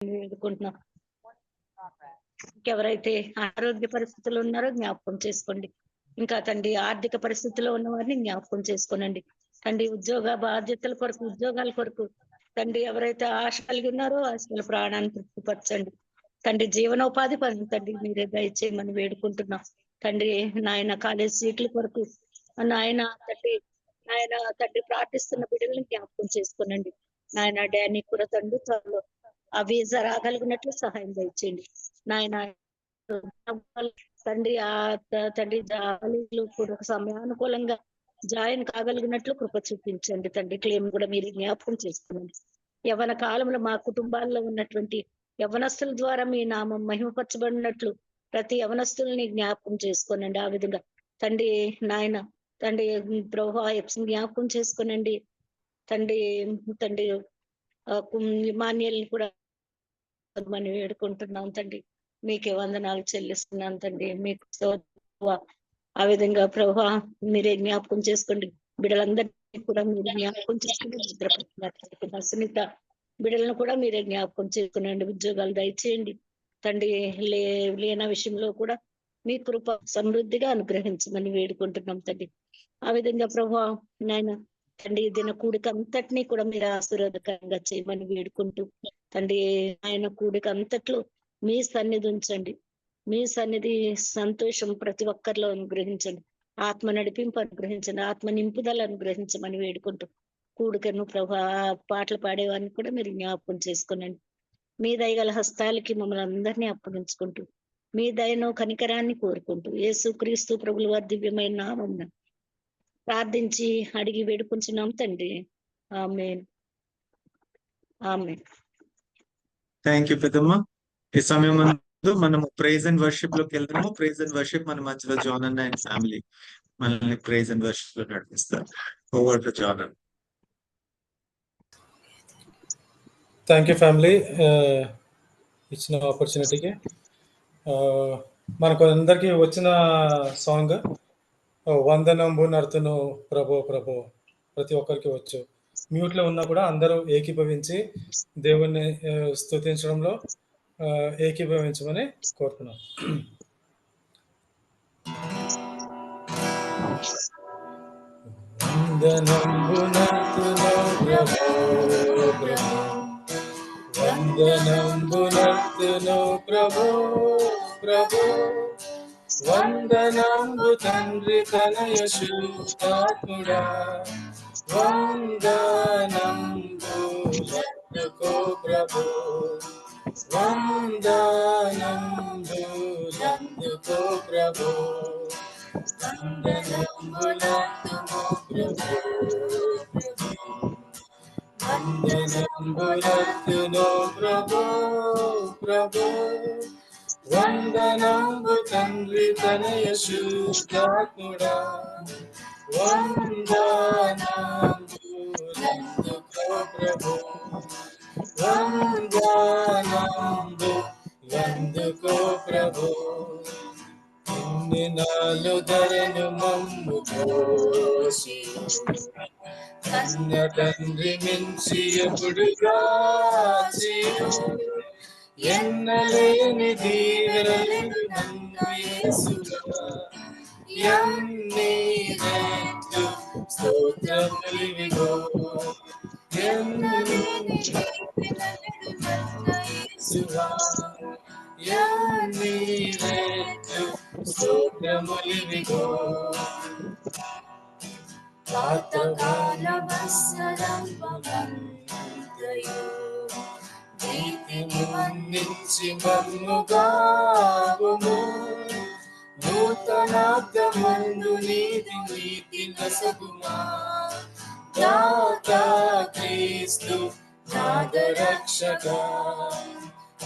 వేడుకుంటున్నాం. ఇంకెవరైతే ఆరోగ్య పరిస్థితులు ఉన్నారో జ్ఞాపకం చేసుకోండి. ఇంకా తండ్రి ఆర్థిక పరిస్థితిలో ఉన్న వారిని జ్ఞాపకం చేసుకోనండి. తండ్రి ఉద్యోగ బాధ్యతల కొరకు, ఉద్యోగాల కొరకు తండ్రి ఎవరైతే ఆశ కలిగి ఉన్నారో ఆశల ప్రాణాన్ని తృప్తిపరచండి. తండ్రి జీవనోపాధి పని తండ్రి మీరే దయచేయమని వేడుకుంటున్నాం. తండ్రి నాయన కాలేజ్ సీట్ల కొరకు నాయన తండ్రి ప్రార్థిస్తున్న బిడ్డల్ని జ్ఞాపకం చేసుకోనండి. నాయన డానీ కూడా తండ్రి త్వరలో ఆ వీసా రాగలిగినట్లు సహాయం దయచేయండి. నాయన తండ్రి తండ్రి జాలీలు కూడా సమయానుకూలంగా జాయిన్ కాగలిగినట్లు కృప చూపించండి. తండ్రి క్లెయిమ్ కూడా మీరు జ్ఞాపకం చేసుకోండి. యవ్వన కాలంలో మా కుటుంబాల్లో ఉన్నటువంటి యవనస్తుల ద్వారా మీ నామం మహిమపరచబడినట్లు ప్రతి యవనస్తుల్ని జ్ఞాపకం చేసుకోనండి. ఆ విధంగా తండ్రి నాయన తండ్రి ప్రభు జ్ఞాపకం చేసుకోనండి. తండ్రి తండ్రి మాన్యుల్ని కూడా మనం వేడుకుంటున్నాం. తండ్రి మీకే వందనాలు చెల్లిస్తున్నాను. తండ్రి మీకు ఆ విధంగా ప్రభు మీరే జ్ఞాపకం చేసుకోండి. బిడ్డలందరినీ కూడా మీరు జ్ఞాపకం చేసుకుని సునీత బిడ్డలను కూడా మీరే జ్ఞాపకం చేసుకునండి. ఉద్యోగాలు దయచేయండి. తండ్రి లేన విషయంలో కూడా మీ కృప సమృద్ధిగా అనుగ్రహించమని వేడుకుంటున్నాం. తండ్రి ఆ విధంగా ప్రభు నాయన తండ్రి దిన కూడిక అంతటినీ కూడా మీరు ఆశీర్వాదకరంగా చేయమని వేడుకుంటూ తండ్రి ఆయన కూడిక అంతట్లో మీ సన్నిధి ఉంచండి. మీ సన్నిధి సంతోషం ప్రతి ఒక్కరిలో అనుగ్రహించండి. ఆత్మ నడిపింపు అనుగ్రహించండి. ఆత్మ నింపుదల అనుగ్రహించమని వేడుకుంటూ కూడికను ప్రభా పాటలు పాడేవారిని కూడా మీరు జ్ఞాపకం చేసుకునండి. మీ దయగల హస్తాలకి మమ్మల్ని అందరినీ అప్పగించుకుంటూ మీ దయను కనికరాన్ని కోరుకుంటూ యేసుక్రీస్తు ప్రభుల వారి దివ్యమైన నామమున ప్రార్థించి అడిగి వేడుకుంటున్నాం తండ్రి. ఆమేన్. ఆమేన్. థ్యాంక్ యూ పెద్దమ్మ. ఈ సమయం మనము ప్రైజ్ అండ్ వర్షిప్ లోకి వెళ్తాము. ప్రైజ్ అండ్ వర్షిప్ మన మధ్యలో జాన్ అన్న అండ్ ఫ్యామిలీ మనల్ని ప్రైజ్ అండ్ వర్షిప్ లో నడిపిస్తారు. ఓవర్ టు జాన్ అన్న. థ్యాంక్ యూ ఫ్యామిలీ ఇచ్చిన ఆపర్చునిటీకి. మనకు అందరికీ వచ్చిన సాంగ్ వందనంబు నర్తును ప్రభో ప్రభో ప్రతి ఒక్కరికి వచ్చు. మ్యూట్లో ఉన్నా కూడా అందరూ ఏకీభవించి దేవుణ్ణి స్తుతించడంలో ఏకీభవించమని కోరుతున్నాం. వందనంబు నర్తును ప్రభో ప్రభో వందనంబు నర్తును ప్రభో ప్రభో వందనంబు తండ్రి తనయ శుద్ధాత్ముడా వందనంబు లందుకో ప్రభో వందనంబు లందుకో ప్రభో వందనంబు లందుకో ప్రభో వందనంబు లందుకో ప్రభో ప్రభో వందనంబు తండ్రి తనయ శుద్ధాత్ముడా వందనంబు లందుకో ప్రభో వందనంబు లందుకో ప్రభో ఇన్ని నాలు ధరను మమ్ము కోసి కన్న తండ్రి మించి ఎప్పుడు కాచియు ఎన్నలేని దీవెనలు నన్ను యేసువా ఎన్ని రెట్లు స్తోత్రములివిగో ఎన్నలేని దీవెనలు నన్ను యేసువా ఎన్ని రెట్లు స్తోత్రములివిగో పాతకాల వత్సరంబమంతయు నీతిని మన్నించి మమ్ముగావుము నూతనార్థమందు నీతి నసగుమా దాతా క్రీస్తు నాదరక్షగా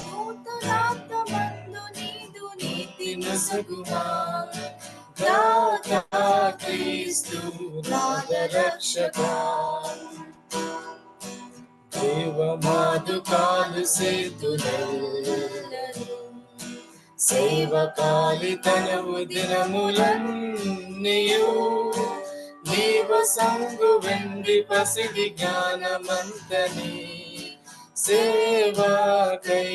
నూతనార్థమందు నీతి నసగుమా దాతా క్రీస్తు నాదరక్షగా దేవమాదుకాలు సేతులెల్లరు సేవకాలితనము దినములన్నీయు నీవ సంగు వెండి పసిడి జ్ఞానమంతని సేవకై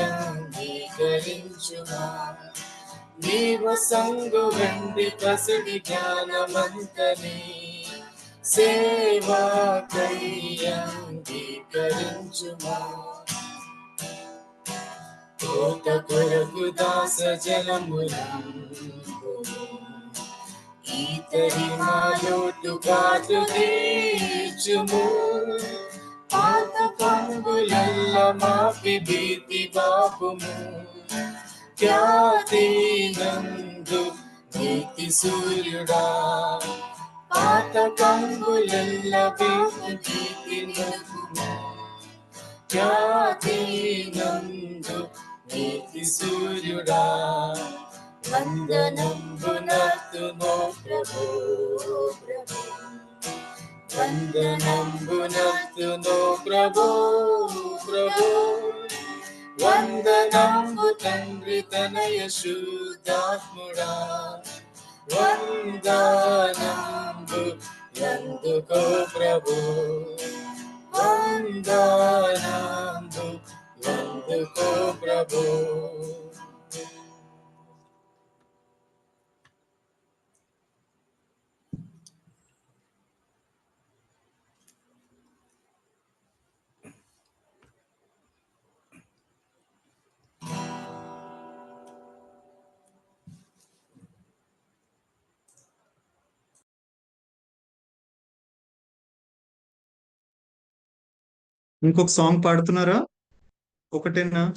అంగీకరించుమా. నీవు సంగు వెండి పసిడి జ్ఞానమంతని సేవకై అంగీకరించుమా. కోట కొరకు దాస జలములంబును ఈతరి మాలోటు కాటు తీర్చుము. పాత కంగులల్ల మాపి భీతి బాపుము. ఖ్యాతి నందు నీతి సూర్యుడా పాత కంగులల్ల భీతి నిలుపుము. ఖ్యాతి నందు నీతి సూర్యుడా వందనంబునర్తునో ప్రభు ప్రభు. వందనంబునర్తునో ప్రభు ప్రభు. వందనంబు తండ్రి తనయ శుద్ధాత్ముడా వందనంబు నందుకో ప్రభు. వందనంబు నందుకో ప్రభు. ఇంకొక సాంగ్ పాడుతున్నారా? ఒకటేనా?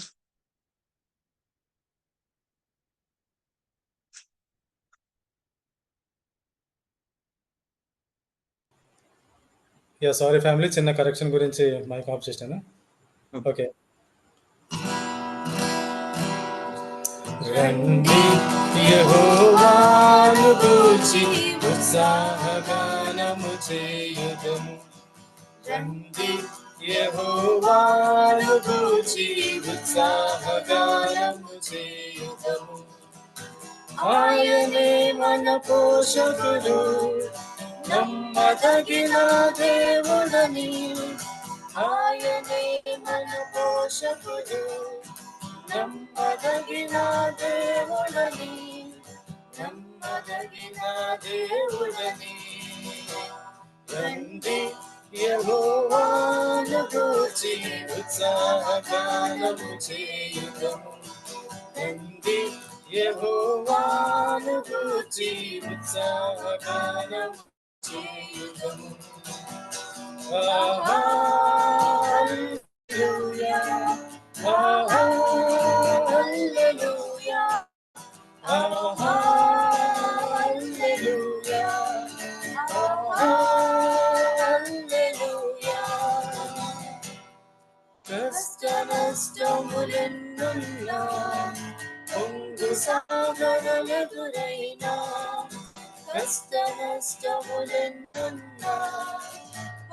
సారీ ఫ్యామిలీ, చిన్న కరెక్షన్ గురించి మైక్ ఆఫ్ చేశాను. ఓకే. రండి యెహోవాను గూర్చి ఉత్సాహగానము చేయుదము. రండి యెహోవాను గూర్చి ఉత్సాహగానము చేయుదము. ఆయనే మన పోషకుడు నమ్మదగిన దేవుడని. ఆయనే మన పోషకుడు నమ్మదగిన దేవుడని. నమ్మదగిన దేవుడని. రండి యెహోవాను గూర్చి ఉత్సాహగానము చేయుదము. రండి యెహోవాను గూర్చి ఉత్సాహగానము చేయుదము. హల్లెలూయా హల్లెలూయా హల్లెలూయా హల్లెలూయా. కష్ట నష్టములెన్నున్నా పొంగు సాగరలెదురైనా. కష్ట నష్టములెన్నున్నా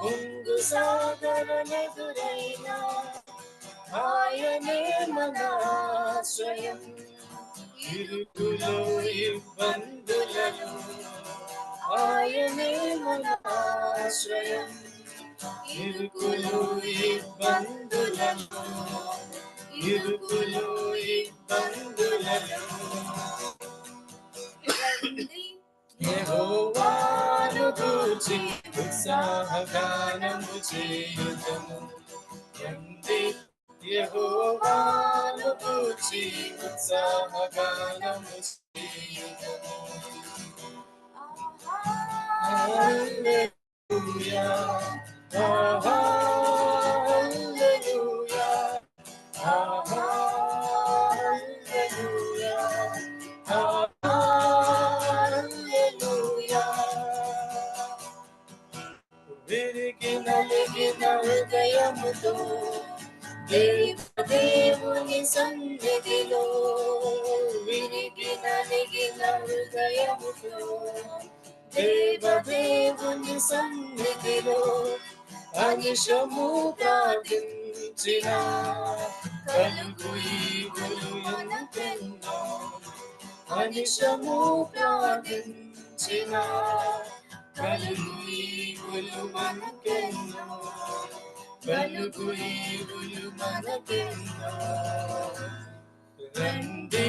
పొంగు సాగరలెదురైనా. ఆయనే మన ఆశ్రయం ఇరుకులో ఇబ్బందులలో. ఆయనే మన ఆశ్రయం ఇరుకులో ఇబ్బందులలో. ఇరుకులో ఇబ్బందులలో. యెహోవాను గూర్చి ఉత్సాహగానము చేయుదము. రండి యెహోవాను గూర్చి ఉత్సాహగానము చేయుదము. హల్లెలూయా హల్లెలూయా హల్లెలూయా హల్లెలూయా. విరిగి నలిగిన హృదయముతో దేవుని సన్నిధిలో. విరిగి నలిగిన హృదయముతో దేవుని సన్నిధిలో అనిశము ప్రార్థించిన కలుగు ఈవులు మనకెన్నో. అనిశము ప్రార్థించిన కలుగు ఈవులు మనకెన్నో. కలుగు ఈవులు మనకెన్నో. రండి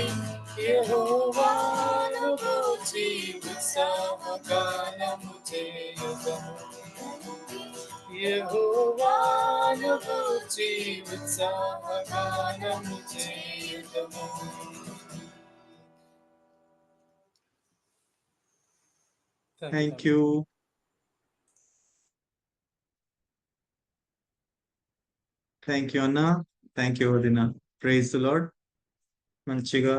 యెహోవాను గూర్చి ఉత్సాహగానము చేయుదము. యెహోవాను గూర్చి ఉత్సాహగానము చేయుదము. Thank you. థ్యాంక్ యూ అన్న. థ్యాంక్ యూ వదిన. Praise the Lord. మంచిగా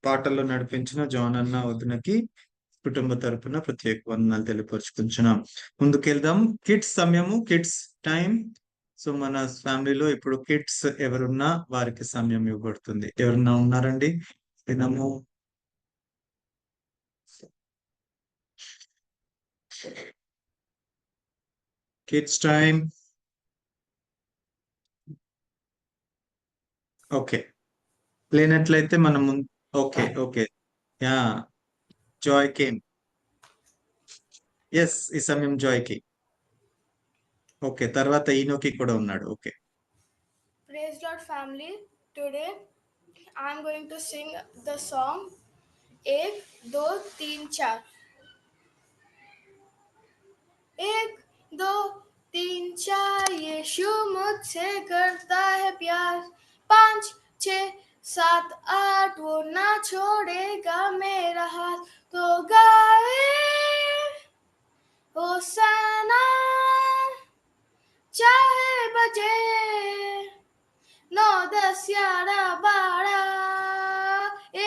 పాటల్లో నడిపించిన జాన్ అన్న వదినకి కుటుంబ తరపున ప్రత్యేక వందనాలు తెలియపరుచుకుంటున్నాం. ముందుకెళ్దాం. కిడ్స్ సమయము, కిడ్స్ టైం. సో మన ఫ్యామిలీలో ఇప్పుడు కిడ్స్ ఎవరున్నా వారికి సమయం ఇవ్వబడుతుంది. ఎవరన్నా ఉన్నారండి? వినము. Kids time. ఓకే, లేనట్లయితే మనం okay okay ya Joy came. Yes, ఈ సమయం జాయ్ కి. ఓకే, తర్వాత ఈనోకి కూడా ఉన్నాడు. Okay. Praise Lord family. Today I'm going to sing the song एक दो तीन चार. एक दो तीन चार यीशु मुझसे करता है प्यार. 5 6 7 8 वो ना छोड़ेगा मेरा हाथ. तो गाए होसाना चाहे बजे 9 10 11 12.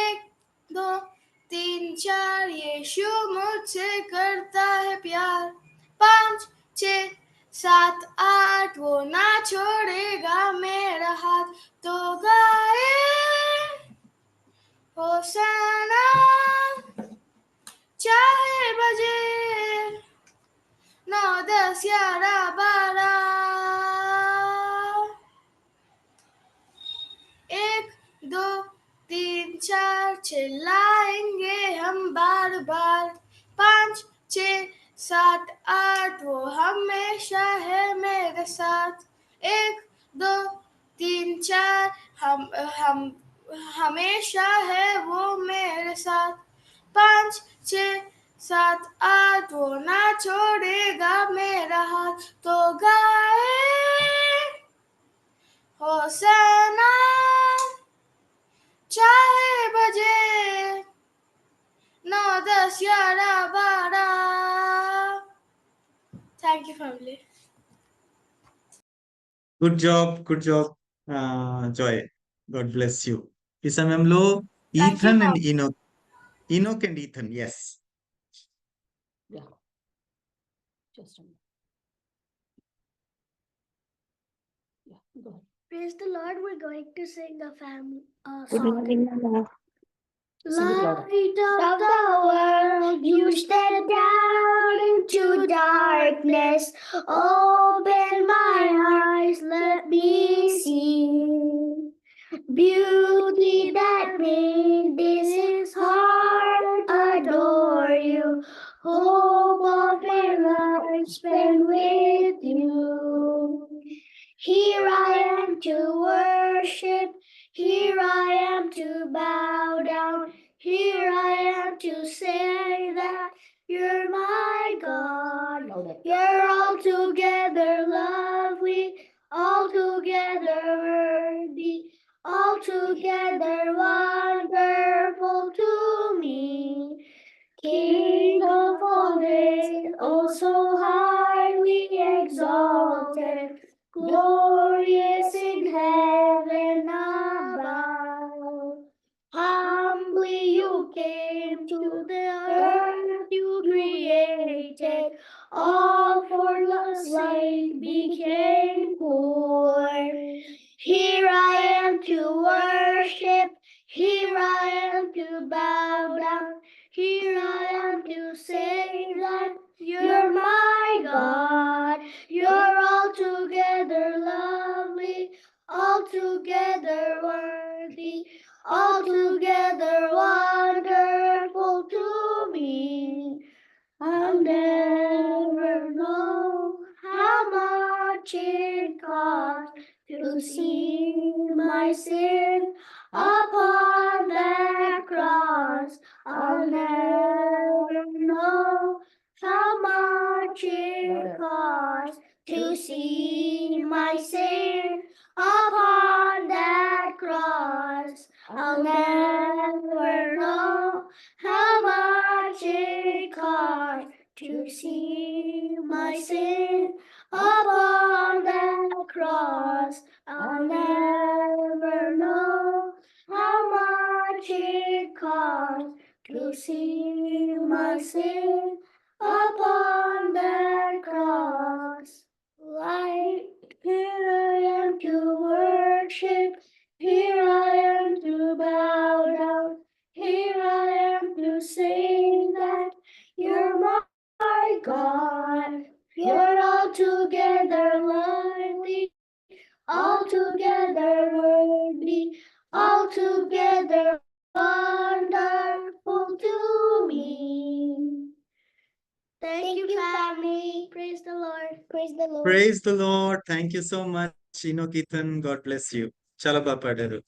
1 2 3 4 यीशु मुझसे करता है प्यार. 5 6 7 8 वो ना छोड़ेगा मेरा हाथ. तो गाए होसाना चाहे बजे 9 10 11 12. 1 2 3 4 चिल्लाएंगे हम बार बार. 5 6 7 8 वो हमेशा है मेरे साथ. 1 2 3 4 हम हमेशा है वो मेरे साथ. 5 6 7 8 वो ना छोड़ेगा मेरा हाथ. तो गाए होसाना चाहे बजे 9 10 11 12. Thank you family. Good job, good job Joy. God bless you. ఈ సమయంలో Ethan and Enoch and Ethan. Yes, Yeah. Just a minute. Yeah, go ahead. Praise the Lord. We're going to sing a family Good song. morning, Nana. Sing it louder. Light of the world, you step down into darkness. Open my eyes, let me see beauty that made this heart adore you. Hope of my life spent with you. Here I am to worship. Here I am to bow down. Here I am to say that you're my God. Louder. You're altogether lovely, altogether worthy, altogether wonderful to me. King of all days, oh so highly exalted, glorious in heaven above. Humbly you came to the earth you created, all for love's sake became poor. Here I am to worship, here I am to bow down, here I am to say that you're my God. You're altogether lovely, altogether worthy, altogether wonderful to me. I'll never know how much it cross to see my sin upon that cross. I'll never know how much it costs to see my sin upon that cross. I'll never know how much it costs to see my sin upon that cross. I'll never know how much it costs to see my sin upon that cross. Like, here I am to worship, here I am to bow down, here I am to sing that you're my God. You're altogether worthy, altogether worthy, altogether wonderful to me. Thank you, family. Praise the Lord. Praise the Lord. Praise the Lord. Thank you so much Keerthan. God bless you. చాలా బాగా పాడారు.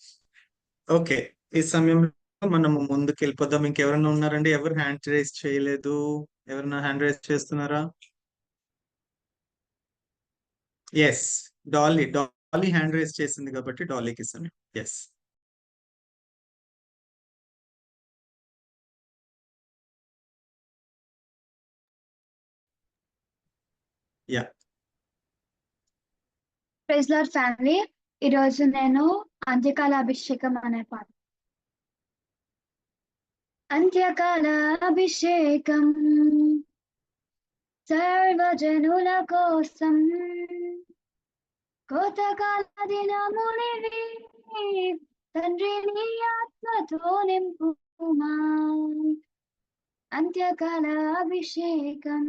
Okay, ఈ సమయంలో మనము ముందుకు వెళ్ళిపోదాం. ఇంకెవరైనా ఉన్నారండి? ఎవరు హ్యాండ్ రైజ్ చేయలేదు? ఎవరైనా హ్యాండ్ రైజ్ చేస్తున్నారా? ఎస్, డాలీ హ్యాండ్ రైజ్ చేసింది కాబట్టి డాలీకి సమయం. Yes, ya. Praise Lord family, ఈరోజు నేను అంత్యకాల అభిషేకం అనే పాట. అంత్యకాల అభిషేకం సర్వజనుల కోసం, కోతకాల దినమునివి తండ్రి నీ ఆత్మతో నింపుమా. అంత్యకాల అభిషేకం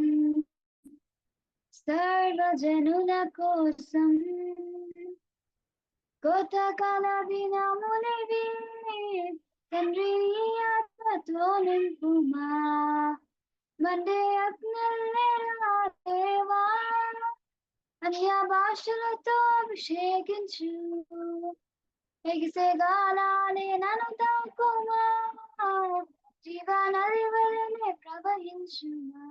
సర్వజనుల కోసం, కోతకాల దినమునివి తండ్రి నీ ఆత్మతో నింపుమా. మండే అగ్నులే దేవా, అన్య భాషలతో అభిషేకించు. ఎగిసే గాలాలే నన్ను తాకుమా, జీవనది వలనే ప్రవహించుమా.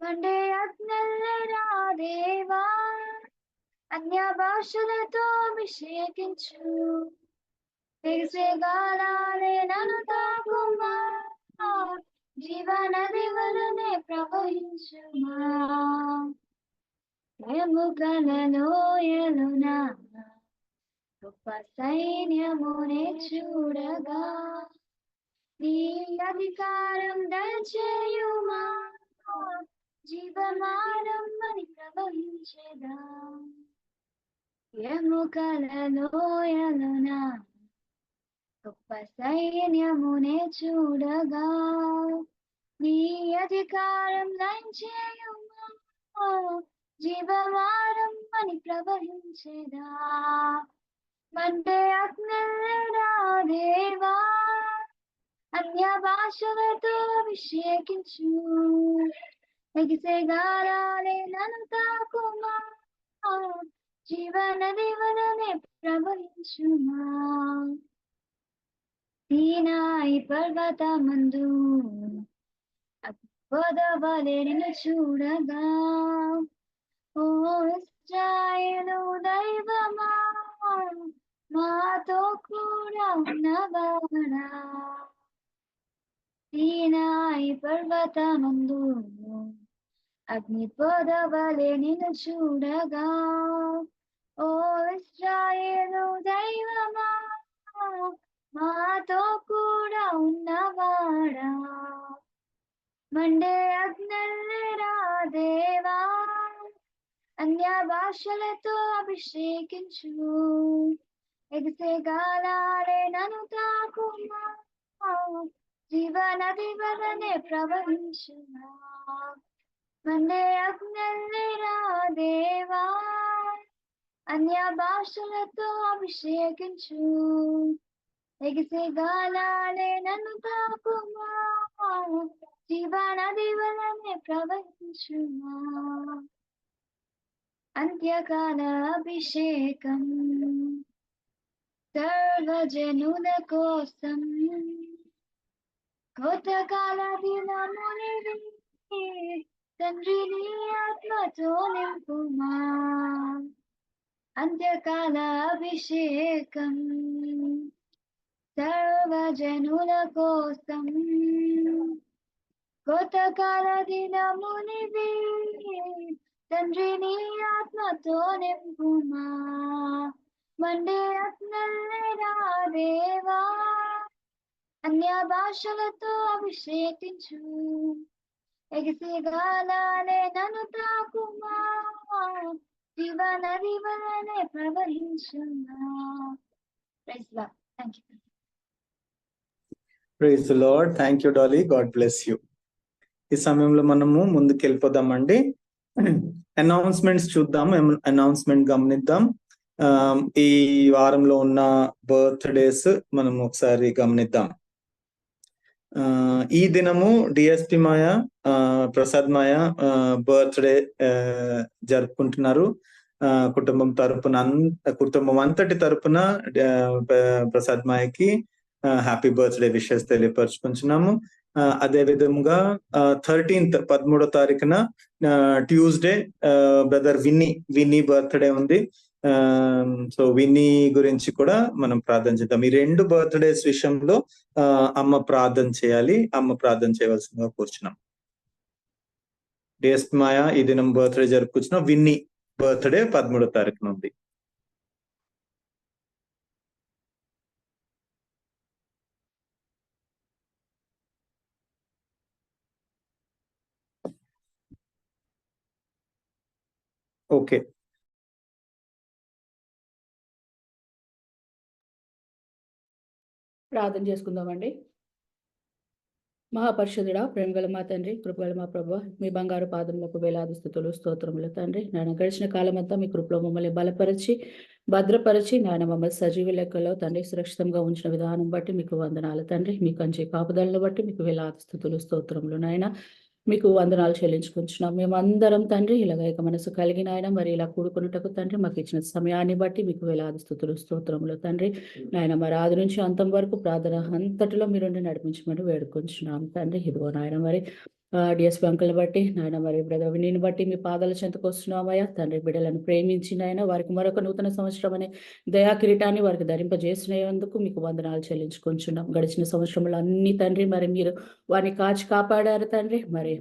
మండే అగ్నులే దేవా, అన్య భాషలతో అభిషేకించు. ఎగిసే గాలాలే నన్ను తాకుమా, జీవనది వలనే ప్రవహించుమా. ఎముకల లోయలున గొప్ప సైన్యమునే చూడగా, నీ అధికారం దయచేయుమా. జీవమానమ్మని ప్రవహించేదా. ఎముకల లోయలున గొప్ప సైన్యమునే చూడగా, నీ అధికారం దయచేయుమా. జీవమానమ్మని ప్రవహించేదా. మండే అగ్నిరా దేవా, అన్య భాషలతో అభిషేకించు. ఎగిసే గాలాలే నన్ను తాకుమా, జీవనది వలనే ప్రవహించుమా. సీనాయి పర్వతమందు అద్భుతవలె నిన్ను చూడగా, ఓ ఇశ్రాయేలు దైవమా, మాతో కూడా ఉన్నవాడా. సీనాయి పర్వతమందు అగ్ని పొదవలె నిన్ను చూడగా, ఓ ఇశ్రాయేలు దైవమా, మాతో కూడా ఉన్నవాడా. మండే అగ్నిరా దేవా, అన్య భాషలతో అభిషేకించు. ఎగిసే గాలాలే నన్ను తాకుమా, జీవనది వలనే ప్రవహించుమా. మండే అగ్నిరా దేవా, అన్య భాషలతో అభిషేకించు. ఎగిసే గాలాలే నన్ను తాకుమా, జీవనది వలనే ప్రవహించుమా. అంత్యకాల అభిషేకం సర్వజనుల కోసం కోతకాల దినమునిది తండ్రి నీ ఆత్మతో నింపుమా అంత్యకాల అభిషేకం సర్వజనుల కోసం కోతకాల దినమునిది తండ్రి నీ ఆత్మతో నింపుమా మండే ఆత్మలేరా దేవా అన్య భాషలతో అభిషేకించు ఎగిసి గాలాలే నన్ను తాకుమా జీవనది వలనే ప్రవహించుమా. Praise Lord. Thank you. Praise the Lord. Thank you Dolly. God bless you. ఈ సమయంలో మనము ముందుకు వెళ్ళిపోదామండి. అనౌన్స్మెంట్స్ చూద్దాం. అనౌన్స్మెంట్ గమనిద్దాం. ఈ వారంలో ఉన్న బర్త్డేస్ మనం ఒకసారి గమనిద్దాం. ఈ దినము డిఎస్పి మాయ, ప్రసాద్ మాయ బర్త్డే జరుపుకుంటున్నారు. కుటుంబం అంతటి తరపున ప్రసాద్ మాయకి హ్యాపీ బర్త్డే విషెస్ తెలియపరుచుకుంటున్నాము. అదే విధంగా 13th 13వ తారీఖున ట్యూస్డే బ్రదర్ విన్నీ బర్త్డే ఉంది. సో విన్నీ గురించి కూడా మనం ప్రార్థన చేద్దాం. ఈ 2 బర్త్డేస్ విషయంలో అమ్మ ప్రార్థన చేయాలి. అమ్మ ప్రార్థన చేయవలసిందిగా కూర్చున్నాం. డిఎస్పి మాయ ఈ దినం బర్త్డే జరుపుకుంటున్నాం. విన్నీ బర్త్డే 13వ తారీఖున ఉంది. ఓకే, ప్రార్థన చేసుకుందామండి. మహాపరిషుద్ధుడా, ప్రేమగల మా తండ్రి, కృపగల మా ప్రభు, మీ బంగారు పాదములకు వేలాది స్తుతులు స్తోత్రములు తండ్రి. నాయన గడిచిన కాలం అంతా మీ కృపలో మమ్మల్ని బలపరిచి భద్రపరిచి నాయన మమ్మల్ని సజీవ లెక్కలో తండ్రి సురక్షితంగా ఉంచిన విధానం బట్టి మీకు వందనాలు తండ్రి. మీ కంచి కాపుదలను బట్టి మీకు వేలాది స్తుతులు స్తోత్రములు నాయన. మీకు వందనాలు చెల్లించుకుంటున్నాం. మేమందరం తండ్రి ఇలాగ ఏక మనసు కలిగిన ఆయన మరి ఇలా కూడుకున్నటకు తండ్రి మాకు ఇచ్చిన సమయాన్ని బట్టి మీకు వేలాది స్తుతులు స్తోత్రములు తండ్రి. నాయన మరి ఆది నుంచి అంతం వరకు ప్రార్థన అంతటిలో మీరుండి నడిపించమని వేడుకుంటున్నాం తండ్రి. ఇదిగో నాయన మరి డిఎస్పి అంకుల్ని బట్టి నాయన మరి బ్రదర్ వినీని బట్టి మీ పాదాల చెంతకు వస్తున్నామయ్యా తండ్రి. బిడ్డలను ప్రేమించి నాయన వారికి మరొక నూతన సంవత్సరం అనే దయా కిరీటాన్ని వారికి ధరింపజేసినందుకు మీకు వందనాలు చెల్లించుకుంటున్నాం. గడిచిన సంవత్సరంలో అన్ని తండ్రి మరి మీరు వారిని కాచి కాపాడారు తండ్రి. మరి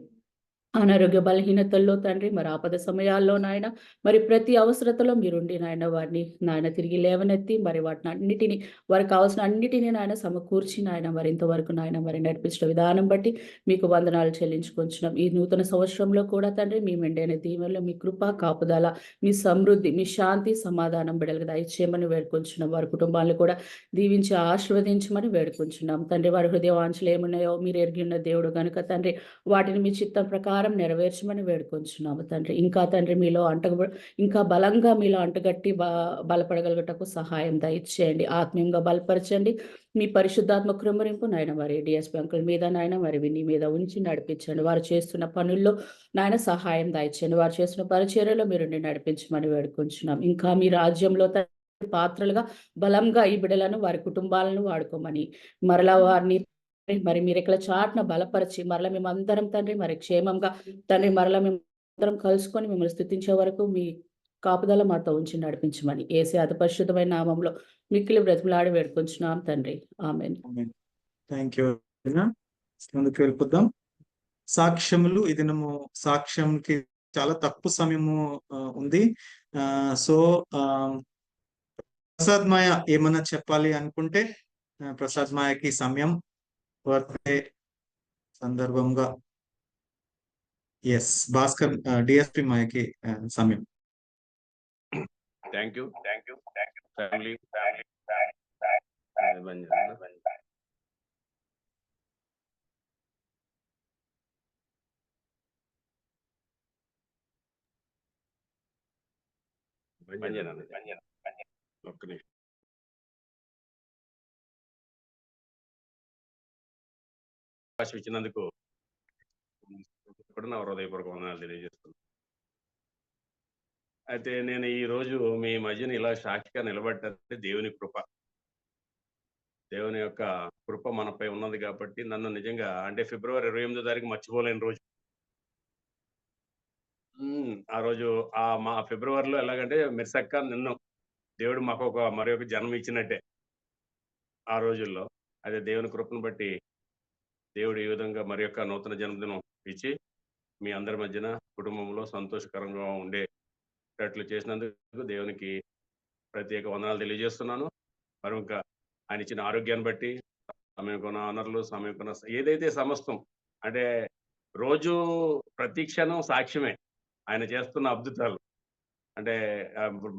అనారోగ్య బలహీనతల్లో తండ్రి మరి ఆపద సమయాల్లో నాయన మరి ప్రతి అవసరతలో మీరుండి నాయన వారిని నాయన తిరిగి లేవనెత్తి మరి వాటిని అన్నిటిని వారికి కావాల్సిన అన్నిటినీ నాయన సమకూర్చి నాయన మరి ఇంతవరకు నాయన మరి నడిపించిన విధానం బట్టి మీకు వందనాలు చెల్లించుకుంటున్నాం. ఈ నూతన సంవత్సరంలో కూడా తండ్రి మీ మెండైన దీవెనలో మీ కృప కాపుదల మీ సమృద్ధి మీ శాంతి సమాధానం బిడ్డలకు దయచేయమని వేడుకుంటున్నాం. వారి కుటుంబాలను కూడా దీవించి ఆశీర్వదించమని వేడుకుంటున్నాం తండ్రి. వారి హృదయ వాంఛలు ఏమున్నాయో మీరు ఎరిగి ఉన్న దేవుడు కనుక తండ్రి వాటిని మీ చిత్తం ప్రకారం నెరవేర్చమని వేడుకొంచున్నాము తండ్రి. ఇంకా తండ్రి మీలో ఇంకా బలంగా మీలో అంటగట్టి బలపడగలుగుటకు సహాయం దయచేయండి. ఆత్మీయంగా బలపరచండి. మీ పరిశుద్ధాత్మ కృమరింపు నాయన మరి డిఎస్పి అంకుల్ మీద నాయన మరి విని మీద ఉంచి నడిపించండి. వారు చేస్తున్న పనుల్లో నాయన సహాయం దయచేయండి. వారు చేస్తున్న పరిచర్యలో మీరు నడిపించమని వేడుకొంచున్నాం. ఇంకా మీ రాజ్యంలో పాత్రలుగా బలంగా ఈ బిడ్డలను వారి కుటుంబాలను వాడుకోమని మరలా వారిని మరి మీరు ఇక్కడ చాటున బలపరిచి మరలా మేమందరం తండ్రి మరి క్షేమంగా తండ్రి మరలా మేమందరం కలుసుకొని మిమ్మల్ని స్తుతించే వరకు మీ కాపుదల మాతో ఉంచి నడిపించమని యేసు అతి పరిశుద్ధమైన నామంలో మిక్కిలి బ్రతిమలాడి వేడుకొంచున్నాం తండ్రి. ఆమేన్. Thank you. ముందుకు వెళ్ళిపోదాం. సాక్ష్యములు. ఈ దినము సాక్ష్యంకి చాలా తక్కువ సమయము ఉంది. సో ప్రసాద్ మాయ ఏమన్నా చెప్పాలి అనుకుంటే ప్రసాద్ మాయకి సమయం బర్త్డే సందర్భంగా భాస్కర్ డిఎస్పి మాయకి సమయం. Thank you family. ఒక్క నిమిషం. అవకాశం ఇచ్చినందుకు కూడా నా హృదయపూర్వక వందనాలు తెలియజేస్తున్నాను. అయితే నేను ఈ రోజు మీ మధ్యన ఇలా సాక్షిగా నిలబడ్డానంటే దేవుని కృప. దేవుని యొక్క కృప మనపై ఉన్నది కాబట్టి నన్ను నిజంగా అంటే ఫిబ్రవరి 28వ తారీఖు మర్చిపోలేని రోజు. ఆ రోజు మా ఫిబ్రవరిలో ఎలాగంటే మిర్సక్క నిన్ను దేవుడు మాకు మరి ఒక జన్మ ఇచ్చినట్టే ఆ రోజుల్లో. అదే దేవుని కృపను బట్టి దేవుడు ఈ విధంగా మరి యొక్క నూతన జన్మదినం ఇచ్చి మీ అందరి మధ్యన కుటుంబంలో సంతోషకరంగా ఉండేటట్లు చేసినందుకు దేవునికి ప్రత్యేక వందనాలు తెలియజేస్తున్నాను. మరి ఇంకా ఆయన ఇచ్చిన ఆరోగ్యాన్ని బట్టి సమయంకున్న వనరులు సమయంకున్న ఏదైతే సమస్తం అంటే రోజు ప్రతి క్షణం సాక్ష్యమే ఆయన చేస్తున్న అద్భుతాలు. అంటే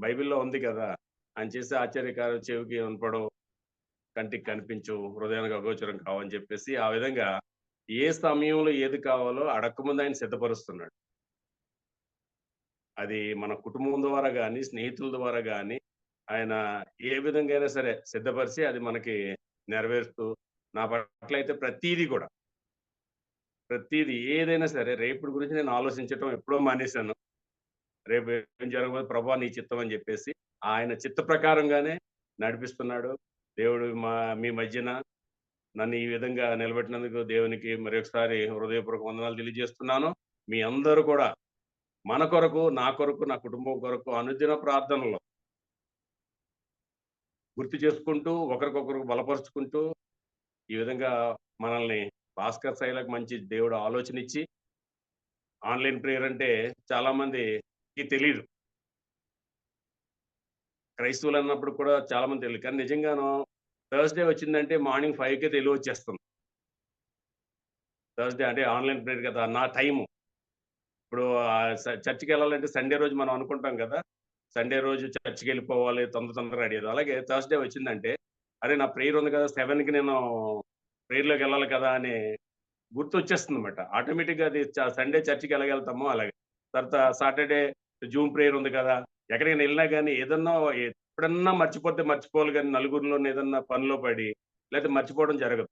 బైబిల్లో ఉంది కదా, ఆయన చేసే ఆశ్చర్యకారు చెవికి వినపడవు, కంటికి కనిపించు, హృదయానికి అగోచరం కావని చెప్పేసి ఆ విధంగా ఏ సమయంలో ఏది కావాలో అడక్కముందు ఆయన సిద్ధపరుస్తున్నాడు. అది మన కుటుంబం ద్వారా కానీ స్నేహితుల ద్వారా కానీ ఆయన ఏ విధంగా అయినా సరే సిద్ధపరిచి అది మనకి నెరవేరుస్తూ నా పట్ల అయితే ప్రతిదీ ఏదైనా సరే రేపు గురించి నేను ఆలోచించటం ఎప్పుడో మానేశాను. రేపు ఏం జరగబోదు ప్రభా నీ చిత్తం అని చెప్పేసి ఆయన చిత్త ప్రకారంగానే నడిపిస్తున్నాడు దేవుడు. మీ మధ్యన నన్ను ఈ విధంగా నిలబెట్టినందుకు దేవునికి మరొకసారి హృదయపూర్వక వందనాలు తెలియజేస్తున్నాను. మీ అందరూ కూడా మన కొరకు, నా కొరకు, నా కుటుంబం కొరకు అనుదిన ప్రార్థనలో గుర్తు చేసుకుంటూ ఒకరికొకరు బలపరుచుకుంటూ ఈ విధంగా మనల్ని భాస్కర్ శైలకు మంచి దేవుడు ఆలోచన ఇచ్చి ఆన్లైన్ ప్రేయర్ అంటే చాలా మందికి తెలియదు. క్రైస్తవులు అన్నప్పుడు కూడా చాలా మంది తెలియదు. కానీ నిజంగాను థర్స్డే వచ్చిందంటే మార్నింగ్ 5కే తెలివి వచ్చేస్తుంది. థర్స్డే అంటే ఆన్లైన్ ప్రేయర్ కదా నా టైము. ఇప్పుడు చర్చికి వెళ్ళాలంటే సండే రోజు మనం అనుకుంటాం కదా, సండే రోజు చర్చికి వెళ్ళిపోవాలి, తొందరగా రెడీ అయ్యేది. అలాగే థర్స్డే వచ్చిందంటే అరే నా ప్రేయర్ ఉంది కదా, 7కి నేను ప్రేయర్లోకి వెళ్ళాలి కదా అని గుర్తు వచ్చేస్తుంది అనమాట. ఆటోమేటిక్గా అది సండే చర్చికి వెళ్ళగలుగుతామో అలాగే. తర్వాత సాటర్డే జూమ్ ప్రేయర్ ఉంది కదా, ఎక్కడికైనా వెళ్ళినా కానీ ఏదన్నా ఎప్పుడన్నా మర్చిపోవాలి కానీ నలుగురిలోనే ఏదన్నా పనిలో పడి లేకపోతే మర్చిపోవడం జరగదు.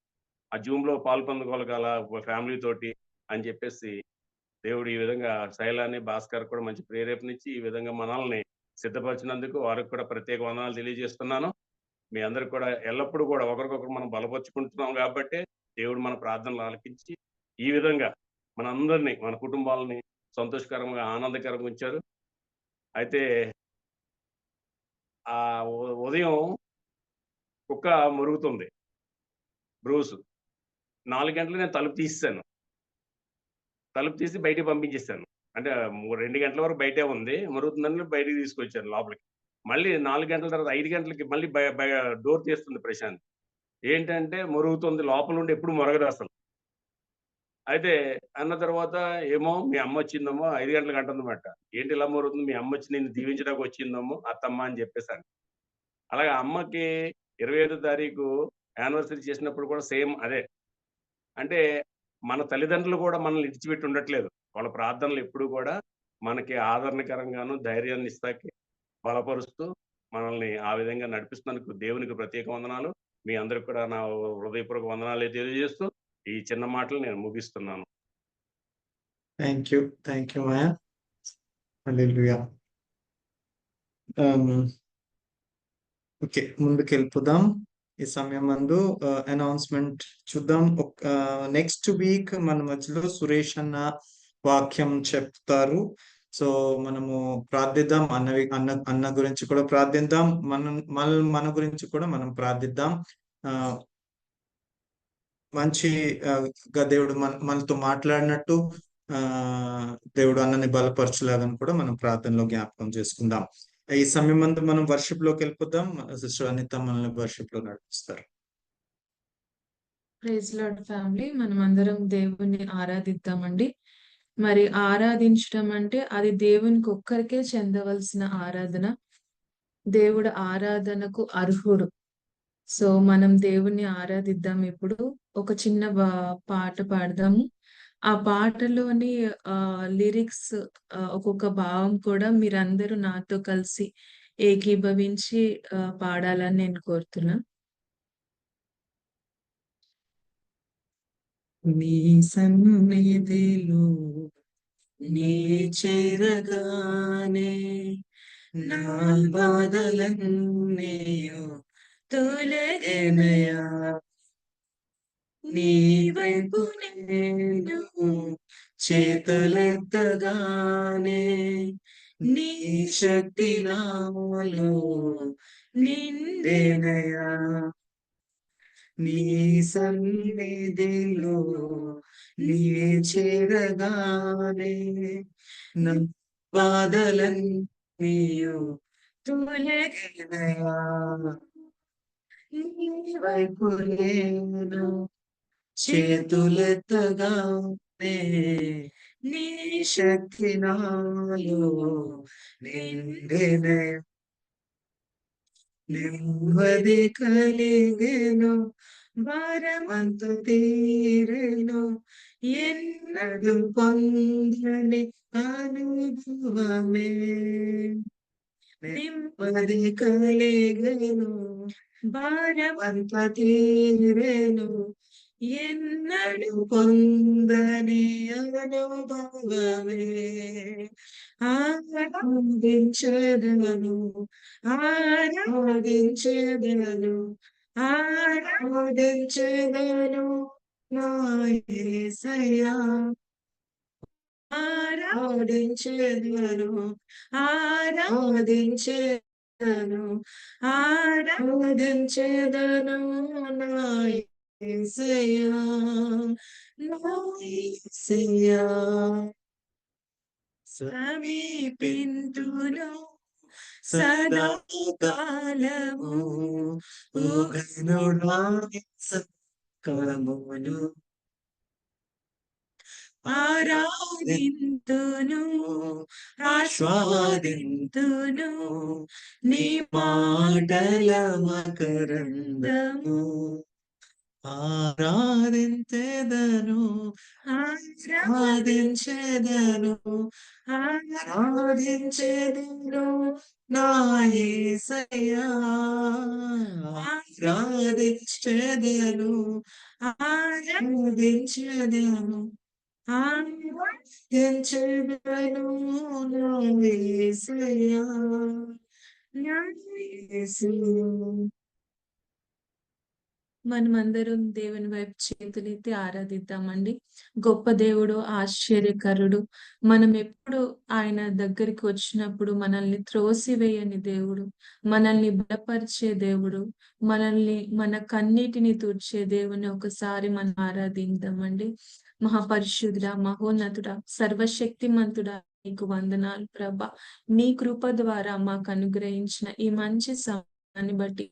ఆ జూమ్లో పాల్పొందుకోగల ఫ్యామిలీ తోటి అని చెప్పేసి దేవుడు ఈ విధంగా శైలాన్ని భాస్కర్ కూడా మంచి ప్రేరేపణించి ఈ విధంగా మనల్ని సిద్ధపరిచినందుకు వారికి కూడా ప్రత్యేక వందనాలు తెలియజేస్తున్నాను. మీ అందరికి కూడా ఎల్లప్పుడూ కూడా ఒకరికొకరు మనం బలపరుచుకుంటున్నాం కాబట్టి దేవుడు మన ప్రార్థనలు ఆలకించి ఈ విధంగా మనందరినీ మన కుటుంబాలని సంతోషకరంగా ఆనందకరంగా ఉంచారు. అయితే ఆ ఉదయం కుక్క మురుగుతుంది బ్రూస్. 4 గంటలు నేను తలుపు తీసేసాను. తలుపు తీసి బయటికి పంపించేసాను. అంటే 2 గంటల వరకు బయటే ఉంది, మురుగుతుందని బయటికి తీసుకొచ్చాను లోపలికి. మళ్ళీ 4 గంటల తర్వాత 5 గంటలకి మళ్ళీ డోర్ తీస్తుంది ప్రశాంత్. ఏంటంటే మురుగుతుంది, లోపల నుండి ఎప్పుడు మొరగదు అసలు. అయితే అన్న తర్వాత ఏమో మీ అమ్మ వచ్చిందేమో 5 గంటలకు అంటుందన్నమాట. ఏంటి ఇలా మురుగుతుంది, మీ అమ్మ వచ్చి నిన్ను దీవించడానికి వచ్చిందేమో అత్తమ్మ అని చెప్పేసాను. అలాగే అమ్మకి 25వ తారీఖు యానివర్సరీ చేసినప్పుడు కూడా సేమ్ అదే. అంటే మన తల్లిదండ్రులు కూడా మనల్ని విడిచిపెట్టి ఉండట్లేదు. వాళ్ళ ప్రార్థనలు ఎప్పుడు కూడా మనకి ఆదరణకరంగాను ధైర్యాన్ని ఇస్తాకి బలపరుస్తూ మనల్ని ఆ విధంగా నడిపిస్తున్నందుకు దేవునికి ప్రత్యేక వందనాలు. మీ అందరికి కూడా నా హృదయపూర్వక వందనాలు తెలియజేస్తూ ఈ చిన్న మాటలు నేను ముగిస్తున్నాను. Thank you Maya. Hallelujah. Okay, ముందుకు వెళ్ళిపోదాం. ఈ సమయం మందు అనౌన్స్మెంట్ చూద్దాం. నెక్స్ట్ వీక్ మన మధ్యలో సురేష్ వాక్యం చెప్తారు. సో మనము ప్రార్థిద్దాం. అన్న గురించి కూడా ప్రార్థిద్దాం, మన గురించి కూడా మనం ప్రార్థిద్దాం. మంచిగా దేవుడు మనతో మాట్లాడినట్టు దేవుడు అన్నని బలపరచులాగా కూడా మనం ప్రార్థనలో జ్ఞాపకం చేసుకుందాం. ఈ సమయం అంతా మనం వర్షిప్ లోకి వెళ్ళిపోదాం. సిస్టర్ అనిత మనల్ని వర్షిప్ లో నడిపిస్తారు. ప్రైజ్ లార్డ్ ఫ్యామిలీ, మనం అందరం దేవుణ్ణి ఆరాధిద్దామండి. మరి ఆరాధించడం అంటే అది దేవునికి ఒక్కరికే చెందవలసిన ఆరాధన. దేవుడు ఆరాధనకు అర్హుడు. సో మనం దేవుణ్ణి ఆరాధిద్దాం. ఇప్పుడు ఒక చిన్న పాట పాడదాము. ఆ పాటలోని లిరిక్స్ ఒక్కొక్క భావం కూడా మీరందరూ నాతో కలిసి ఏకీభవించి పాడాలని నేను కోరుతున్నా. నీ సన్నిధిలో నీ చేరగానే నా బాధలన్నీయు తొలగెనయా. నీ వైపు నేను చేతులెత్తగానే నీ శక్తి నాలో నిండెనయా. నీ సన్నిధిలో నీ చేరగానే నా బాధలన్నీయు తొలగెనయా. నీ వైపు నేను చేతులెత్తగానే నీ శక్తి నాలో నిండెనయా. నెమ్మది కలిగెను, భారమంత తీరెను, ఎన్నడు పొందని అనుభవమే. నెమ్మది కలిగెను, భారమంత తీరెను, ఎన్నడు పొందని అనుభవమే. ఆరాధించెదను, ఆరాధించెదను, ఆరాధించెదను నా యేసయ్యా. ఆరాధించెదను, ఆరాధించెదను, ఆరాధించెదను నా యేసయ్యా, నా యేసయ్యా. సమీపింతును సదాకాలము, ఓ ఘనుడా సకలమును. ఆరాధింతును, ఆస్వాదింతును నీ మాటల మకరందము. ఆరాధించెదను, ఆరాధించెదను, ఆరాధించెదను నా యేసయ్యా. ఆరాధించెదను, ఆరాధించెదను, ఆరాధించెదను నా యేసయ్యా, నా యేసయ్యా. మనమందరం దేవుని వైపు చేతులెత్తి ఆరాధిద్దామండి. గొప్ప దేవుడు, ఆశ్చర్యకరుడు. మనం ఎప్పుడు ఆయన దగ్గరికి వచ్చినప్పుడు మనల్ని త్రోసివేయని దేవుడు, మనల్ని బలపరిచే దేవుడు, మన కన్నీటిని తుడిచే దేవుని ఒకసారి మనం ఆరాధిద్దామండి. మహాపరిశుద్ధుడా, మహోన్నతుడా, సర్వశక్తిమంతుడా, నీకు వందనాలు ప్రభా. నీ కృప ద్వారా మాకు అనుగ్రహించిన ఈ మంచి సమయాన్ని బట్టి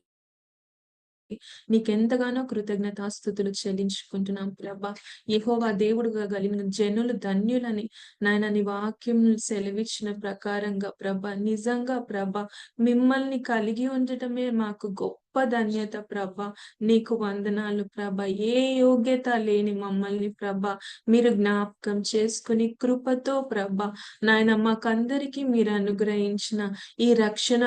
నీకెంతగానో కృతజ్ఞతాస్తుతులు చెల్లించుకుంటున్నాం ప్రభా. యెహోవా దేవుడుగా కలిగిన జనులు ధన్యులని నాయన నీ వాక్యం సెలవిచ్చిన ప్రకారంగా ప్రభా, నిజంగా ప్రభా మిమ్మల్ని కలిగి ఉండటమే మాకు గొప్ప ధన్యత ప్రభా. నీకు వందనాలు ప్రభా. ఏ యోగ్యత లేని మమ్మల్ని ప్రభా మీరు జ్ఞాపకం చేసుకుని కృపతో ప్రభా నాయన మాకందరికీ మీరు అనుగ్రహించిన ఈ రక్షణ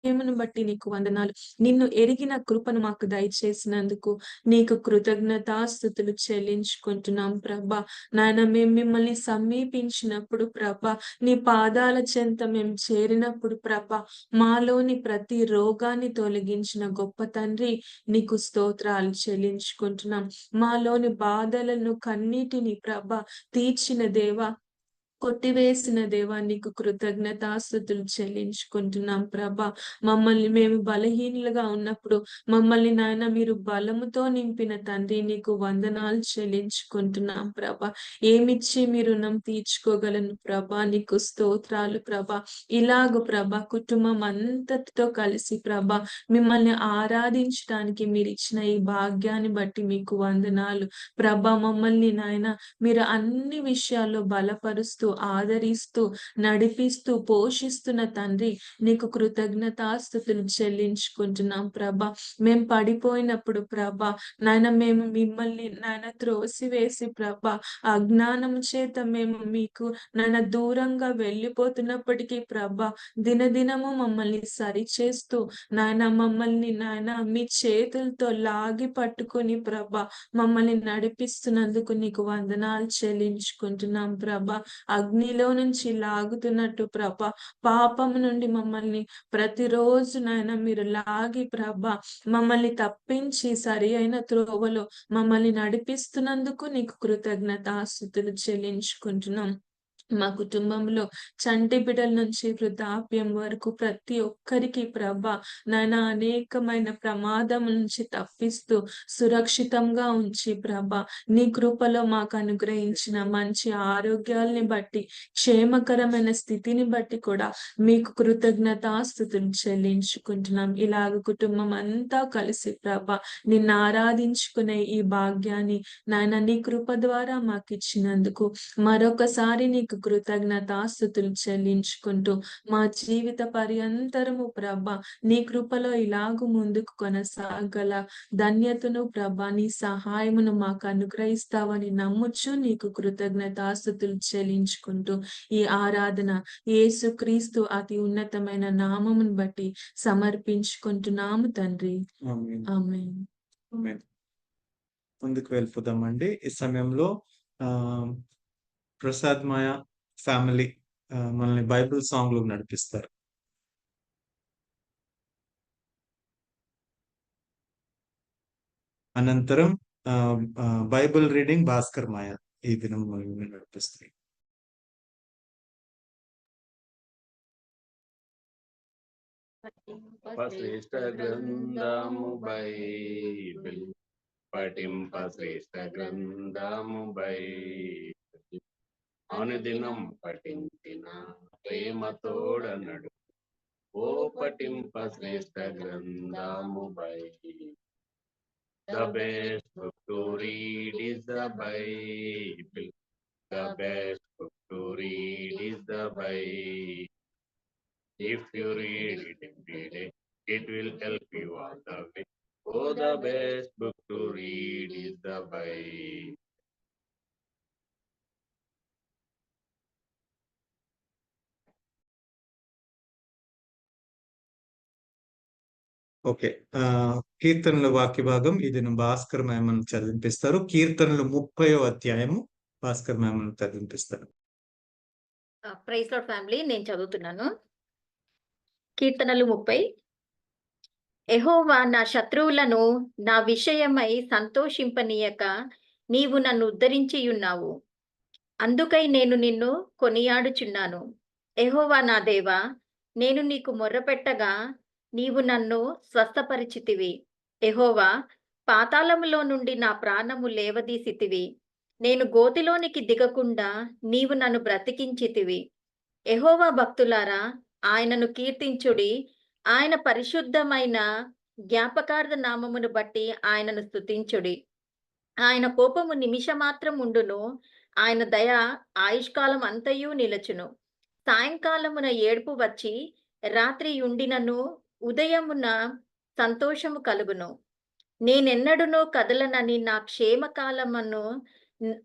ప్రేమను బట్టి నీకు వందనాలు. నిన్ను ఎరిగిన కృపను మాకు దయచేసినందుకు నీకు కృతజ్ఞతాస్తుతులు చెల్లించుకుంటున్నాం ప్రభా. నాయన మేము మిమ్మల్ని సమీపించినప్పుడు ప్రభా, నీ పాదాల చెంత మేము చేరినప్పుడు ప్రభా, మాలోని ప్రతి రోగాన్ని తొలగించిన గొప్ప తండ్రి నీకు స్తోత్రాలు చెల్లించుకుంటున్నాం. మాలోని బాధలను కన్నీటిని ప్రభా తీర్చిన దేవా, కొట్టివేసిన దేవా నీకు కృతజ్ఞతాస్తుతులు చెల్లించుకుంటున్నాం ప్రభా. మమ్మల్ని మేము బలహీనులుగా ఉన్నప్పుడు మమ్మల్ని నాయన మీరు బలముతో నింపిన తండ్రి నీకు వందనాలు చెల్లించుకుంటున్నాం ప్రభా. ఏమిచ్చి మీ రుణం తీర్చుకోగలను ప్రభా, నీకు స్తోత్రాలు ప్రభా. ఇలాగ ప్రభా కుటుంబం అంతటితో కలిసి ప్రభా మిమ్మల్ని ఆరాధించడానికి మీరు ఇచ్చిన ఈ భాగ్యాన్ని బట్టి మీకు వందనాలు ప్రభా. మమ్మల్ని నాయన మీరు అన్ని విషయాల్లో బలపరుస్తూ ఆదరిస్తూ నడిపిస్తూ పోషిస్తున్న తండ్రి నీకు కృతజ్ఞతాస్తుతులు చెల్లించుకుంటున్నాం ప్రభా. మేము పడిపోయినప్పుడు ప్రభా నాయన మేము మిమ్మల్ని నాయన త్రోసివేసి ప్రభా అజ్ఞానం చేత మేము మీకు నాయన దూరంగా వెళ్ళిపోతున్నప్పటికీ ప్రభా దినదినము మమ్మల్ని సరిచేస్తూ నాయన మమ్మల్ని నాయన మీ చేతులతో లాగి పట్టుకొని ప్రభా మమ్మల్ని నడిపిస్తున్నందుకు నీకు వందనాలు చెల్లించుకుంటున్నాం ప్రభా. అగ్నిలో నుంచి లాగుతున్నట్టు ప్రభా పాపం నుండి మమ్మల్ని ప్రతిరోజు నాయన మీరు లాగి ప్రభా మమ్మల్ని తప్పించి సరి అయిన త్రోవలో మమ్మల్ని నడిపిస్తున్నందుకు నీకు కృతజ్ఞతాస్తుతులు చెల్లించుకుంటున్నాం. మా కుటుంబంలో చంటి బిడ్డల నుంచి వృద్ధాప్యం వరకు ప్రతి ఒక్కరికి ప్రభా నాయన అనేకమైన ప్రమాదం నుంచి తప్పిస్తూ సురక్షితంగా ఉంచి ప్రభా నీ కృపలో మాకు అనుగ్రహించిన మంచి ఆరోగ్యాల్ని బట్టి క్షేమకరమైన స్థితిని బట్టి కూడా మీకు కృతజ్ఞతాస్తుతులు చెల్లించుకుంటున్నాం. ఇలాగ కుటుంబం అంతా కలిసి ప్రభా నిన్ను ఆరాధించుకునే ఈ భాగ్యాన్ని నాయన నీ కృప ద్వారా మాకు ఇచ్చినందుకు మరొకసారి నీకు కృతజ్ఞతాస్తుతులు చెల్లించుకుంటూ మా జీవిత పర్యంతరము ప్రభా నీ కృపలో ఇలాగూ ముందుకు కొనసాగల ధన్యతను ప్రభా నీ సహాయమును మాకు అనుగ్రహిస్తావని నమ్ముచు నీకు కృతజ్ఞతాస్తుతులు చెల్లించుకుంటూ ఈ ఆరాధన యేసుక్రీస్తు అతి ఉన్నతమైన నామమును బట్టి సమర్పించుకుంటున్నాము తండ్రి. ఆమేన్. ముందుకు వెళ్ళిపోదామండి. ఈ సమయంలో ప్రసాద్ మాయ ఫ్యామిలీ మనల్ని బైబిల్ సాంగ్ లో నడిపిస్తారు. అనంతరం బైబిల్ రీడింగ్ భాస్కర్ మాయ ఈ దినం మనల్ని నడిపిస్తారు. శ్రేష్ఠ గ్రంథము బైబిల్ పఠింప శ్రేష్ఠ గ్రంథము బైబిల్ అనుదినం పఠించిన ప్రేమ తోడనడు ఓ పఠింప శ్రేష్ఠ గ్రంథము Bible. The best book to read is the Bible. The best book to read is the Bible. If you read it every day, it will help you all the way. Oh, the best book to read is the Bible. Okay, కీర్తనల వాక్య భాగం ఇది భాస్కర్ మేమన్ చదివిపిస్తారు. కీర్తనలు 30వ అధ్యాయము భాస్కర్ మేమన్ చదివిపిస్తారు. ప్రైజ్ లార్డ్ ఫ్యామిలీ, నేను చదువుతున్నాను. కీర్తనలు 30. యెహోవా నా శత్రువులను నా విషయమై సంతోషింపనీయక నీవు నన్ను ఉద్ధరించి ఉన్నావు. అందుకై నేను నిన్ను కొనియాడుచున్నాను. యెహోవా నా దేవా, నేను నీకు మొర్రపెట్టగా నీవు నన్ను స్వస్థపరిచితివి. యెహోవా, పాతాళములో నుండి నా ప్రాణము లేవదీసితివి. నేను గోతిలోనికి దిగకుండా నీవు నన్ను బ్రతికించితివి. యెహోవా భక్తులారా, ఆయనను కీర్తించుడి. ఆయన పరిశుద్ధమైన జ్ఞాపకార్థ నామమును బట్టి ఆయనను స్తుతించుడి. ఆయన కోపము నిమిషమాత్రం ఉండును, ఆయన దయ ఆయుష్కాలం అంతయు నిలచును. సాయంకాలమున ఏడుపు వచ్చి రాత్రి ఉండినను ఉదయమున సంతోషము కలుగును. నేనెన్నడునో కదలనని నా క్షేమకాలమును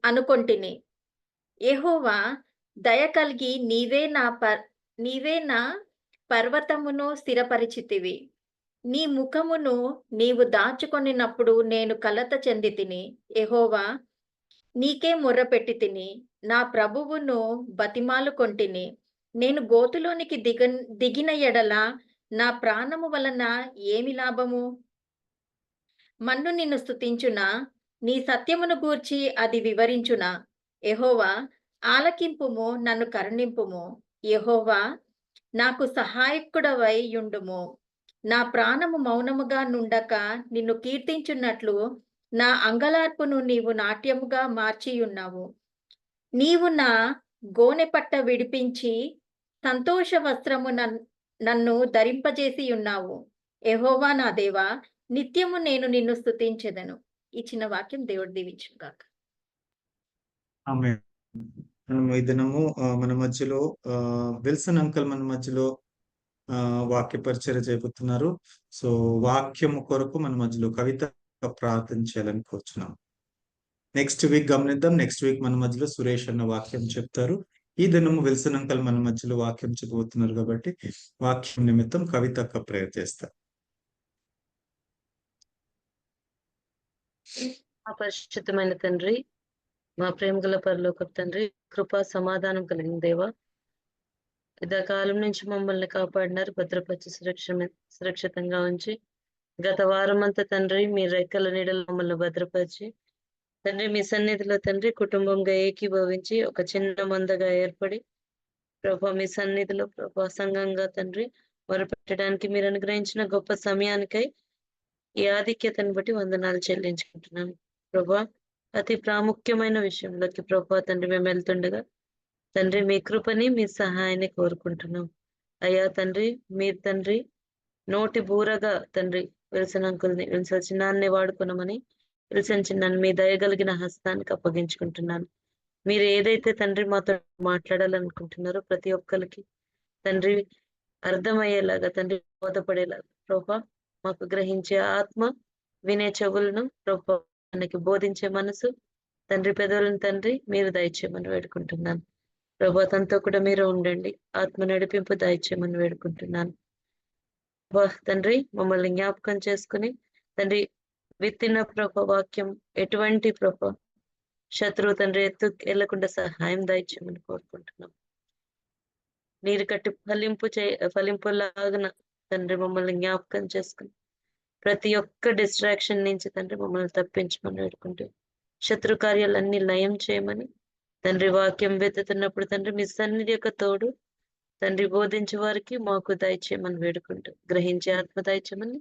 అనుకొంటిని. యెహోవా, దయ కలిగి నీవే నా పర్వతమును స్థిరపరిచితివి. నీ ముఖమును నీవు దాచుకొనినప్పుడు నేను కలత చెందితిని. యెహోవా, నీకే మొర్రపెట్టి తిని నా ప్రభువును బతిమాలుకొంటిని. నేను గోతులోనికి దిగిన ఎడల నా ప్రాణము వలన ఏమి లాభము? మన్ను నిన్ను స్తుతించునా? నీ సత్యమును గూర్చి అది వివరించునా? యెహోవా, ఆలకింపుము, నన్ను కరుణింపుము. యెహోవా, నాకు సహాయకుడవై యుండుము. నా ప్రాణము మౌనముగా నుండక నిన్ను కీర్తించున్నట్లు నా అంగలార్పును నీవు నాట్యముగా మార్చియున్నావు. నీవు నా గోనె పట్ట విడిపించి సంతోష వస్త్రము నన్ను ధరింపజేసి ఉన్నావు. యెహోవా నా దేవా, నిత్యము నేను నిన్ను స్తుతించెదను. ఈ చిన్న వాక్యం దేవుడు దీవించును గాక. ఆమేన్. మనం ఈ దినము మన మధ్యలో విల్సన్ అంకల్ మన మధ్యలో వాక్య పరిచర్య చేయబోతున్నారు. సో వాక్యము కొరకు మన మధ్యలో కవిత ప్రార్థన చేయాలని కోరుచున్నాం. నెక్స్ట్ వీక్ గమనిద్దాం. నెక్స్ట్ వీక్ మన మధ్యలో సురేష్ అన్న వాక్యం చెప్తారు. ఈ దినము విల్సన్ అంకల్ మన మధ్యలో వాక్యం చెప్పబోతున్నారు కాబట్టి వాక్యం నిమిత్తం కవిత ప్రేయర్ చేస్తారు. మా పరిశుద్ధమైన తండ్రి, మా ప్రేమ గల పరలోకపు తండ్రి, కృపా సమాధానం కలిగిన దేవా, కాలం నుంచి మమ్మల్ని కాపాడినారు, భద్రపరిచి సురక్షితంగా ఉంచి గత వారం అంతా తండ్రి మీ రెక్కల నీడలో మమ్మల్ని భద్రపరిచి తండ్రి మీ సన్నిధిలో తండ్రి కుటుంబంగా ఏకీభవించి ఒక చిన్న మందగా ఏర్పడి ప్రభా మీ సన్నిధిలో ప్రభా సంఘంగా తండ్రి మొరపెట్టడానికి మీరు అనుగ్రహించిన గొప్ప సమయానికై ఈ ఆధిక్యతను బట్టి వందనాలు చెల్లించుకుంటున్నాను ప్రభా. అతి ప్రాముఖ్యమైన విషయంలోకి ప్రభా తండ్రి మేము వెళ్తుండగా తండ్రి మీ కృపని మీ సహాయాన్ని కోరుకుంటున్నాం అయ్యా తండ్రి. మీరు తండ్రి నోటి బూరగా తండ్రి విల్సన్ అంకుల్ని విల్సన్ చిన్నాన్ని వాడుకున్నామని విల్సన్ చిన్నాన్ని మీ దయగలిగిన హస్తానికి అప్పగించుకుంటున్నాను. మీరు ఏదైతే తండ్రి మాతో మాట్లాడాలనుకుంటున్నారో ప్రతి ఒక్కరికి తండ్రి అర్థమయ్యేలాగా తండ్రి బోధపడేలాగా ప్రభా మాకు గ్రహించే ఆత్మ, వినే చెవులను ప్రభా మనకి బోధించే మనసు తండ్రి పెదవులను తండ్రి మీరు దయచేయమని వేడుకుంటున్నాను ప్రభా. తనతో కూడా మీరు ఉండండి, ఆత్మ నడిపింపు దయచేయమని వేడుకుంటున్నాను తండ్రి. మమ్మల్ని జ్ఞాపకం చేసుకుని తండ్రి విత్తిన ప్రభా వాక్యం ఎటువంటి ప్రభా శత్రువు తండ్రి వెళ్ళకుండా సహాయం దయచేయమని కోరుకుంటున్నాం. నీరు కట్టి ఫలింపులాగిన తండ్రి మమ్మల్ని జ్ఞాపకం చేసుకుని ప్రతి ఒక్క డిస్ట్రాక్షన్ నుంచి తండ్రి మమ్మల్ని తప్పించమని వేడుకుంటూ శత్రు కార్యాలన్నీ లయం చేయమని తండ్రి వాక్యం వెతుతున్నప్పుడు తండ్రి మీ సన్నిధి యొక్క తోడు తండ్రి బోధించే వారికి మాకు దయచేయమని వేడుకుంటూ గ్రహించే ఆత్మ దయచేయమని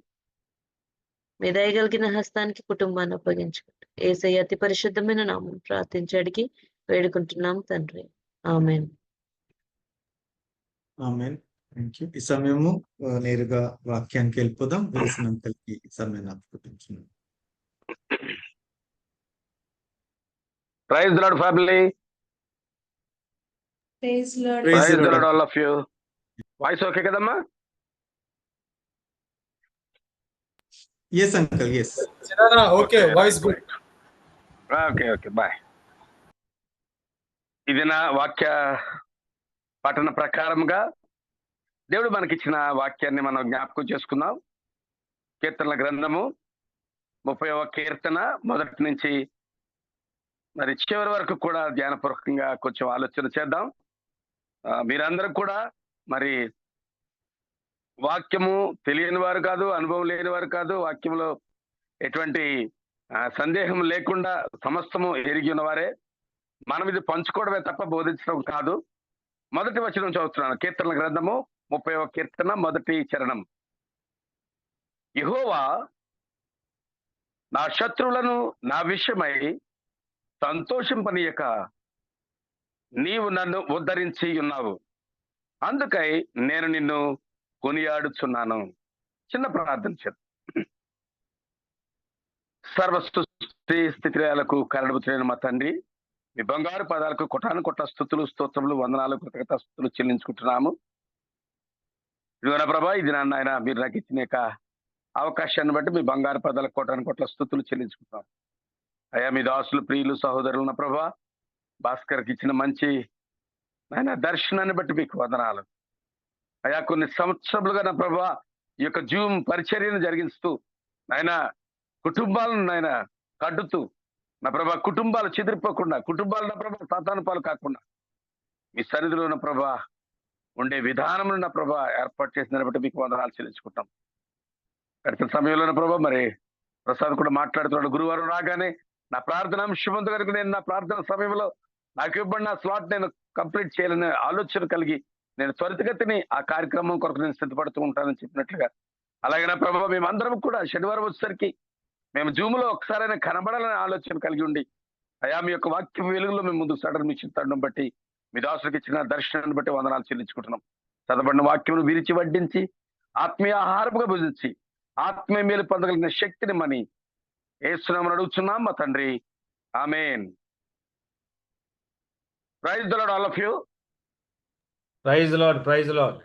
మీ దయగలిగిన హస్తానికి కుటుంబాన్ని అప్పగించుకుంటూ యేసయ్య అతి పరిశుద్ధమైన నామం ప్రార్థించి అడిగి వేడుకుంటున్నాం తండ్రి. ఆమేన్. ఆమేన్. Thank you. ఈ సమయము నేరుగా వాక్యానికి వెళ్ళిపోదాం. విల్సన్ అంకల్ కి సమయాన్ని అప్పగించున్నాం. Praise the Lord family. Praise Lord. Praise the Lord all of you. Voice okay కదమ్మా? yes uncle, yes. Okay, voice good. Okay bye. ఇది నా వాక్య పఠన ప్రకారంగా దేవుడు మనకిచ్చిన వాక్యాన్ని మనం జ్ఞాపకం చేసుకుందాం. కీర్తనల గ్రంథము 30వ కీర్తన మొదటి నుంచి మరి చివరి వరకు కూడా ధ్యానపూర్వకంగా కొంచెం ఆలోచన చేద్దాం. మీరందరూ కూడా మరి వాక్యము తెలియని వారు కాదు, అనుభవం లేని వారు కాదు, వాక్యంలో ఎటువంటి సందేహం లేకుండా సమస్తము ఎరిగి ఉన్నవారే. మనం ఇది పంచుకోవడమే తప్ప బోధించడం కాదు. మొదటి వచనం చదువుతున్నాను. కీర్తనల గ్రంథము 30వ కీర్తన మొదటి చరణం. యెహోవా నా శత్రువులను నా విషయమై సంతోషింపనీయక నీవు నన్ను ఉద్ధరించి ఉన్నావు, అందుకై నేను నిన్ను కొనియాడుచున్నాను. చిన్న ప్రార్థన చేద్దాం. సర్వ సృష్టి స్థితిలయాలకు కారణభూతులైన మా తండ్రి, మీ బంగారు పదాలకు కొటాను కొట్ట స్తుతులు, స్తోత్రములు, వందనాలు, కృతజ్ఞత స్తుతులు చెల్లించుకుంటున్నాము. ఇదిగోనా ప్రభా, ఇది నాయన మీరు నాకు ఇచ్చిన అవకాశాన్ని బట్టి మీ బంగారు పదాలకు కొటాను కొట్ల స్తుతులు చెల్లించుకుంటున్నాం. అయ్యా మీ దాసులు, ప్రియులు, సహోదరులు నా ప్రభా, భాస్కర్కి ఇచ్చిన మంచి ఆయన దర్శనాన్ని బట్టి మీకు వందనాలు. అయ్యా కొన్ని సంవత్సరాలుగా నా ప్రభా ఈ యొక్క జూమ్ పరిచర్యను జరిగిస్తూ ఆయన కుటుంబాలను ఆయన కడ్డుతూ నా ప్రభా కుటుంబాలు చెదిరిపోకుండా, కుటుంబాలు నా ప్రభా సాతాను పాలు కాకుండా మీ సన్నిధిలో నా ప్రభా ఉండే విధానమును నా ప్రభా ఏర్పాటు చేసిన బట్టి మీకు వందనాలు చెల్లించుకుంటాం. గడిచిన సమయంలో నా ప్రభా మరి ప్రసాద్ కూడా మాట్లాడుతున్నాడు. గురువారం రాగానే నా ప్రార్థన అంశమంత కనుక నేను నా ప్రార్థన సమయంలో నాకు ఇవ్వబడిన స్లాట్ నేను కంప్లీట్ చేయాలనే ఆలోచన కలిగి నేను త్వరితగతిని ఆ కార్యక్రమం కొరకు నేను సిద్ధపడుతూ ఉంటానని చెప్పినట్లుగా, అలాగే నా ప్రభావ మేమందరం కూడా శనివారం వచ్చేసరికి మేము జూమ్లో ఒకసారైనా కనబడాలనే ఆలోచన కలిగి ఉండి అయా మీ యొక్క వాక్య వెలుగులో మేము ముందుకు సాగడం మీ చిత్తాన్ని బట్టి మీ దాసులకు ఇచ్చిన దర్శనాన్ని బట్టి వందనాలు చెల్లించుకుంటున్నాం. చదవబడిన వాక్యమును విరిచి వడ్డించి ఆత్మీయ ఆహారముగా భుజించి ఆత్మీయ మేలు పొందగలిగిన శక్తిని మని యేసు నామమున అడుగుచున్నాం మా తండ్రి. ఆమేన్. Praise the Lord all of you. Praise Lord, praise Lord.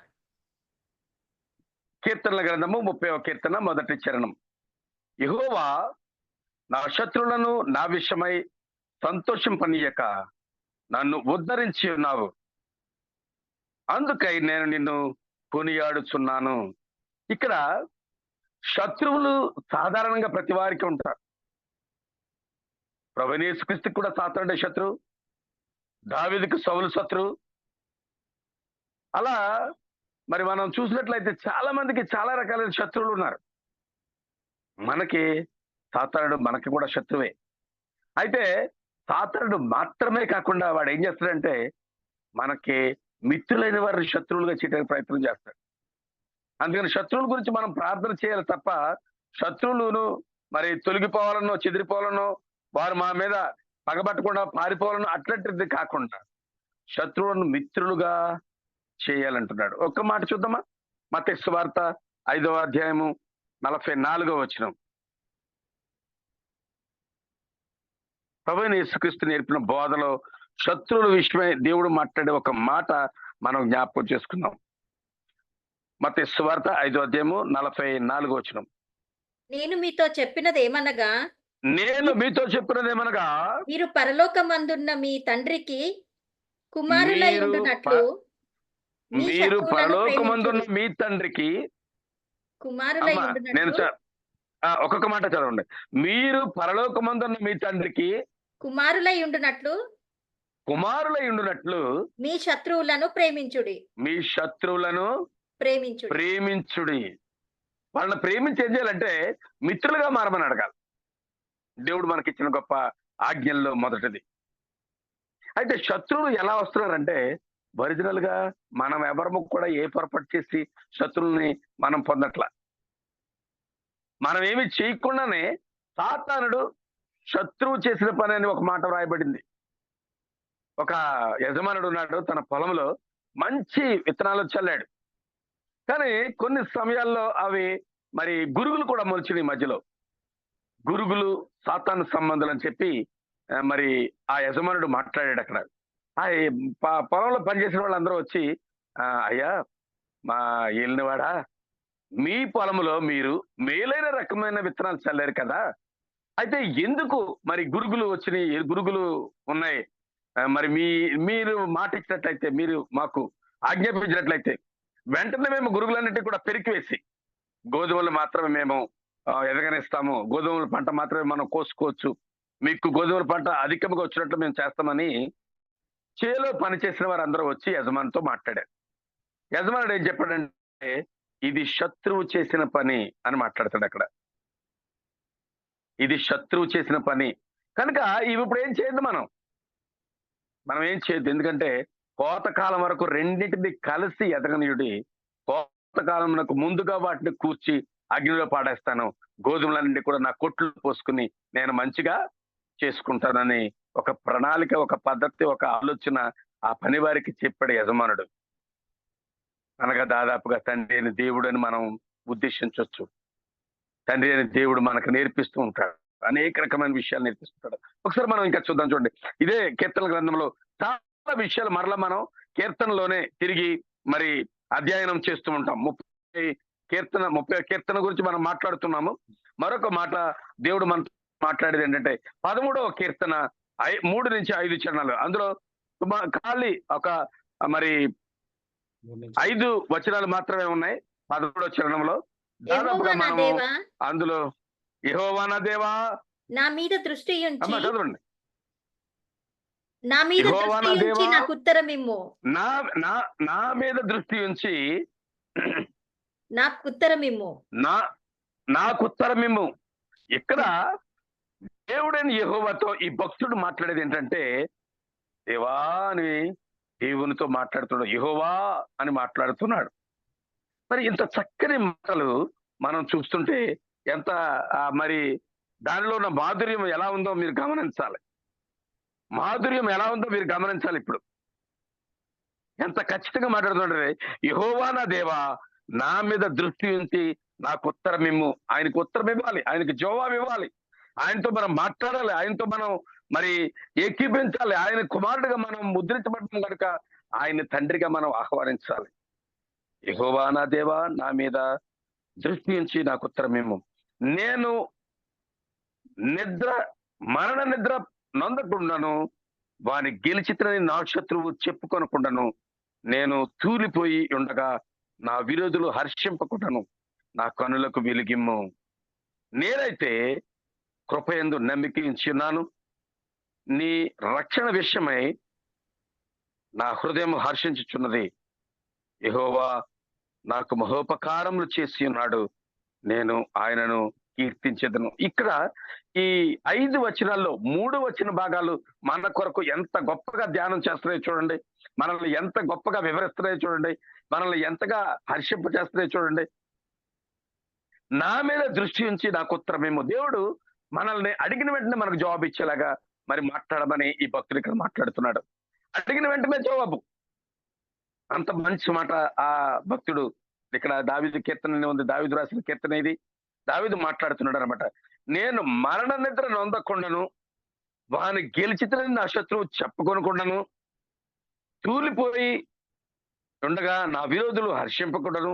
కీర్తనల గ్రంథము 30వ కీర్తన మొదటి చరణం. యెహోవా నా శత్రువులను నా విషయమై సంతోషింపనీయక నన్ను ఉద్ధరించి ఉన్నావు, అందుకై నేను నిన్ను కొనియాడుచున్నాను. ఇక్కడ శత్రువులు సాధారణంగా ప్రతి వారికి ఉంటారు. ప్రభువైన యేసుక్రీస్తుకు కూడా సాతానుడే శత్రువు, దావీదుకు సౌలు శత్రువు. అలా మరి మనం చూసినట్లయితే చాలా మందికి చాలా రకాలైన శత్రువులు ఉన్నారు. మనకి సాతానుడు మనకి కూడా శత్రువే. అయితే సాతానుడు మాత్రమే కాకుండా వాడు ఏం చేస్తాడంటే మనకి మిత్రులైన వారిని శత్రువులుగా చేయడానికి ప్రయత్నం చేస్తాడు. అందుకని శత్రువుల గురించి మనం ప్రార్థన చేయాలి తప్ప శత్రువులను మరి తొలగిపోవాలనో చెదిరిపోవాలనో వారు మా మీద పగబట్టకుండా పారిపోవాలనో అట్లాంటిది కాకుండా శత్రువులను మిత్రులుగా చేయాలంటున్నాడు. ఒక్క మాట చూద్దామా? మత్తయి సువార్త 5వ అధ్యాయము 44వ వచనం. ప్రభువైన యేసుక్రీస్తు నేర్పిన బోధలో శత్రువుల విషయమై దేవుడు మాట్లాడే ఒక మాట మనం జ్ఞాపకం చేసుకుందాం. మత్తయి సువార్త 5వ అధ్యాయము 44వ వచనం. నేను మీతో చెప్పినది ఏమనగా మీరు పరలోకమందున్న మీ తండ్రికి కుమారులై ఉండునట్లు మీరు పరలోకమందున్న మీ తండ్రికి కుమారులై నేను ఒక్కొక్క మాట చదవండి. మీరు పరలోకమందున్న మీ తండ్రికి కుమారులై ఉండునట్లు మీ శత్రువులను ప్రేమించుడి. ప్రేమించుడి. వాళ్ళని ప్రేమించి ఏం చేయాలంటే మిత్రులుగా మారమని అడగాలి. దేవుడు మనకిచ్చిన గొప్ప ఆజ్ఞల్లో మొదటిది. అయితే శత్రువులు ఎలా వస్తున్నారంటే ఒరిజినల్ గా మనం ఎవరము కూడా ఏ పొరపాటు చేసి శత్రువుల్ని మనం పొందట్లా. మనం ఏమి చేయకుండానే సాతానుడు శత్రువు చేసిన పని అని ఒక మాట వ్రాయబడింది. ఒక యజమానుడు ఉన్నాడు, తన పొలంలో మంచి విత్తనాలు చల్లాడు. కానీ కొన్ని సమయాల్లో అవి మరి గురుగులు కూడా మొలిచినాయి మధ్యలో. గురుగులు సాతాను సంబంధాలు అని చెప్పి మరి ఆ యజమానుడు మాట్లాడాడు. అక్కడ ఆ పొలంలో పనిచేసిన వాళ్ళందరూ వచ్చి, అయ్యా మా ఏలినవాడా, మీ పొలంలో మీరు మేలైన రకమైన విత్తనాలు చల్లారు కదా, అయితే ఎందుకు మరి గురుగులు వచ్చినాయి, గురుగులు ఉన్నాయి, మరి మీరు మాట ఇచ్చినట్లయితే, మీరు మాకు ఆజ్ఞాపించినట్లయితే వెంటనే మేము గురుగులన్నిటికీ కూడా పెరికివేసి గోధుమలు మాత్రమే మేము ఎదగనిస్తాము, గోధుమల పంట మాత్రమే మనం కోసుకోవచ్చు, మీకు గోధుమల పంట అధికంగా వచ్చినట్లు మేము చేస్తామని చేలో పనిచేసిన వారు అందరూ వచ్చి యజమానితో మాట్లాడారు. యజమానుడు ఏం చెప్పాడంటే ఇది శత్రువు చేసిన పని అని మాట్లాడతాడు. అక్కడ ఇది శత్రువు చేసిన పని కనుక ఇవి ఇప్పుడు ఏం చేయద్దు, మనం ఏం చేయొద్దు. ఎందుకంటే కోతకాలం వరకు రెండింటిని కలిసి ఎదగనీయుడి, కోతకాలంకు ముందుగా వాటిని కూర్చి అగ్నిలో పాడేస్తాను, గోధుమలన్నింటి కూడా నా కొట్లు పోసుకుని నేను మంచిగా చేసుకుంటానని ఒక ప్రణాళిక, ఒక పద్ధతి, ఒక ఆలోచన ఆ పని వారికి చెప్పాడు యజమానుడు. అనగా దాదాపుగా తండ్రి అయిన దేవుడు అని మనం ఉద్దేశించవచ్చు. తండ్రి అయిన దేవుడు మనకు నేర్పిస్తూ ఉంటాడు, అనేక రకమైన విషయాలు నేర్పిస్తుంటాడు. ఒకసారి మనం ఇంకా చూద్దాం. చూడండి, ఇదే కీర్తన గ్రంథంలో చాలా విషయాలు మరలా మనం కీర్తనలోనే తిరిగి మరి అధ్యయనం చేస్తూ ఉంటాం. 30వ కీర్తన గురించి మనం మాట్లాడుతున్నాము. మరొక మాట దేవుడు మనతో మాట్లాడేది ఏంటంటే 13వ కీర్తన 3 నుంచి 5 చరణాలు. అందులో ఖాళీ ఒక మరి 5 వచనాలు మాత్రమే ఉన్నాయి 13వ చరణంలో. దాదాపుగా మనము అందులో యెహోవా నా దేవా నా మీద దృష్టి ఉంచి చదవండి. నా మీద దృష్టి ఉంచి నాకు ఉత్తరమిమ్ము. నా మీద దృష్టి ఉంచి నాకు ఉత్తరమిమ్ము. నాకు ఉత్తరమిమ్ము. ఇక్కడ దేవుడైన యెహోవాతో ఈ భక్తుడు మాట్లాడేది ఏంటంటే దేవా అని దేవునితో మాట్లాడుతున్నాడు, యెహోవా అని మాట్లాడుతున్నాడు. మరి ఇంత చక్కని మాటలు మనం చూస్తుంటే ఎంత మరి దానిలో ఉన్న మాధుర్యం ఎలా ఉందో మీరు గమనించాలి. ఇప్పుడు ఎంత ఖచ్చితంగా మాట్లాడుతుంటే యెహోవా నా దేవా నా మీద దృష్టి ఉంచి నాకు ఉత్తరం ఇమ్ము. ఆయనకు ఉత్తరం ఇవ్వాలి, ఆయనకు జవాబు ఇవ్వాలి, ఆయనతో మనం మాట్లాడాలి, ఆయనతో మనం మరి ఏకీభించాలి. ఆయన కుమారుడిగా మనం ముద్రించబడడం కనుక ఆయన తండ్రిగా మనం ఆహ్వానించాలి. యెహోవా నా దేవా, నా మీద దృష్టి ఉంచి నాకు ఉత్తరమేమో. నేను మరణ నిద్ర నొందకుండాను, వాని గెలిచితనని నా శత్రువు చెప్పుకొనకుండాను, నేను తూలిపోయి ఉండగా నా విరోధులు హర్షింపకుండాను నా కనులకు వెలిగిమ్ము. నేనైతే కృపయందు నమ్మిక ఉంచున్నాను. నీ రక్షణ విషయమై నా హృదయం హర్షించుచున్నది. యెహోవా నాకు మహోపకారములు చేసి ఉన్నాడు, నేను ఆయనను కీర్తించేదను. ఇక్కడ ఈ 5 వచనాల్లో 3 వచన భాగాలు మన కొరకు ఎంత గొప్పగా ధ్యానం చేస్తున్నాయో చూడండి, మనల్ని ఎంత గొప్పగా వివరిస్తున్నాయో చూడండి, మనల్ని ఎంతగా హర్షింప చేస్తున్నాయో చూడండి. నా మీద దృష్టి ఉంచి నాకు ఉత్తరమేమో. దేవుడు మనల్ని అడిగిన వెంటనే మనకు జవాబు ఇచ్చేలాగా మరి మాట్లాడమని ఈ భక్తుడు ఇక్కడ మాట్లాడుతున్నాడు. అడిగిన వెంటనే జవాబు. అంత మంచి మాట ఆ భక్తుడు ఇక్కడ దావీదు కీర్తన ఉంది, దావీదు రాసిన కీర్తన ఇది. దావీదు మాట్లాడుతున్నాడు అనమాట. నేను మరణ నిద్ర నొందకుండాను, వాని గెలిచితనని నా శత్రువు చెప్పుకొనకుండాను, తూలిపోయి ఉండగా నా విరోధులు హర్షింపకుండాను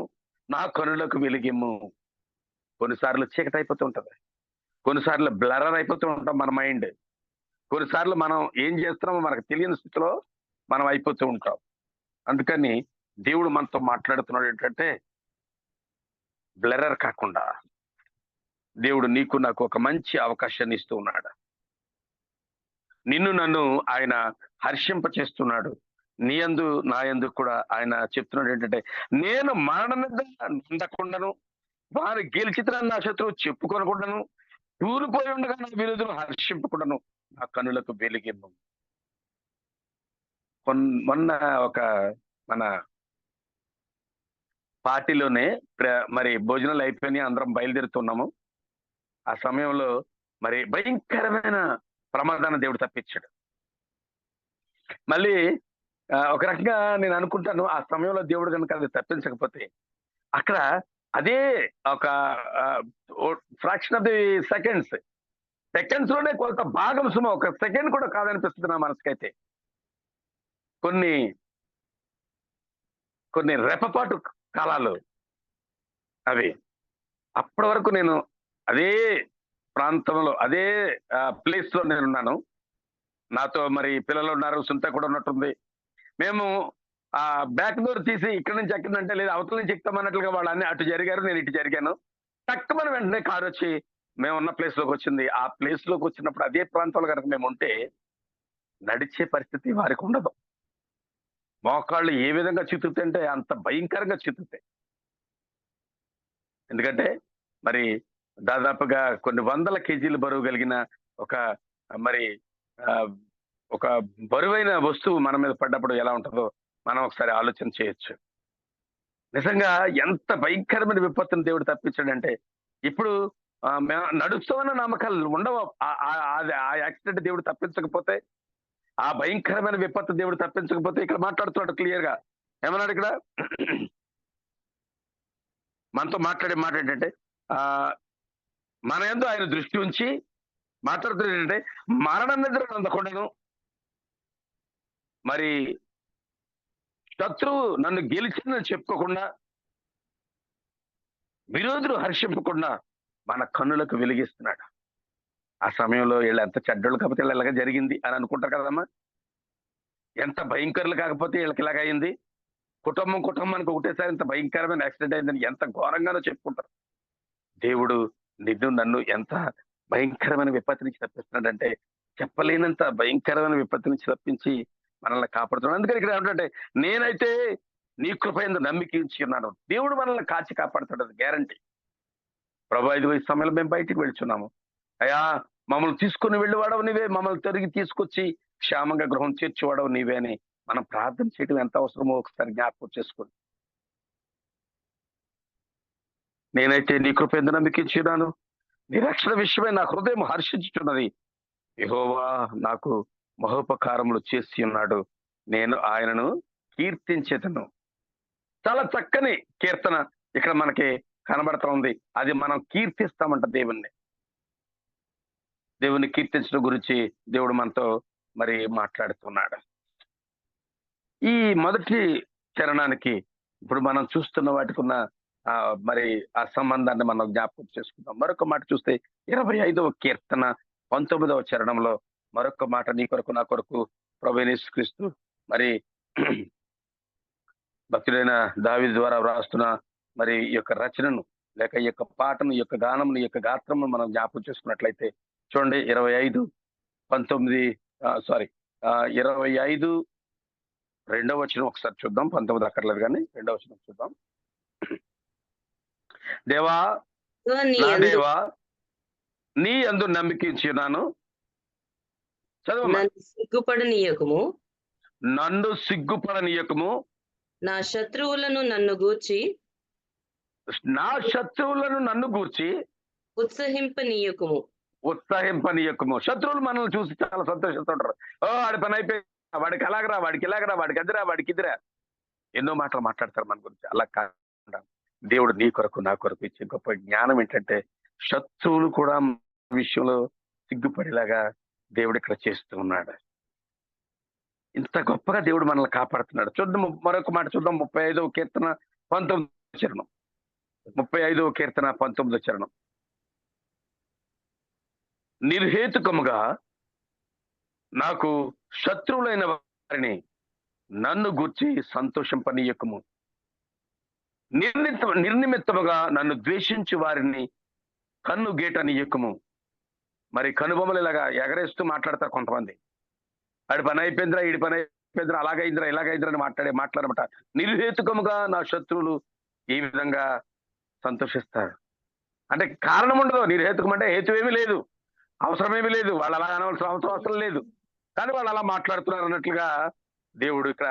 నా కనులకు వెలిగిమ్ము. కొన్నిసార్లు చీకటి అయిపోతూ ఉంటది, కొన్నిసార్లు బ్లరర్ అయిపోతూ ఉంటాం మన మైండ్, కొన్నిసార్లు మనం ఏం చేస్తున్నామో మనకు తెలియని స్థితిలో మనం అయిపోతూ ఉంటాం. అందుకని దేవుడు మనతో మాట్లాడుతున్నాడు ఏంటంటే, బ్లరర్ కాకుండా దేవుడు నీకు నాకు ఒక మంచి అవకాశాన్ని ఇస్తూ ఉన్నాడు. నిన్ను నన్ను ఆయన హర్షింప చేస్తున్నాడు. నీ యందు నా యందు కూడా ఆయన చెప్తున్నాడు ఏంటంటే, నేను మరణ నిద్ర నొందకుండాను, వారు గెలిచితనని నా శత్రువు చెప్పుకొనకుండాను, తూలిపోయి ఉండగా నా విరోధులు హర్షింపకుండాను నా కనులకు వెలిగిమ్ము. మొన్న ఒక మన పార్టీలోనే మరి భోజనాలు అయిపోయినాయి, అందరం బయలుదేరుతున్నాము. ఆ సమయంలో మరి భయంకరమైన ప్రమాదాన్ని దేవుడు తప్పించాడు. మళ్ళీ ఒక రకంగా నేను అనుకుంటాను, ఆ సమయంలో దేవుడు కనుక అది తప్పించకపోతే అక్కడ అదే ఒక ఫ్రాక్షన్ ఆఫ్ ది సెకండ్స్ లోనే కొంత భాగం సుమ, ఒక సెకండ్ కూడా కాదనిపిస్తుంది నా మనసుకైతే. కొన్ని రెప్పపాటు కాలాలు అవి. అప్పటి వరకు నేను అదే ప్రాంతంలో, అదే ప్లేస్ లో నేనున్నాను. నాతో మరి పిల్లలు ఉన్నారు, సుంత కూడా ఉన్నట్టుంది. మేము ఆ బ్యాక్ డోర్ తీసి ఇక్కడి నుంచి ఎక్కడంటే లేదు అవతల నుంచి ఎక్కుతామన్నట్లుగా వాళ్ళు అన్ని అటు జరిగారు, నేను ఇటు జరిగాను. తక్కువ వెంటనే కారు వచ్చి మేము ఉన్న ప్లేస్ లోకి వచ్చింది. ఆ ప్లేస్ లోకి వచ్చినప్పుడు అదే ప్రాంతంలో కనుక మేము ఉంటే నడిచే పరిస్థితి వారికి ఉండదు. మోకాళ్ళు ఏ విధంగా చితుకుతాయంటే అంత భయంకరంగా చితుకుతాయి. ఎందుకంటే మరి దాదాపుగా కొన్ని వందల కేజీలు బరువు కలిగిన ఒక బరువైన వస్తువు మన మీద పడ్డప్పుడు ఎలా ఉంటుందో మనం ఒకసారి ఆలోచన చేయొచ్చు. నిజంగా ఎంత భయంకరమైన విపత్తును దేవుడు తప్పించాడంటే, ఇప్పుడు నడుస్తామన్న నమ్మకాలు ఉండవు. ఆ యాక్సిడెంట్ దేవుడు తప్పించకపోతే, ఆ భయంకరమైన విపత్తు దేవుడు తప్పించకపోతే, ఇక్కడ మాట్లాడుతున్నాడు క్లియర్ గా. ఏమన్నాడు ఇక్కడ? మనతో మాట్లాడే మాట ఏంటంటే, మన యందు ఆయన దృష్టి ఉంచి మాట్లాడుతున్నాడు ఏంటంటే, మరణ నిద్ర నొందకుండాను, మరి శత్రువు నన్ను గెలిచిందని చెప్పుకోకుండా, విరోధులు హర్షింపకుండా మన కన్నులకు వెలిగిస్తున్నాడు. ఆ సమయంలో వీళ్ళు ఎంత చెడ్డోళ్ళు కాకపోతే వీళ్ళు ఇలాగ జరిగింది అని అనుకుంటారు కదమ్మా. ఎంత భయంకరులు కాకపోతే వీళ్ళకి ఇలాగ అయింది. కుటుంబానికి ఒకటేసారి ఇంత భయంకరమైన యాక్సిడెంట్ అయిందని ఎంత ఘోరంగానో చెప్పుకుంటారు. దేవుడు నిన్ను నన్ను ఎంత భయంకరమైన విపత్తి నుంచి తప్పిస్తున్నాడంటే, చెప్పలేనంత భయంకరమైన విపత్తి నుంచి తప్పించి మనల్ని కాపాడుతున్నాడు. అందుకని ఇక్కడ ఏమిటంటే, నేనైతే నీ కృప యందు నమ్మిక ఉంచి ఉన్నాను. దేవుడు మనల్ని కాచి కాపాడుతాడు, అది గ్యారంటీ. ప్రభు 5 వయసు సమయంలో మేము బయటికి వెళ్తున్నాము. అయ్యా మమ్మల్ని తీసుకుని వెళ్ళేవాడవు నీవే, మమ్మల్ని తిరిగి తీసుకొచ్చి క్షేమంగా గృహం చేర్చేవాడవు నీవే అని మనం ప్రార్థన చేయడం ఎంత అవసరమో ఒకసారి జ్ఞాపకం చేసుకోండి. నేనైతే నీ కృప యందు నమ్మిక ఉంచి ఉన్నాను, నీ రక్షణ విషయమై నా హృదయం హర్షించుతున్నది. యెహోవా నాకు మహోపకారములు చేసి ఉన్నాడు, నేను ఆయనను కీర్తించేదను. చాలా చక్కని కీర్తన ఇక్కడ మనకి కనబడతా ఉంది. అది మనం కీర్తిస్తామంట దేవుణ్ణి. దేవుని కీర్తించడం గురించి దేవుడు మనతో మరి మాట్లాడుతున్నాడు. ఈ మొదటి చరణానికి ఇప్పుడు మనం చూస్తున్న వాటికి ఉన్న మరి ఆ సంబంధాన్ని మనం జ్ఞాపకం చేసుకుందాం. మరొక మాట చూస్తే 25వ కీర్తన 19వ చరణంలో మరొక మాట, నీ కొరకు నా కొరకు ప్రభువైన యేసుక్రీస్తు మరి భక్తుడైన దావీదు ద్వారా వ్రాస్తున్న మరి ఈ యొక్క రచనను లేక ఈ యొక్క పాటను, ఈ యొక్క గానమును, ఈ యొక్క గాత్రమును మనం జ్ఞాపకం చేసుకున్నట్లయితే చూడండి 25 రెండవ వచనం ఒకసారి చూద్దాం. 19 అక్కర్లేదు కానీ రెండవ వచనం చూద్దాం. దేవా నా దేవా నీ యందు నమ్మికించున్నాను. చదువు. సిగ్గుపడనీయకము, నన్ను సిగ్గుపడనీయకము, నా శత్రువులను నన్ను గూర్చి ఉత్సహింపనీయకము. శత్రువులు మనల్ని చూసి చాలా సంతోషిస్తుంటారు. వాడి పని అయిపోయి, వాడికి అలాగరా, వాడికి ఇలాగరా, వాడికి అదిరా, వాడికి ఇదిరా, ఎన్నో మాటలు మాట్లాడతారు మన గురించి. అలా కాకుండా దేవుడు నీ కొరకు నా కొరకు ఇచ్చే గొప్ప జ్ఞానం ఏంటంటే శత్రువులు కూడా విషయంలో సిగ్గుపడేలాగా దేవుడు ఇక్కడ చేస్తూ ఉన్నాడు. ఇంత గొప్పగా దేవుడు మనల్ని కాపాడుతున్నాడు. చూద్దాం మరొక మాట చూద్దాం. 35వ కీర్తన 19వ చరణం. 35వ కీర్తన 19వ చరణం. నిర్హేతుకముగా నాకు శత్రువులైన వారిని నన్ను గూర్చి సంతోషింపనీయకము, నిర్నిమిత్తముగా నన్ను ద్వేషించి వారిని కన్ను గేటనీయకము. మరి కనుబొమ్మలు ఇలాగా ఎగరేస్తూ మాట్లాడతారు కొంతమంది. ఆడి పని అయిపోయిందిరా, ఈడి పని అయిపోయిందిరా, అలాగైందిరా, ఇలాగైందిరా అని మాట్లాడమాట. నిర్హేతుకముగా నా శత్రువులు ఈ విధంగా సంతోషిస్తారు. అంటే కారణం ఉండదు. నిర్హేతుకం అంటే హేతు ఏమీ లేదు, అవసరమేమీ లేదు, వాళ్ళు అలా అనవలసిన అవసరం లేదు, కానీ వాళ్ళు అలా మాట్లాడుతున్నారు అన్నట్లుగా దేవుడు ఇక్కడ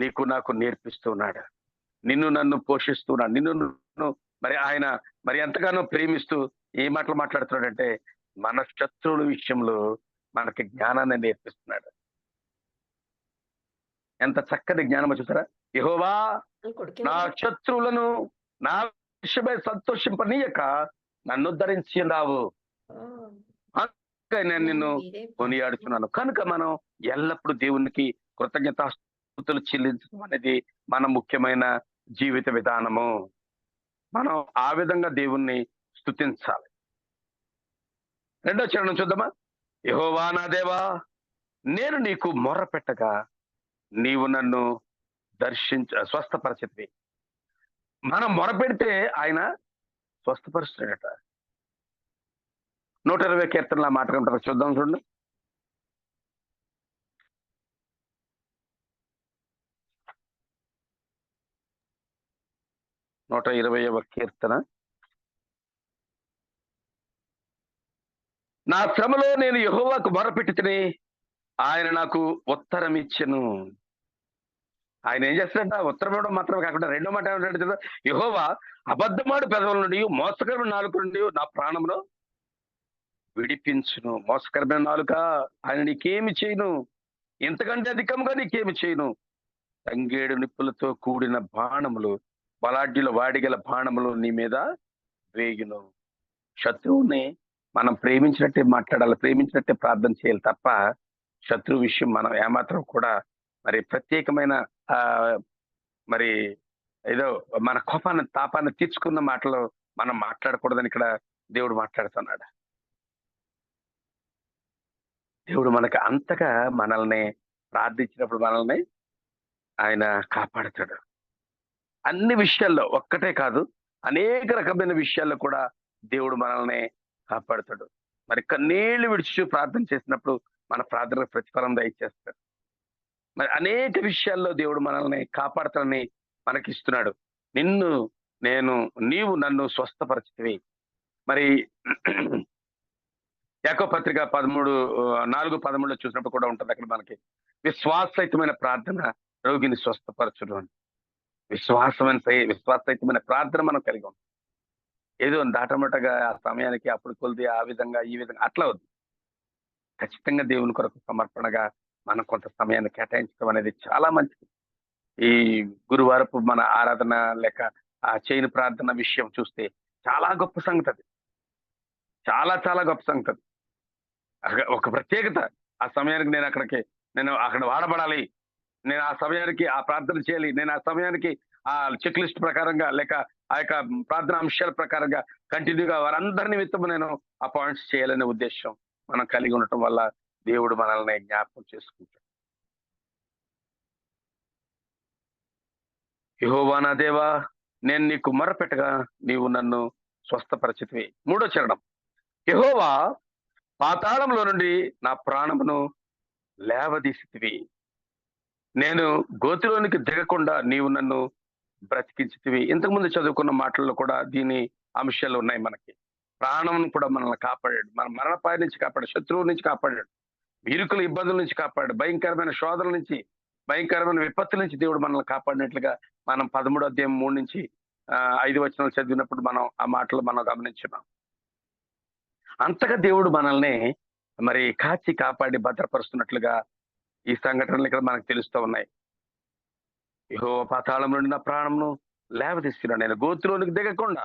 నీకు నాకు నేర్పిస్తున్నాడు. నిన్ను నన్ను పోషిస్తున్నాడు. నిన్ను మరి ఆయన మరి ఎంతగానో ప్రేమిస్తూ ఏ మాటలు మాట్లాడుతున్నాడంటే మన శత్రువుల విషయంలో మనకి జ్ఞానాన్ని నేర్పిస్తున్నాడు. ఎంత చక్కటి జ్ఞానం చూసారా. యెహోవా నా శత్రువులను నా విషయమై సంతోషింపనీయక నన్ను ఉద్ధరించినావు. నేను నిన్ను కొనియాడుచున్నాను. కనుక మనం ఎల్లప్పుడూ దేవునికి కృతజ్ఞతాస్తుతులు చెల్లించడం అనేది మన ముఖ్యమైన జీవిత విధానము. మనం ఆ విధంగా దేవుణ్ణి స్తుతించాలి. రెండో చరణం చూద్దామా. యెహోవా నా దేవా నేను నీకు మొర్ర పెట్టగా నీవు నన్ను స్వస్థపరచితివి. మనం మొరపెడితే ఆయన స్వస్థపరుస్తాడట. 120 కీర్తనల మాట్లాడుకుంటారు. చూద్దాం చూడండి. నూట 120వ కీర్తన. నా శ్రమలో నేను యెహోవాకు మొరపెట్టితిని, ఆయన నాకు ఉత్తరం ఇచ్చెను. ఆయన ఏం చేస్తాడంట, ఉత్తరం ఇవ్వడం మాత్రమే కాకుండా రెండో మాట ఏమంటాడు, యెహోవా అబద్ధమాడు పెదవుల నుండి మోసకరమైన నాలుక నుండి నా ప్రాణంలో విడిపించును. మోసకరమైన నాలుక ఆయన నీకేమి చేయను, ఇంతకంటే అధికంగా నీకేమి చేయను. తంగేడు నిప్పులతో కూడిన బాణములు, బలాఢ్యుల వాడిగల బాణములు నీ మీద వేయును. శత్రువుని మనం ప్రేమించినట్టే మాట్లాడాలి, ప్రేమించినట్టే ప్రార్థన చేయాలి తప్ప శత్రువు విషయం మనం ఏమాత్రం కూడా మరి ప్రత్యేకమైన మరి ఏదో మన కోపాన్ని తాపాన్ని తీర్చుకున్న మాటలు మనం మాట్లాడకూడదని ఇక్కడ దేవుడు మాట్లాడుతున్నాడు. దేవుడు మనకు అంతగా మనల్ని ప్రార్థించినప్పుడు మనల్ని ఆయన కాపాడుతాడు. అన్ని విషయాల్లో, ఒక్కటే కాదు అనేక రకమైన విషయాల్లో కూడా దేవుడు మనల్ని కాపాడుతాడు. మరి కన్నీళ్లు విడిచి ప్రార్థన చేసినప్పుడు మన ప్రార్థన ప్రతిఫలం దయచేస్తాడు. మరి అనేక విషయాల్లో దేవుడు మనల్ని కాపాడుతాడని మనకిస్తున్నాడు. నీవు నన్ను స్వస్థపరిచితివి. మరి యాకోబు పత్రిక 4:13 చూసినప్పుడు కూడా ఉంటుంది అక్కడ మనకి విశ్వాసరహితమైన ప్రార్థన రోగిని స్వస్థపరచుడు అని. విశ్వాసరహితమైన ప్రార్థన మనం కలిగి ఉంటాం. ఏదో దాటమటగా ఆ సమయానికి అప్పుడు కొలిది ఆ విధంగా ఈ విధంగా అట్లా వద్దు. ఖచ్చితంగా దేవుని కొరకు సమర్పణగా మనం కొంత సమయాన్ని కేటాయించడం అనేది చాలా మంచిది. ఈ గురువారపు మన ఆరాధన లేక ఆ చేయని ప్రార్థన విషయం చూస్తే చాలా గొప్ప సంగతి అది. చాలా చాలా గొప్ప సంగతి. ఒక ప్రత్యేకత. ఆ సమయానికి నేను అక్కడ వాడబడాలి, నేను ఆ సమయానికి ఆ ప్రార్థన చేయాలి, నేను ఆ సమయానికి ఆ చెక్ లిస్ట్ ప్రకారంగా లేక ఆ యొక్క ప్రార్థన అంశాల ప్రకారంగా కంటిన్యూగా వారందరి నిమిత్తం నేను ఆ పాయింట్స్ చేయాలనే ఉద్దేశం మనం కలిగి ఉండటం వల్ల దేవుడు మనల్ని జ్ఞాపకం చేసుకుంటాడు. యెహోవా నా దేవా, నేను నీకు మొరపెట్టగా నీవు నన్ను స్వస్థపరచితివి. 3వ చరణం. యెహోవా, పాతాళంలో నుండి నా ప్రాణమును లేవదీసితివి. నేను గోతిలోనికి దిగకుండా నీవు నన్ను బ్రతికించితివి. ఇంతకుముందు చదువుకున్న మాటల్లో కూడా దీని అంశాలు ఉన్నాయి. మనకి ప్రాణం కూడా మనల్ని కాపాడాడు, మన మరణపాయ నుంచి కాపాడాడు, శత్రువు నుంచి కాపాడాడు, ఇరుకుల ఇబ్బందుల నుంచి కాపాడాడు, భయంకరమైన శోధనల నుంచి, భయంకరమైన విపత్తుల నుంచి దేవుడు మనల్ని కాపాడినట్లుగా మనం 13వ అధ్యాయం 3 నుంచి 5 వచనాలు చదివినప్పుడు మనం ఆ మాటలు మనం గమనించున్నాం. అంతగా దేవుడు మనల్ని మరి కాచి కాపాడి భద్రపరుస్తున్నట్లుగా ఈ సంఘటనలు ఇక్కడ మనకు తెలుస్తూ ఉన్నాయి. యెహోవా, పాతాళం నుండి నా ప్రాణమును లేవదీస్తున్నాను, నేను గోతిలోనికి దిగకుండా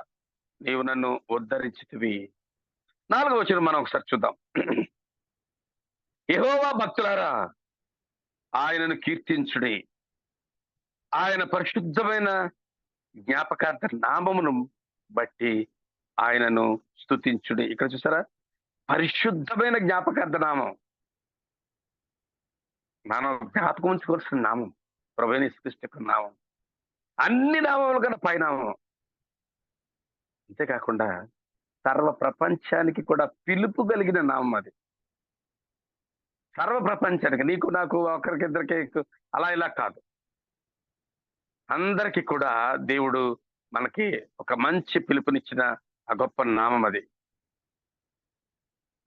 నీవు నన్ను ఉద్ధరించితివి. 4వ వచనం మనం ఒకసారి చూద్దాం. యెహోవా భక్తులారా, ఆయనను కీర్తించుడి, ఆయన పరిశుద్ధమైన జ్ఞాపకార్థ నామమును బట్టి ఆయనను స్తుతించుడి. ఇక్కడ చూసారా, పరిశుద్ధమైన జ్ఞాపకార్థ నామం, మనం జ్ఞాపకం ఉంచుకోవాల్సిన నామం ప్రభువైన యేసుక్రీస్తు యొక్క నామం. అన్ని నామముల కన్నా పైనామం. అంతేకాకుండా సర్వ ప్రపంచానికి కూడా పిలుపు కలిగిన నామం అది. సర్వ ప్రపంచానికి, నీకు నాకు ఒకరికిద్దరికి అలా ఇలా కాదు, అందరికీ కూడా దేవుడు మనకి ఒక మంచి పిలుపునిచ్చిన ఆ గొప్ప నామం అది.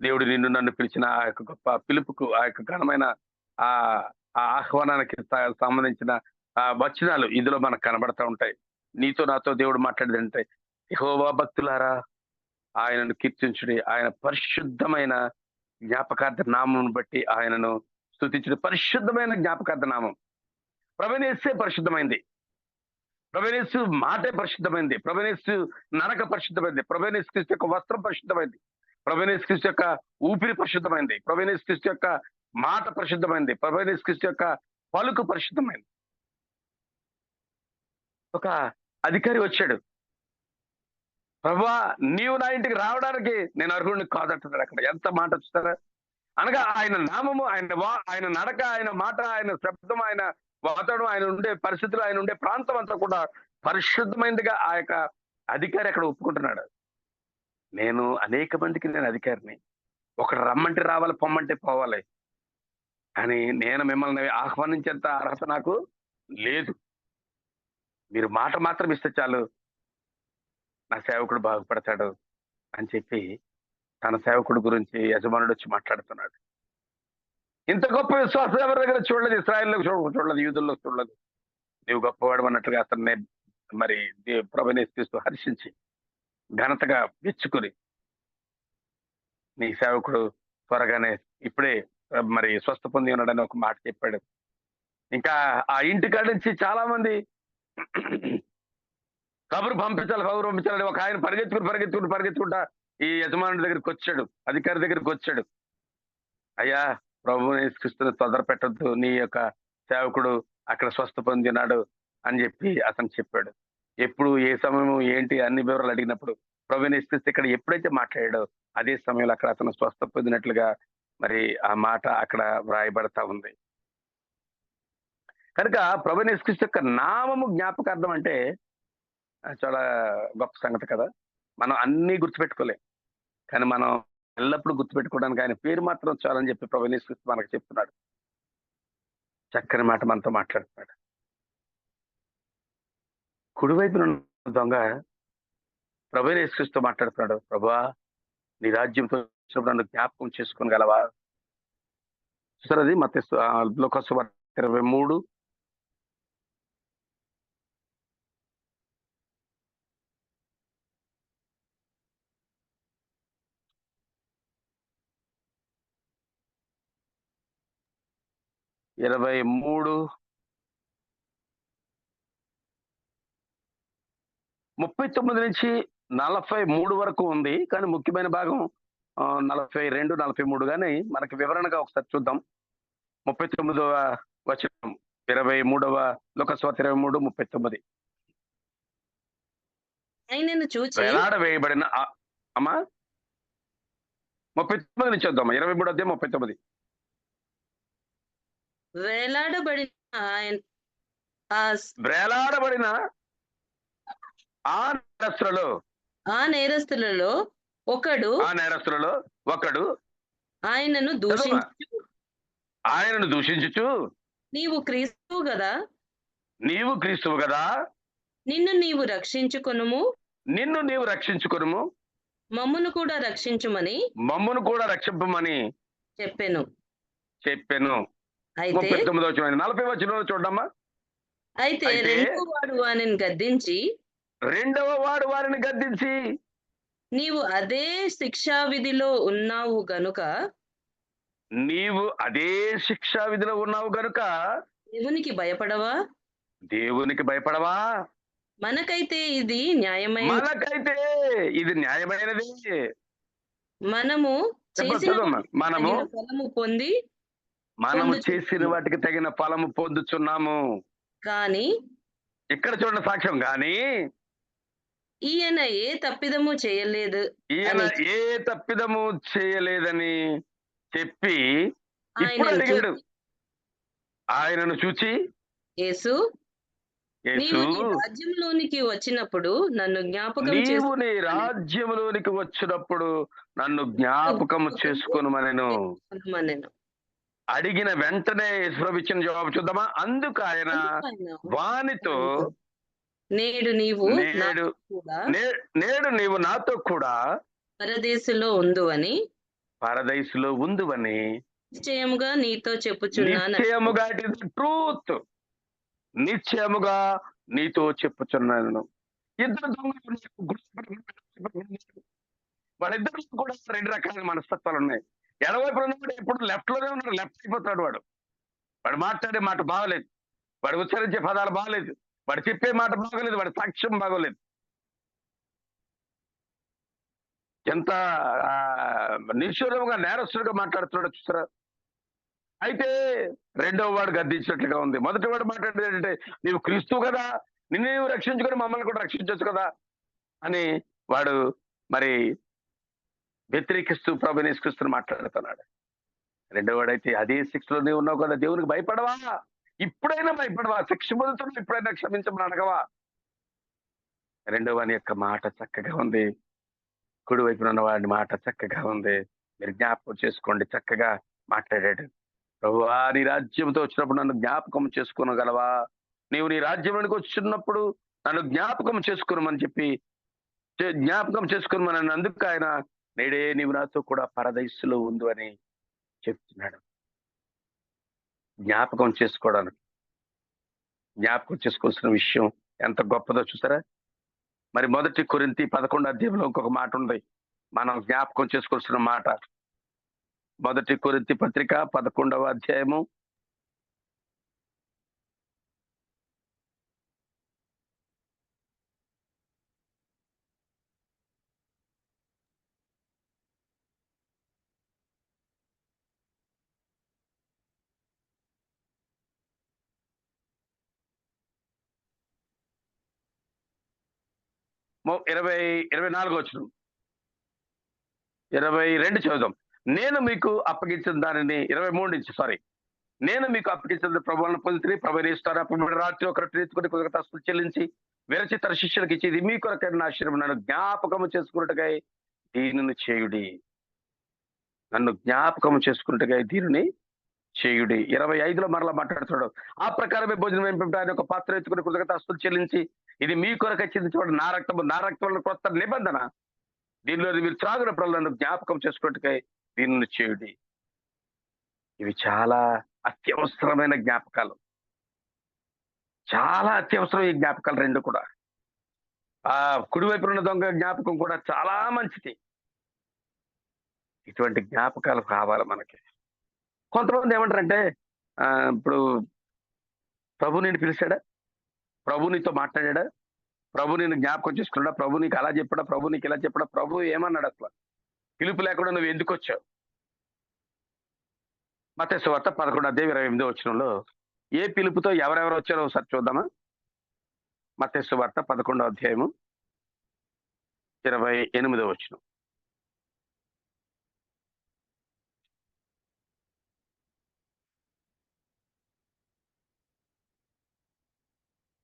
దేవుడు నిన్ను నన్ను పిలిచిన ఆ యొక్క గొప్ప పిలుపుకు, ఆ యొక్క ఘనమైన ఆ ఆహ్వానానికి సంబంధించిన వచనాలు ఇందులో మనకు కనబడతా ఉంటాయి. నీతో నాతో దేవుడు మాట్లాడేదంటే, యెహోవా భక్తులారా, ఆయనను కీర్తించుడి, ఆయన పరిశుద్ధమైన జ్ఞాపకార్థ నామం బట్టి ఆయనను స్తుతించుడి. పరిశుద్ధమైన జ్ఞాపకార్థ నామం. ప్రభువైన యేసే పరిశుద్ధమైంది, ప్రభువైన యేసు మాటే పరిశుద్ధమైంది, ప్రభువైన యేసు నడక పరిశుద్ధమైంది, ప్రభువైన యేసుక్రీస్తు యొక్క వస్త్రం పరిశుద్ధమైంది, ప్రభువైన యేసుక్రీస్తు యొక్క ఊపిరి పరిశుద్ధమైంది, ప్రభువైన యేసుక్రీస్తు యొక్క మాట పరిశుద్ధమైంది, ప్రభువైన యేసుక్రీస్తు యొక్క పలుకు పరిశుద్ధమైంది. ఒక అధికారి వచ్చాడు, ప్రభువా నీవు నా ఇంటికి రావడానికి నేను అర్హుడిని కాదంటున్నాడు. అక్కడ ఎంత మాట చూస్తారా. అనగా ఆయన నామము, ఆయన నడక, ఆయన మాట, ఆయన శబ్దం, ఆయన వాతావరణం, ఆయన ఉండే పరిస్థితులు, ఆయన ఉండే ప్రాంతం అంతా కూడా పరిశుద్ధమైనదిగా ఆ యొక్క అధికారి అక్కడ ఒప్పుకుంటున్నాడు. నేను అనేక మందికి నేను అధికారిని, ఒకడు రమ్మంటే రావాలి, పొమ్మంటే పోవాలి, కానీ నేను మిమ్మల్ని ఆహ్వానించేంత అర్హత నాకు లేదు. మీరు మాట మాత్రం ఇస్తే చాలు, నా సేవకుడు బాగుపడతాడు అని చెప్పి తన సేవకుడు గురించి యజమానుడు వచ్చి మాట్లాడుతున్నాడు. ఇంత గొప్ప విశ్వాసం ఎవరి దగ్గర చూడలేదు, ఇశ్రాయేల్లో చూడలేదు, యూదుల్లో చూడలేదు. నీవు గొప్పవాడు అన్నట్లుగా అతన్ని మరి ప్రభువైన యేసుక్రీస్తు హర్షించి ఘనతగా మెచ్చుకుని, నీ సేవకుడు త్వరగానే ఇప్పుడే మరి స్వస్థ పొంది ఉన్నాడని ఒక మాట చెప్పాడు. ఇంకా ఆ ఇంటికాడ నుంచి చాలా మంది కబురు పంపించాలని ఒక ఆయన పరిగెత్తుకుంటా ఈ యజమానుడి దగ్గరికి వచ్చాడు, అధికారి దగ్గరికి వచ్చాడు. అయ్యా, ప్రభువుని యేసుక్రీస్తుని తొందర పెట్టద్దు, నీ యొక్క సేవకుడు అక్కడ స్వస్థ పొందినాడు అని చెప్పి అతను చెప్పాడు. ఎప్పుడు ఏ సమయం ఏంటి అన్ని వివరాలు అడిగినప్పుడు ప్రభువుని యేసుక్రీస్తు ఇక్కడ ఎప్పుడైతే మాట్లాడాడో అదే సమయంలో అక్కడ అతను స్వస్థ పొందినట్లుగా మరి ఆ మాట అక్కడ వ్రాయబడతా ఉంది. కనుక ప్రభువుని యేసుక్రీస్తు యొక్క నామము జ్ఞాపకార్థం అంటే చాలా గొప్ప సంగతి కదా. మనం అన్ని గుర్తుపెట్టుకోలేం, కానీ మనం ఎల్లప్పుడూ గుర్తుపెట్టుకోవడానికి ఆయన పేరు మాత్రం చాలని చెప్పి ప్రభువైన యేసుక్రీస్తు మనకు చెప్తున్నాడు. చక్కని మాట మనతో మాట్లాడుతున్నాడు. కుడివైపున దొంగ ప్రభువైన యేసుక్రీస్తు మాట్లాడుతున్నాడు, ప్రభువా నీ రాజ్యంతో వచ్చినప్పుడు నన్ను జ్ఞాపకం చేసుకోగలవా. చూసారు, అది మత్తయి లూకా సువార్త 23 23 39 నుంచి 43 వరకు ఉంది, కానీ ముఖ్యమైన భాగం 42, 43 గాని మనకి వివరణగా ఒకసారి చూద్దాం. 39వ వచనం, 23వ లోకస్వార్త 23, 39. ఆయనను చూచి వేలాడ వేయబడిన అమ్మా 39 నుంచి వద్దాం. 23 అధ్యాయం 39. వేలాడబడిన వేలాడబడిన ఆ నేరస్తులలో ఒకడు ఆయనను దూషించుచు నీవు క్రీస్తువు గదా, నిన్ను నీవు రక్షించుకొనుము, మమ్మును కూడా రక్షింపమని చెప్పెను. అయితే 39వ వచనం, 40వ వచనంలో చూడమ్మా. అయితే రెండవ వాడు వారిని గద్దించి నీవు అదే శిక్షా విధిలో ఉన్నావు గనుక దేవునికి భయపడవా? మనకైతే ఇది న్యాయమైనది. మనము చేసిన వాటికి తగిన ఫలము పొందుచున్నాము. కానీ ఇక్కడ చూడండి సాక్ష్యం, కానీ ఈయన ఏ తప్పిదము చేయలేదని చెప్పి ఇప్పుడు అడిగాడు. ఆయనను చూచి యేసు నీవు నీ రాజ్యంలోనికి వచ్చినప్పుడు నన్ను జ్ఞాపకం చేసుకొనుమనెను. అడిగిన వెంటనే యేసుప్రభు ఇచ్చిన జవాబు చూద్దామా. అందుకు ఆయన వానితో నేడు నీవు నాతో కూడా పరదేశులో ఉందువని నిశ్చయముగా నీతో చెప్పుచున్నాను. ట్రూత్, నిశ్చయముగా నీతో చెప్పుచున్నాను. ఇద్దరు వాళ్ళిద్దరు కూడా 2 రకాల మనస్తత్వాలు ఉన్నాయి. ఎడవైపు ఉన్నప్పుడు ఎప్పుడు లెఫ్ట్ లోనే ఉన్నాడు, లెఫ్ట్ అయిపోతాడు. వాడు మాట్లాడే మాట బాగలేదు, వాడు ఉచ్చరించే పదాలు బాగలేదు, వాడు చెప్పే మాట బాగోలేదు, వాడి సాక్ష్యం బాగోలేదు. ఎంత నిశ్చలంగా నేరస్తుడిగా మాట్లాడుతున్నాడో చూసారా. అయితే రెండవ వాడు గద్దించినట్లుగా ఉంది. మొదటి వాడు మాట్లాడేది ఏంటంటే, నీవు క్రీస్తువు కదా, నిన్ను నీవు రక్షించుకొని మమ్మల్ని కూడా రక్షించవచ్చు కదా అని వాడు మరి వ్యతిరేకిస్తూ ప్రభుని యేసుక్రీస్తుని మాట్లాడుతున్నాడు. రెండవ వాడైతే అదే శిక్షలో నీవు ఉన్నావు కదా, దేవునికి భయపడవా? ఇప్పుడైనా భయపడవా? శిక్ష పొందుతున్నా ఇప్పుడైనా క్షమించమని అడగవా? రెండవ వాని యొక్క మాట చక్కగా ఉంది, కుడి వైపున ఉన్న వాడి మాట చక్కగా ఉంది. మీరు జ్ఞాపకం చేసుకోండి. చక్కగా మాట్లాడాడు. ప్రభువా, నీ రాజ్యంతో వచ్చినప్పుడు నన్ను జ్ఞాపకం చేసుకోనగలవా? నీవు నీ రాజ్యంలోనికి వచ్చినప్పుడు నన్ను జ్ఞాపకం చేసుకోమని చెప్పి జ్ఞాపకం చేసుకోమని అందుకు ఆయన నేడే నీవు నాతో కూడా పరదైసులో ఉండు అని చెప్తున్నాడు. జ్ఞాపకం చేసుకోవాల్సిన విషయం ఎంత గొప్పదో చూసారా. మరి 1 కొరింథీ 11వ అధ్యాయంలో ఇంకొక మాట ఉంది, మనం జ్ఞాపకం చేసుకోవాల్సిన మాట. 1 కొరింథీ పత్రిక 11వ అధ్యాయము 24వ వచనం, 22 చదువుదాం. నేను మీకు అప్పగించిన దానిని 23 నుంచి నేను మీకు అప్పగించిన ప్రభువులను పొందితే ప్రభువుని ఇస్తారు. అప్పుడు రాత్రి ఒక రొట్టె ఎత్తుకుని కృతజ్ఞతాస్తుతులు చెల్లించి విరచి తన శిష్యులకు ఇచ్చేది మీ కొరకైన నా శరీరము, నన్ను జ్ఞాపకము చేసుకున్నట్టుగా దీనిని చేయుడి. నన్ను జ్ఞాపకము చేసుకున్నట్టుగా దీనిని చేయుడి. 25లో మరలా మాట్లాడుతున్నాడు. ఆ ప్రకారమే భోజనం ఆయన ఒక పాత్ర ఎత్తుకుని కృతజ్ఞతాస్తుతులు చెల్లించి ఇది మీ కొరకై చిందించబడిన నా రక్తము కొత్త నిబంధన, దీనిలో మీరు త్రాగునప్పుడు నన్ను జ్ఞాపకం చేసుకున్నట్టుగా దీనిని చేయుడి. ఇవి చాలా అత్యవసరమైన జ్ఞాపకాలు, చాలా అత్యవసరం ఈ జ్ఞాపకాలు రెండు కూడా. ఆ కుడివైపు ఉన్న దొంగ జ్ఞాపకం కూడా చాలా మంచిది. ఇటువంటి జ్ఞాపకాలు కావాలి మనకి. కొంతమంది ఏమంటారంటే ఇప్పుడు ప్రభు నేను పిలిచాడా, ప్రభు నీతో మాట్లాడా, ప్రభు నేను జ్ఞాపకం చేసుకున్నాడా, ప్రభు నీకు అలా చెప్పాడా, ప్రభు నీకు ఇలా చెప్పాడా, ప్రభు ఏమన్నాడు అసలు పిలుపు లేకుండా నువ్వు ఎందుకు వచ్చావు? మత్తయి సువార్త 11:28 ఏ పిలుపుతో ఎవరెవరు వచ్చారో ఒకసారి చూద్దామా? మత్తయి సువార్త 11:28.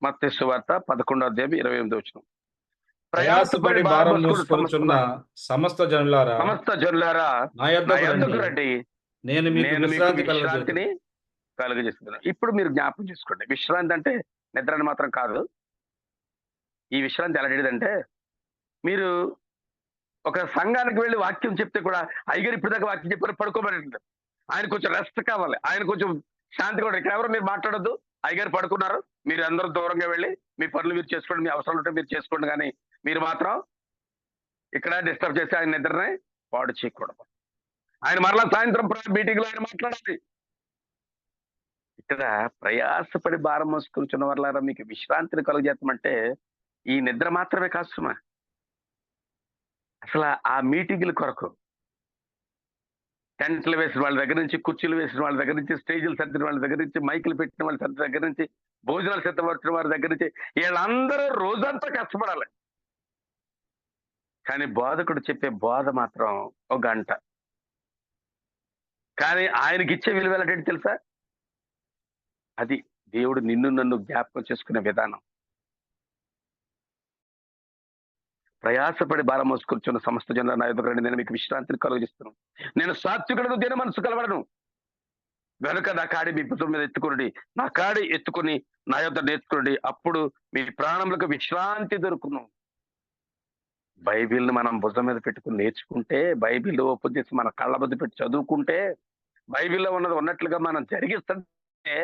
మత్తయి సువార్త 11:28. ప్రయాసపడి భారం మోసుకొనుచున్న సమస్త జనులారా నా యొద్దకు రండి, నేను మీకు విశ్రాంతిని కలుగజేస్తున్నాను. ఇప్పుడు మీరు జ్ఞాపకం చేసుకోండి, విశ్రాంతి అంటే నిద్రని మాత్రం కాదు. ఈ విశ్రాంతి ఎలాంటిదంటే, మీరు ఒక సంఘానికి వెళ్ళి వాక్యం చెప్తే కూడా అయ్యగారు ఇప్పుడు దాకా వాక్యం చెప్పారు పడుకోబడి, ఆయన కొంచెం రెస్ట్ కావాలి, ఆయన కొంచెం శాంతి కూడా. ఇక్కడ ఎవరు మీరు మాట్లాడొద్దు, అయ్యగారు పడుకున్నారు, మీరు అందరూ దూరంగా వెళ్ళి మీ పనులు మీరు చేసుకోండి, మీ అవసరాలు ఉంటే మీరు చేసుకోండి, కానీ మీరు మాత్రం ఇక్కడ డిస్టర్బ్ చేసి ఆయన నిద్రనే పాడు చేయకూడదు. ఆయన మరలా సాయంత్రం మీటింగ్ లో ఆయన మాట్లాడాలి. ఇక్కడ ప్రయాసపడి భారం మోసుకొనుచున్న వారులారా మీకు విశ్రాంతిని కలుగజేస్తామంటే ఈ నిద్ర మాత్రమే కాస్తుమా? అసలు ఆ మీటింగ్ల కొరకు టెంట్లు వేసిన వాళ్ళ దగ్గర నుంచి, కుర్చీలు వేసిన వాళ్ళ దగ్గర నుంచి, స్టేజీలు సర్దిన వాళ్ళ దగ్గర నుంచి, మైకులు పెట్టిన వాళ్ళ దగ్గర నుంచి, భోజనాలు సిద్ధపరిచిన వారి దగ్గర నుంచి, వీళ్ళందరూ రోజంతా కష్టపడాలి. కానీ బోధకుడు చెప్పే బోధ మాత్రం ఒక గంట. కానీ ఆయనకి ఇచ్చే విలువ ఏంటంటే తెలుసా? అది దేవుడు నిన్ను నన్ను జ్ఞాపకం చేసుకునే విధానం. ప్రయాసపడి భారం మోసుకొనుచున్న సమస్త జనులారా నా యొద్దకు రండి, నేను మీకు విశ్రాంతిని కలుగజేస్తున్నాను. నేను సాత్వికుడను, దీన మనసు కలవడను గనుక నా కాడి మీ భుజం మీద ఎత్తుకుని, నా కాడి ఎత్తుకుని నా యొద్ద నేర్చుకోండి, అప్పుడు మీ ప్రాణములకు విశ్రాంతి దొరుకును. బైబిల్ని మనం భుజం మీద పెట్టుకుని నేర్చుకుంటే, బైబిల్ ఓపెన్ చేసి మన కళ్ళ బద్ద పెట్టి చదువుకుంటే, బైబిల్లో ఉన్నది ఉన్నట్లుగా మనం జరిగిస్తుంటే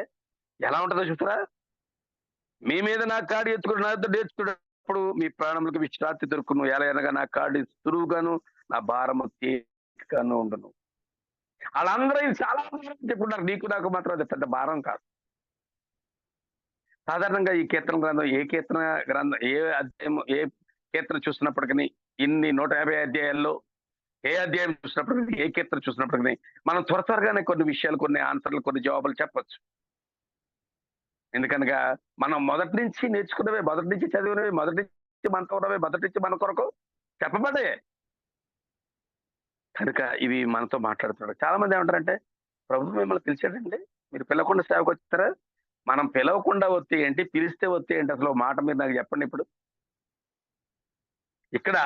ఎలా ఉంటుందో చూస్తారా? మీ మీద నా కాడి ఎత్తుకుని నా యొద్ద నేర్చుకున్నప్పుడు మీ ప్రాణములకు విశ్రాంతి దొరుకును. ఎలా అనగా నా కాడి సులువుగాను నా భారము తేలికగాను ఉండును. వాళ్ళందరూ ఇది చాలా చెప్పుకుంటారు, నీకు నాకు మాత్రం అది పెద్ద భారం కాదు. సాధారణంగా ఈ కీర్తన గ్రంథం ఏ అధ్యాయం ఏ కీర్తన చూసినప్పటికీ, ఇన్ని 150 అధ్యాయాల్లో ఏ అధ్యాయం చూసినప్పటికీ, ఏ కీర్తన చూసినప్పటికీ మనం త్వరగానే కొన్ని విషయాలు, కొన్ని ఆన్సర్లు, కొన్ని జవాబులు చెప్పచ్చు. ఎందుకనగా మనం మొదటి నుంచి నేర్చుకున్నవే, మొదటి నుంచి చదివినవి, మొదటి నుంచి మనతో ఉన్నవే, మొదటి నుంచి మన కొరకు చెప్పబడే కనుక ఇవి మనతో మాట్లాడుతున్నాడు. చాలా మంది ఏమంటారంటే, ప్రభు మిమ్మల్ని పిలిచాడండి, మీరు పిలవకుండా సేవకు వచ్చారా? మనం పిలవకుండా వస్తే ఏంటి, పిలిస్తే వస్తే ఏంటి? అసలు మాట మీరు నాకు చెప్పండి. ఇప్పుడు ఇక్కడ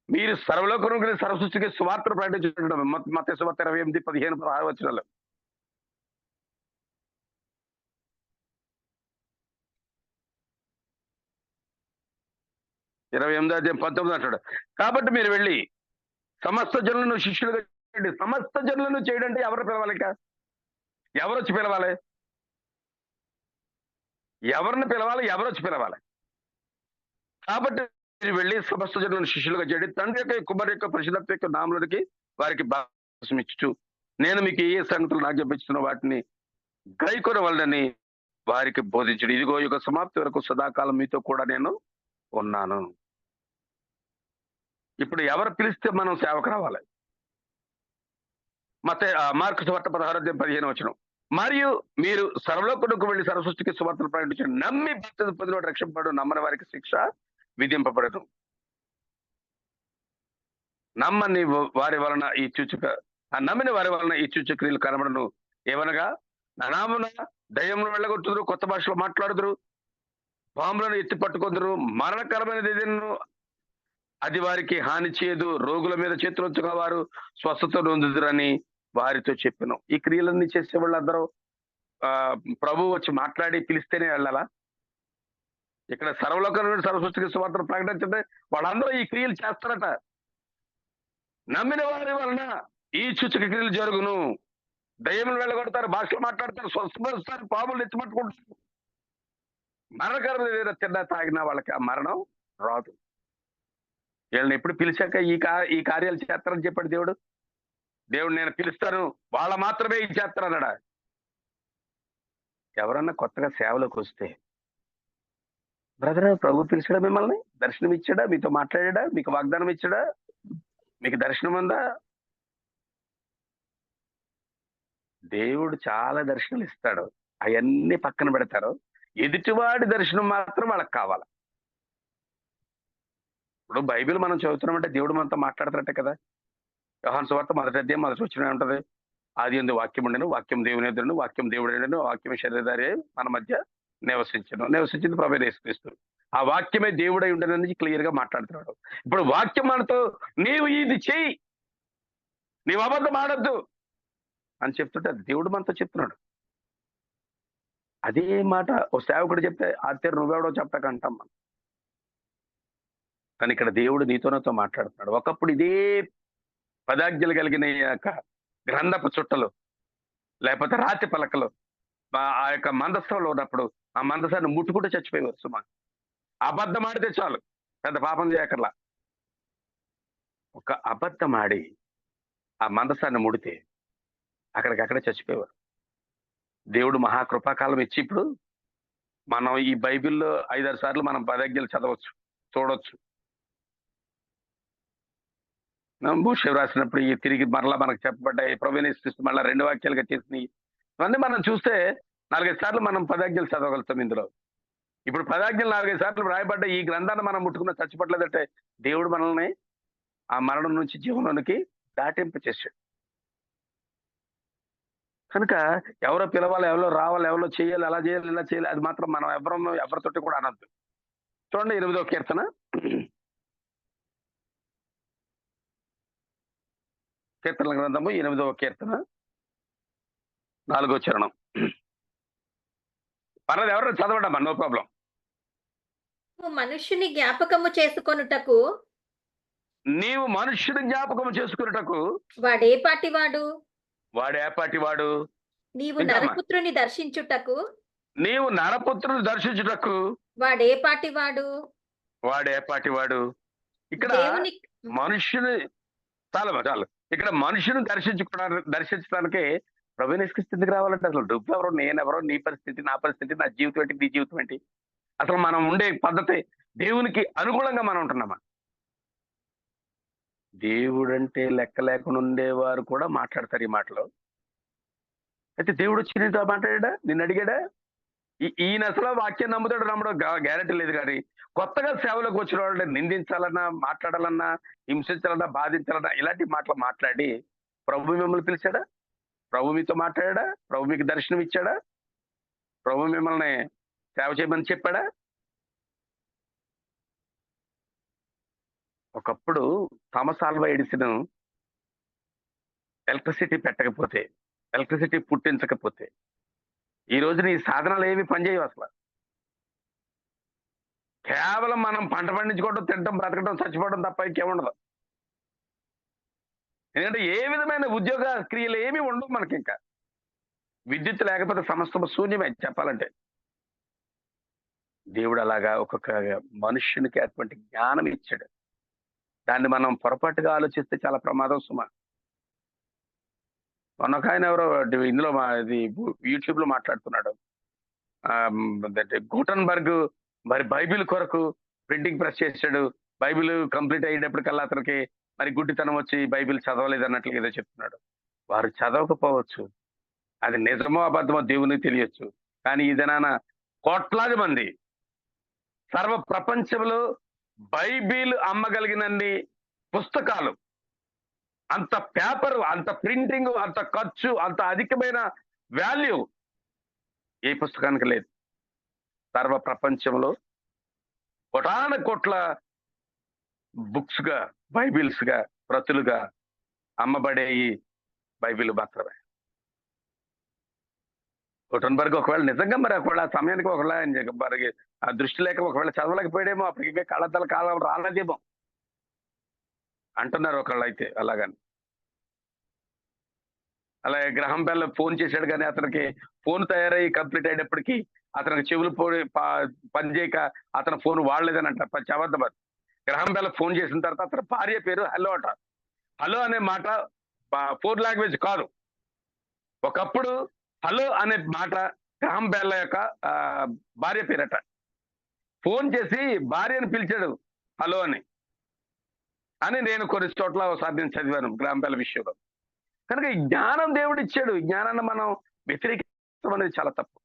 మీరు సర్వలోకముకి సర్వసృష్టికి సువార్తను ప్రకటించడం, మత్తయి సువార్త 28:15-16 28:19 అంటాడు. కాబట్టి మీరు వెళ్ళి సమస్త జనులను శిష్యులుగా చేయండి. సమస్త జనులను చేయడం అంటే ఎవరు పిలవాలి? ఎవరు వచ్చి పిలవాలి? ఎవరిని పిలవాలి? ఎవరు వచ్చి పిలవాలి? కాబట్టి మీరు వెళ్ళి సమస్త జనులను శిష్యులుగా చేయండి, తండ్రి యొక్క, కుమారు యొక్క, పరిశుద్ధాత్మ యొక్క నామములోకి వారికి బాప్తిసం ఇచ్చుచు, నేను మీకు ఏ సంగతులు ఆజ్ఞాపించుతున్న వాటిని గైకొనవలెనని వారికి బోధించుడు. ఇదిగో యుగ సమాప్తి వరకు సదాకాలం మీతో కూడా నేను ఉన్నాను. ఇప్పుడు ఎవరు పిలిస్తే మనం సేవకు రావాలి? మార్కు సువార్త 16:15 మరియు మీరు సర్వలోకమునకు వెళ్ళి సర్వసృష్టికి సువార్తను ప్రకటించండి, నమ్మి బాప్తిసం పొందినవాడు రక్షింపబడు, నమ్మని వారికి శిక్ష విధింపబడదు. నమ్మని వారి వలన ఈ నమ్మిన వారి వలన ఈ సూచక్రియలు కనబడను. ఏమనగా నా నామమున దయ్యములను వెళ్ళగొట్టుదురు, కొత్త భాషలో మాట్లాడుదురు, పాములను ఎత్తి పట్టుకొందురు, మరణకరమైనది ఏదైనా అది వారికి హాని చేయదు, రోగుల మీద చేతులొచ్చుగా వారు స్వస్థత నొందుదురని వారితో చెప్పాను. ఈ క్రియలన్నీ చేసే వాళ్ళందరూ ప్రభు వచ్చి మాట్లాడి పిలిస్తేనే వెళ్ళాలా? ఇక్కడ సర్వలోకం సర్వసృష్టికి సువార్తను ప్రకటించండి, వాళ్ళందరూ ఈ క్రియలు చేస్తారట. నమ్మిన వారి వలన ఈ సూచక క్రియలు జరుగును, దయ్యములు వెళ్ళగొడతారు, భాషలు మాట్లాడతారు, స్వస్థపరుస్తారు, పాములు ఎత్తిపట్టుకుంటారు. మరణకరం ఏదైనా తిన్నా తాగినా వాళ్ళకి ఆ మరణం రాదు. వీళ్ళని ఎప్పుడు పిలిచాక ఈ కార్యాలు చేస్తారని చెప్పాడు దేవుడు. నేను పిలుస్తాను, వాళ్ళ మాత్రమే ఇది చేస్తారు అన్నాడా? ఎవరన్నా కొత్తగా సేవలోకి వస్తే, బ్రదర్ ప్రభు పిలిచాడా, మిమ్మల్ని దర్శనం ఇచ్చాడా, మీతో మాట్లాడా, మీకు వాగ్దానం ఇచ్చాడా, మీకు దర్శనం ఉందా? దేవుడు చాలా దర్శనాలు ఇస్తాడు, అవన్నీ పక్కన పెడతారు. ఎదుటివాడి దర్శనం మాత్రం వాళ్ళకి కావాలి. ఇప్పుడు బైబిల్ మనం చదువుతున్నామంటే దేవుడు మనతో మాట్లాడుతున్నట్టే కదా. యోహాను సువార్త 1వ అధ్యాయం 1వ వచనం ఏముంటది? ఆది యందు వాక్యం ఉండెను, వాక్యం దేవుని ఎదురును, వాక్యం దేవుడెను, వాక్యం శరీరధారి మన మధ్య నివసించింది ప్రభు యేసుక్రీస్తు. ఆ వాక్యమే దేవుడై ఉండేదని క్లియర్ గా మాట్లాడుతున్నాడు. ఇప్పుడు వాక్యం మనతో నీవు ఇది చెయ్యి, నీవు అబద్ధం ఆడొద్దు అని చెప్తుంటే దేవుడు మనతో చెప్తున్నాడు. అదే మాట ఓ సేవకుడు చెప్తే ఆశ్చర్య నువ్వెవడో చెప్పకంటాం మనం. కానీ ఇక్కడ దేవుడు నీతో మాట్లాడుతున్నాడు. ఒకప్పుడు ఇదే పదాజ్ఞలు కలిగిన యొక్క గ్రంథపు చుట్టలు లేకపోతే రాతి పలకలు ఆ యొక్క మందస్థంలో ఉన్నప్పుడు ఆ మందసాన్ని ముట్టుకుంటూ చచ్చిపోయేవారు సుమా. అబద్ధం ఆడితే చాలు, పెద్ద పాపం చేయకర్లా. ఒక అబద్ధం ఆడి ఆ మందసాన్ని ముడితే అక్కడికక్కడే చచ్చిపోయేవారు. దేవుడు మహాకృపాకాలం ఇచ్చి ఇప్పుడు మనం ఈ బైబిల్లో 5-6 సార్లు మనం పదాజ్ఞలు చదవచ్చు, చూడవచ్చు. మోషే రాసినప్పుడు ఈ తిరిగి మరలా మనకు చెప్పబడ్డాయి, ప్రభువైన యేసుక్రీస్తు మళ్ళీ 2 వాక్యాలుగా చేసినాయి. ఇవన్నీ మనం చూస్తే 4-5 సార్లు మనం పదాజ్ఞలు చదవగలుగుతాం ఇందులో. ఇప్పుడు పదాజ్ఞలు 4-5 సార్లు రాయబడ్డ ఈ గ్రంథాన్ని మనం ముట్టుకున్న చచ్చిపట్లేదంటే దేవుడు మనల్ని ఆ మరణం నుంచి జీవనంలోనికి దాటింప చేశాడు. కనుక ఎవరో పిలవాలి, ఎవరో రావాలి, ఎవరో చేయాలి, అలా చేయాలి, ఇలా చేయాలి, అది మాత్రం మనం ఎవరితోటి కూడా అనద్దు. చూడండి 8వ కీర్తన, కీర్తనల గ్రంథము 8వ కీర్తన 4వ చరణం. పర్లేదు, ఎవరో చదవడమ్మా, నో ప్రాబ్లం. మనుష్యుని జ్ఞాపకము చేసుకొనుటకు, నీవు మనుష్యుని జ్ఞాపకము చేసుకున్నటకు వాడే పాటివాడు, వాడే పాటివాడు. నీవు నరపుత్రుని దర్శించుటకు, నీవు నరపుత్రుని దర్శించుటకు వాడే పాటివాడు, వాడే పాటివాడు. ఇక్కడ మనుష్యుని చాలు ఇక్కడ మనుషుని దర్శించడానికి ప్రభువైన యేసుక్రీస్తు ఎందుకు రావాలంటే అసలు నువ్వెవరో, నేనెవరో, నీ పరిస్థితి, నా పరిస్థితి, నా జీవితం ఏంటి, నీ జీవితం ఏంటి, అసలు మనం ఉండే పద్ధతి దేవునికి అనుకూలంగా మనం ఉంటున్నామా? దేవుడంటే లెక్క లేకుండా ఉండేవారు కూడా మాట్లాడతారు ఈ మాటలో. అయితే దేవుడు వచ్చి నీతో మాట్లాడా, నిన్ను అడిగాడా? ఈయన అసలు వాక్యం నమ్మడం గ్యారెంటీ లేదు. కానీ కొత్తగా సేవలోకి వచ్చిన వాళ్ళని నిందించాలన్నా, మాట్లాడాలన్నా, హింసించాలన్నా, బాధించాలన్నా ఇలాంటి మాటలు మాట్లాడి ప్రభు మిమ్మల్ని పిలిచాడా? ప్రభు మీతో మాట్లాడా? ప్రభు మీకు దర్శనం ఇచ్చాడా? ప్రభు మిమ్మల్ని సేవ చేయమని చెప్పాడా? ఒకప్పుడు థామస్ ఆల్వా ఎడిసన్ ఎలక్ట్రిసిటీ పెట్టకపోతే, ఎలక్ట్రిసిటీ పుట్టించకపోతే ఈ రోజున ఈ సాధనాలు ఏమి పనిచేయవు అసలు. కేవలం మనం పంట పండించుకోవడం, తినడం, బ్రతకడం, చచ్చిపోవడం తప్ప ఇంకేముండదు. ఎందుకంటే ఏ విధమైన ఉద్యోగ క్రియలు ఏమి ఉండవు మనకి. ఇంకా విద్యుత్ లేకపోతే సమస్త శూన్యమే చెప్పాలంటే. దేవుడు అలాగా ఒక్కొక్క మనుష్యునికి అటువంటి జ్ఞానం ఇచ్చాడు. దాన్ని మనం పొరపాటుగా ఆలోచిస్తే చాలా ప్రమాదం సుమా. మొన్న ఒక ఆయన ఎవరో ఇందులో ఇది యూట్యూబ్ లో మాట్లాడుతున్నాడు. గూటన్బర్గ్ మరి బైబిల్ కొరకు ప్రింటింగ్ ప్రెస్ చేశాడు. బైబిల్ కంప్లీట్ అయ్యేటప్పటికల్లా అతనికి మరి గుడ్డితనం వచ్చి బైబిల్ చదవలేదు అన్నట్లు ఏదో చెప్తున్నాడు. వారు చదవకపోవచ్చు, అది నిజమో అబద్ధమో దేవునికి తెలియచ్చు. కానీ ఈ దినాన కోట్లాది మంది సర్వ ప్రపంచంలో బైబిల్ అమ్మగలిగినన్ని పుస్తకాలు, అంత పేపర్, అంత ప్రింటింగ్, అంత ఖర్చు, అంత అధికమైన వాల్యూ ఏ పుస్తకానికి లేదు. సర్వ ప్రపంచంలో కోటాన కోట్ల బుక్స్ గా, బైబిల్స్ గా, ప్రతులుగా అమ్మబడే ఈ బైబిల్ మాత్రమే. గుటన్బర్గ్ ఒకవేళ నిజంగా మరి ఒకవేళ ఆ సమయానికి ఒకవేళ మరి ఆ దృష్టి లేక ఒకవేళ చదవలేకపోయాడేమో, అప్పటికే కళ్ళద్దల కాలం రాలేదేమో అంటున్నారు ఒకళ్ళు. అయితే అలాగని అలాగే గ్రహం బెల్ ఫోన్ చేశాడు, కానీ అతనికి ఫోన్ తయారయ్యి కంప్లీట్ అయ్యేటప్పటికి అతనికి చెవులు పనిచేయక అతను ఫోన్ వాడలేదని అంట. అబద్ధం. గ్రహం బెల్ ఫోన్ చేసిన తర్వాత అతని భార్య పేరు హలో అట. హలో అనే మాట ఫోన్ లాంగ్వేజ్ కాదు. ఒకప్పుడు హలో అనే మాట గ్రహం బెల్ యొక్క భార్య పేరట. ఫోన్ చేసి భార్యను పిలిచాడు హలో అని. అని నేను కొన్ని చోట్ల ఒకసారి నేను చదివాను గ్రాంపాల విషయంలో. కనుక ఈ జ్ఞానం దేవుడు ఇచ్చాడు. ఈ జ్ఞానాన్ని మనం వ్యతిరేకించడం అనేది చాలా తప్పు.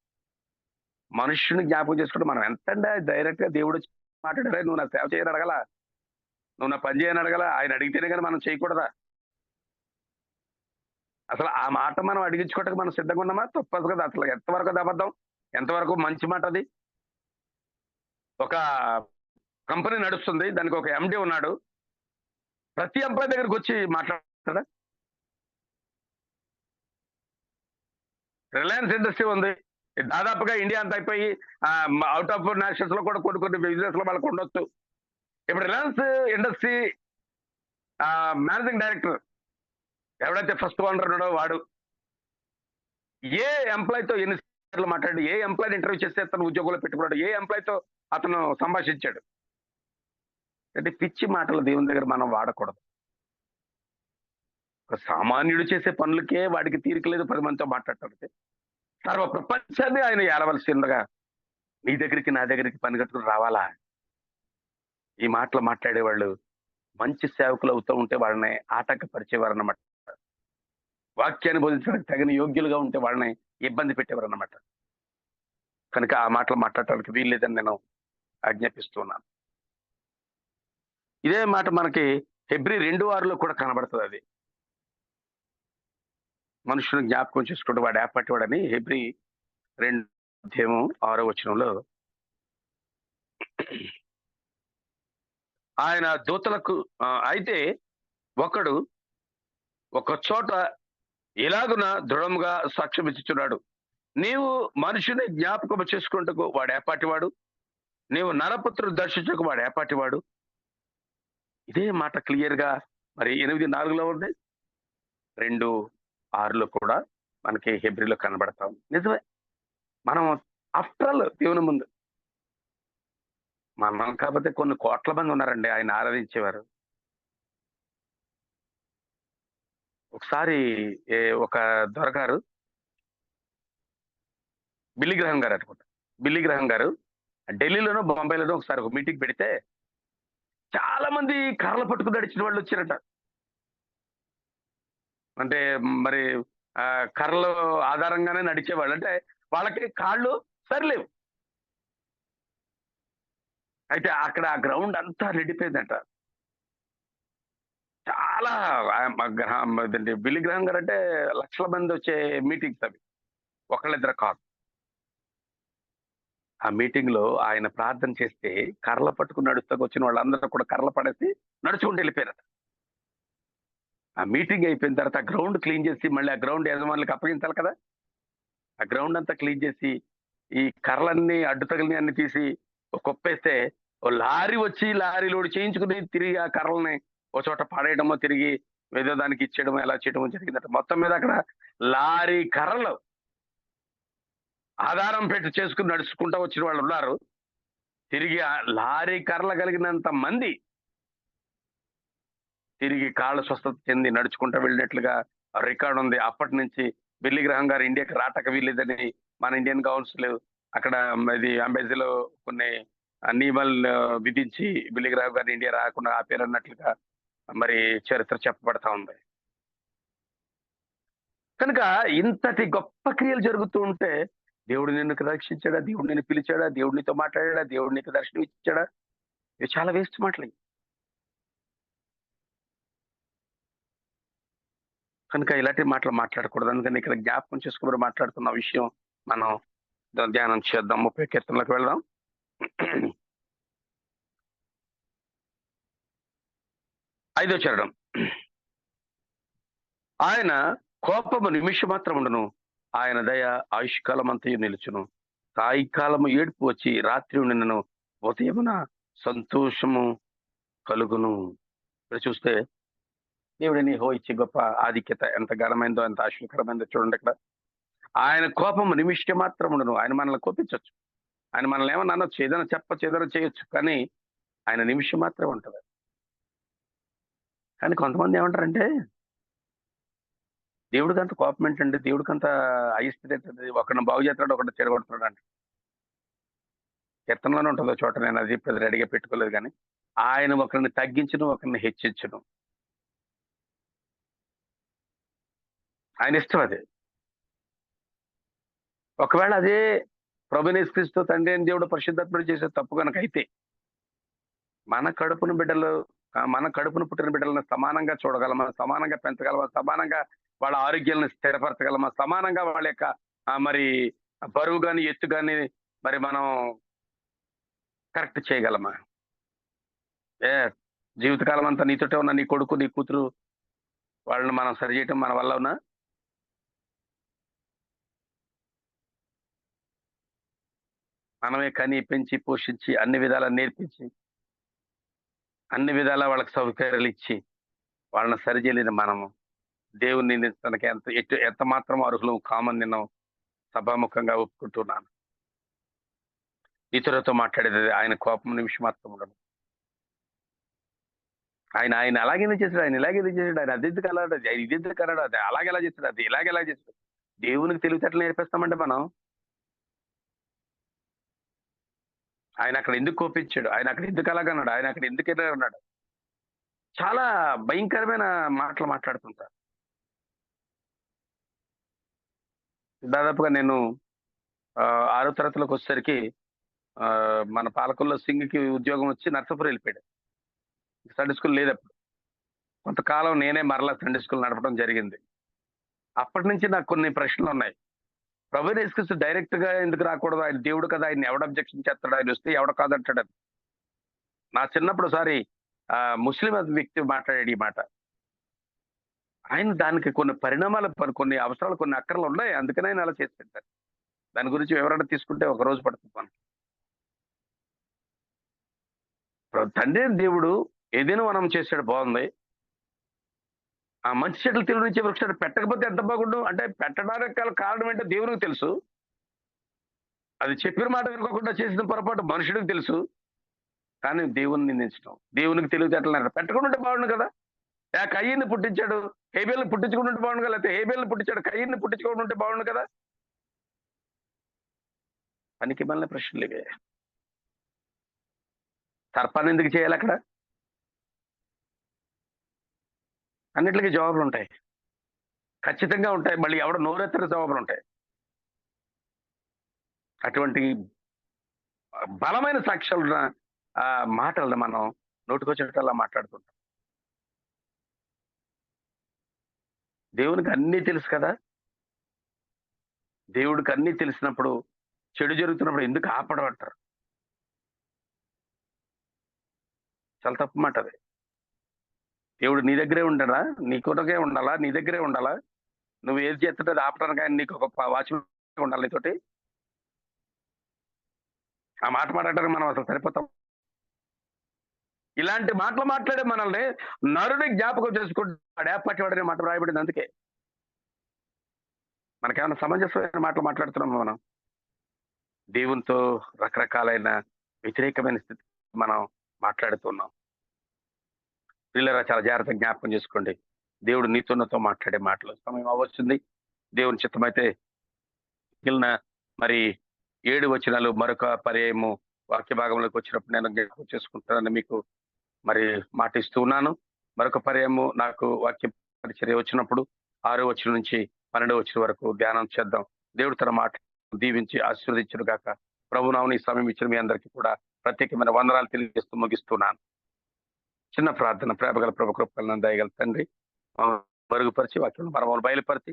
మనుష్యుని జ్ఞాపకం చేసుకుంటే మనం ఎంతంటే డైరెక్ట్ గా దేవుడు మాట్లాడారా, నువ్వు నా సేవ చేయని అడగల, నువ్వు నా పని చేయని అడగల, ఆయన అడిగితేనే కానీ మనం చేయకూడదా? అసలు ఆ మాట మనం అడిగించుకోవటానికి మనం సిద్ధంగా ఉన్నామా? తప్పదు కదా. అసలు ఎంతవరకు అది అబద్ధం, ఎంతవరకు మంచి మాట అది? ఒక కంపెనీ నడుస్తుంది, దానికి ఒక ఎండి ఉన్నాడు. ప్రతి ఎంప్లాయ్ దగ్గరికి వచ్చి మాట్లాడతాడా? రిలయన్స్ ఇండస్ట్రీ ఉంది, దాదాపుగా ఇండియా అంతా అయిపోయి అవుట్ ఆఫ్ నేషనల్స్ లో కూడా కొన్ని బిజినెస్ లో వాళ్ళకు ఉండొచ్చు. ఇప్పుడు రిలయన్స్ ఇండస్ట్రీ మేనేజింగ్ డైరెక్టర్ ఎవడైతే ఫస్ట్ ఓనర్ ఉన్నాడో వాడు ఏ ఎంప్లాయ్తో ఎన్నిసార్లు మాట్లాడు, ఏ ఎంప్లాయ్ ఇంటర్వ్యూ చేస్తే అతను ఉద్యోగంలో పెట్టుకున్నాడు, ఏ ఎంప్లాయ్తో అతను సంభాషించాడు. అంటే పిచ్చి మాటలు దేవుని దగ్గర మనం వాడకూడదు. ఒక సామాన్యుడు చేసే పనులకే వాడికి తీరిక లేదు 10 మందితో మాట్లాడటానికి. సర్వ ప్రపంచాన్ని ఆయన ఏలవలసిందిగా నీ దగ్గరికి నా దగ్గరికి పని కట్టుకుని రావాలా? ఈ మాటలు మాట్లాడేవాళ్ళు మంచి సేవకులు అవుతూ ఉంటే వాళ్ళని ఆటంకపరిచేవారు అన్నమాట. వాక్యాన్ని బోధించడానికి తగిన యోగ్యులుగా ఉంటే వాళ్ళని ఇబ్బంది పెట్టేవారు అన్నమాట. కనుక ఆ మాటలు మాట్లాడటానికి వీల్లేదని నేను ఆజ్ఞాపిస్తున్నాను. ఇదే మాట మనకి హెబ్రీ 2:6 కూడా కనబడుతుంది. అది మనుషుని జ్ఞాపకం చేసుకుంటూ వాడు ఏపాటి వాడని హెబ్రీ 2:6 ఆయన దూతలకు అయితే ఒకడు ఒక చోట ఇలాగున దృఢంగా సాక్ష్యం ఇచ్చుచున్నాడు, నీవు మనుషుని జ్ఞాపకం చేసుకుంటకు వాడు ఏపాటివాడు, నీవు నరపుత్రుడు దర్శించకు వాడు ఏపాటివాడు. ఇదే మాట క్లియర్ గా మరి 8:4 ఉంది, 2:6 కూడా మనకి హెబ్రీలో కనబడతాం. నిజమే, మనం ఆఫ్టర్ ఆల్ దేవుని ముందు మనం కాకపోతే కొన్ని కోట్ల మంది ఉన్నారండి ఆయన ఆరాధించేవారు. ఒకసారి ఒక దొరగారు, బిల్లి గ్రహం గారు అనుకుంటా, బిల్లి గ్రహం గారు ఢిల్లీలోనో బొంబాయిలోనో ఒకసారి ఒక మీటింగ్ పెడితే చాలా మంది కర్రలు పట్టుకుని నడిచిన వాళ్ళు వచ్చారట. అంటే మరి కర్రలు ఆధారంగానే నడిచేవాళ్ళు, అంటే వాళ్ళకి కాళ్ళు సరిలేవు. అయితే అక్కడ ఆ గ్రౌండ్ అంతా నిండిపోయిందంట. చాలా బిల్లి గ్రహం గారు అంటే లక్షల మంది వచ్చే మీటింగ్స్ అవి, ఒకళ్ళిద్దరు కాదు. ఆ మీటింగ్ లో ఆయన ప్రార్థన చేస్తే కర్రలు పట్టుకుని నడుస్తూ వచ్చిన వాళ్ళందరూ కూడా కర్రలు పడేసి నడుచుకుంటూ వెళ్ళిపోయారట. ఆ మీటింగ్ అయిపోయిన తర్వాత ఆ గ్రౌండ్ క్లీన్ చేసి మళ్ళీ ఆ గ్రౌండ్ యజమానులకు అప్పగించాలి కదా. ఆ గ్రౌండ్ అంతా క్లీన్ చేసి ఈ కర్రలన్నీ అడ్డు తగిలిని అన్ని తీసి కుప్పేస్తే ఓ లారీ వచ్చి లారీ లోడ్ చేయించుకుని తిరిగి ఆ కర్రల్ని ఒక చోట పడేయడమో తిరిగి ఏదో దానికి ఇచ్చేయడమో ఎలా చేయడమో జరిగిందట. మొత్తం మీద అక్కడ లారీ కర్రలు ఆధారం పెట్టి చేసుకుని నడుచుకుంటూ వచ్చిన వాళ్ళు ఉన్నారు. తిరిగి లారీ కర్రలు కలిగినంత మంది తిరిగి కాళ్ళు స్వస్థత చెంది నడుచుకుంటూ వెళ్ళినట్లుగా రికార్డు ఉంది. అప్పటి నుంచి బిల్లి గ్రహం గారు ఇండియాకి రాటక వీలేదని మన ఇండియన్ కౌన్సిల్ అక్కడ ఇది అంబేజీలో కొన్ని నియమాలు విధించి బిల్లి గ్రహం గారు ఇండియా రాకుండా ఆపేరన్నట్లుగా మరి చరిత్ర చెప్పబడతా ఉంది. కనుక ఇంతటి గొప్ప క్రియలు జరుగుతూ ఉంటే దేవుడు నిన్ను రక్షించాడా, దేవుడు నిన్ను పిలిచాడా, దేవుడు నీతో మాట్లాడా, దేవుడు నీకు దర్శనం ఇచ్చాడా? ఇవి చాలా వేస్ట్ మాటలు. కనుక ఇలాంటి మాటలు మాట్లాడకూడదు. అందుకని ఇక్కడ జ్ఞాపకం చేసుకుని మాట్లాడుతున్న విషయం మనం ధ్యానం చేద్దాం. 30 కీర్తనలకు వెళ్దాం. 5వ చరణం. ఆయన కోపము నిమిషం మాత్రం ఉండును, ఆయన దయ ఆయుష్కాలం అంతయు నిలుచును. సాయంకాలము ఏడుపు వచ్చి రాత్రి ఉండినను ఉదయమున సంతోషము కలుగును. ఇక్కడ చూస్తే దేవుడిని ఇచ్చే గొప్ప ఆధిక్యత ఎంత ఘనమైందో, ఎంత ఆశ్చర్యకరమైందో చూడండి. ఇక్కడ ఆయన కోపము నిమిషం మాత్రం ఉండను. ఆయన మనల్ని కోపించవచ్చు, ఆయన మనల్ని ఏమన్నా అనొచ్చు, ఏదైనా చెప్పచ్చు, ఏదైనా చేయొచ్చు, కానీ ఆయన నిమిషం మాత్రమే ఉంటుంది. కానీ కొంతమంది ఏమంటారంటే దేవుడికి అంత కోపం ఏంటండి, దేవుడికి అంత అయిస్తుంది ఏంటండి, ఒకరిని బాగు చేస్తాడు ఒకరిని చెడగొడుతున్నాడు అంటే. కీర్తనలోనే ఉంటుందో చోట, నేను అది ఇప్పుడు రెడీగా పెట్టుకోలేదు. కానీ ఆయన ఒకరిని తగ్గించును, ఒకరిని హెచ్చించును. ఆయన ఇష్టం అది. ఒకవేళ అదే ప్రభువైన యేసుక్రీస్తు తండ్రి అయిన దేవుడు పరిశుద్ధాత్ముడు చేసే తప్పు కనుక అయితే మన కడుపున పుట్టిన బిడ్డలను సమానంగా చూడగలమా, సమానంగా పెంచగలమా, సమానంగా వాళ్ళ ఆరోగ్యాలను స్థిరపరచగలమా, సమానంగా వాళ్ళ యొక్క మరి బరువు కానీ ఎత్తు కానీ మరి మనం కరెక్ట్ చేయగలమా? జీవితకాలం అంతా నీతోటే ఉన్న నీ కొడుకు నీ కూతురు వాళ్ళని మనం సరి చేయటం మన వల్ల ఉన్నా? మనమే కని పెంచి పోషించి అన్ని విధాలా నేర్పించి అన్ని విధాలా వాళ్ళకి సౌకర్యాలు ఇచ్చి వాళ్ళని సరిచేయలేని మనము దేవుని నిందించడానికి ఎంత మాత్రం అర్హులు కామన్ నేను సభాముఖంగా ఒప్పుకుంటున్నాను. ఇతరులతో మాట్లాడేది ఆయన కోపం నిమిషం మాత్రం ఉండదు. ఆయన అలాగే చేశాడు, ఆయన ఇలాగే చేశాడు, ఆయన అద్దెందుకు అన్నాడు, ఇది ఎందుకు అన్నాడు, అది అలాగెలా చేశాడు, అది ఇలాగెలా చేశాడు. దేవునికి తెలివితేటలు నేర్పిస్తామంటే మనం ఆయన అక్కడ ఎందుకు కోపించాడు, ఆయన అక్కడ ఎందుకు అలాగన్నాడు, ఆయన అక్కడ ఎందుకు ఎలా ఉన్నాడు, చాలా భయంకరమైన మాటలు మాట్లాడుతుంటారు. దాదాపుగా నేను 6వ తరగతిలోకి వచ్చేసరికి మన పాలకుల్లో సింగ్కి ఉద్యోగం వచ్చి నర్సాపురం వెళ్ళిపోయాడు. సండే స్కూల్ లేదు అప్పుడు. కొంతకాలం నేనే మరలా సండే స్కూల్ నడపడం జరిగింది. అప్పటి నుంచి నాకు కొన్ని ప్రశ్నలు ఉన్నాయి. ప్రభువైన యేసుక్రీస్తు డైరెక్ట్ గా ఎందుకు రాకూడదు, ఆయన దేవుడు కదా, ఆయన ఎవడ అబ్జెక్షన్ చేస్తాడు, ఆయన వస్తే ఎవడ కాదంటాడు. నా చిన్నప్పుడు ఒకసారి ముస్లిం వ్యక్తి మాట్లాడాడు ఈ మాట. ఆయన దానికి కొన్ని పరిణామాలు, కొన్ని అవసరాలు, కొన్ని అక్కర్లు ఉన్నాయి, అందుకనే ఆయన అలా చేసి పెట్టారు. దాని గురించి వివరణ తీసుకుంటే ఒక రోజు పడుతుంది మనకి. తండ్రి దేవుడు ఏదైనా మనం చేసాడు, బాగుంది. ఆ మంచి చెట్లు తెలియనిచ్చే వృక్షాలు పెట్టకపోతే ఎంత బాగుండు. అంటే పెట్టడానికి కారణం ఏంటో దేవునికి తెలుసు, అది చెప్పిన మాట వినుకోకుండా చేసిన పొరపాటు మనుషుడికి తెలుసు. కానీ దేవుని నిందించడం, దేవునికి తెలివితేటలు పెట్టకుండా ఉంటే బాగుండు కదా. కయ్యని పుట్టించాడు, హేబేల్ని పుట్టించుకుంటూ ఉంటే బాగుండు కదా, లేకపోతే హేబేల్ని పుట్టించాడు, కయ్యని పుట్టించుకోకుండా ఉంటే బాగుండు కదా. పనికి మళ్ళీ ప్రశ్నలు ఇవే. సర్పాన్ని ఎందుకు చేయాలి అక్కడ? అన్నిటికీ జవాబులు ఉంటాయి, ఖచ్చితంగా ఉంటాయి. మళ్ళీ ఎవడ నోరెత్తర జవాబులు ఉంటాయి. అటువంటి బలమైన సాక్ష్యాలు మాటలను మనం నోటుకొచ్చేటలా మాట్లాడుతుంటాం. దేవునికి అన్నీ తెలుసు కదా. దేవుడికి అన్నీ తెలిసినప్పుడు చెడు జరుగుతున్నప్పుడు ఎందుకు ఆపడం అంటారు. చాలా తప్పు మాట అది. దేవుడు నీ దగ్గరే ఉండడా, నీ కొరకే ఉండాలా, నీ దగ్గరే ఉండాలా, నువ్వు ఏది చేస్తుంటే అది ఆపడానికి ఆయన నీకు ఒక వాచ్మెన్ ఉండాలి నీతోటి. ఆ మాట మాట్లాడడానికి మనం అసలు సరిపోతాం. ఇలాంటి మాటలు మాట్లాడే మనల్ని నరుని జ్ఞాపకం చేసుకుంటాడు, పట్టి వాడనే మాట రాయబడింది. అందుకే మనకేమైనా సమంజసమైన మాటలు మాట్లాడుతున్నాం. మనం దేవునితో రకరకాలైన వ్యతిరేకమైన స్థితి మనం మాట్లాడుతున్నాం. పిల్లరా చాలా జాగ్రత్తగా జ్ఞాపకం చేసుకోండి. దేవుడు నీతోన్నతో మాట్లాడే మాటలు. సమయం అవ్వచ్చింది. దేవుని చిత్తమైతే మిగిలిన మరి 7 వచనాలు మరొక పర్యాయము వాక్య భాగంలోకి వచ్చినప్పుడు నేను జ్ఞాపకం చేసుకుంటానని మీకు మరి మాట ఇస్తూ ఉన్నాను. మరొక పర్యాయము నాకు వాక్య పరిచర్య వచ్చినప్పుడు 6వ వచనం నుంచి 12వ వచనం వరకు ధ్యానం చేద్దాం. దేవుడు తన మాట దీవించి ఆశీర్వదించును గాక. ప్రభునామమున ఈ సమయం ఇచ్చిన మీ అందరికీ కూడా ప్రత్యేకమైన వందనాలు తెలియజేస్తూ ముగిస్తున్నాను. చిన్న ప్రార్థన. ప్రేమగల ప్రభు, కృపగల దయగల తండ్రి, మరుగుపరిచి వాక్యం మరమలు బయలుపరిచి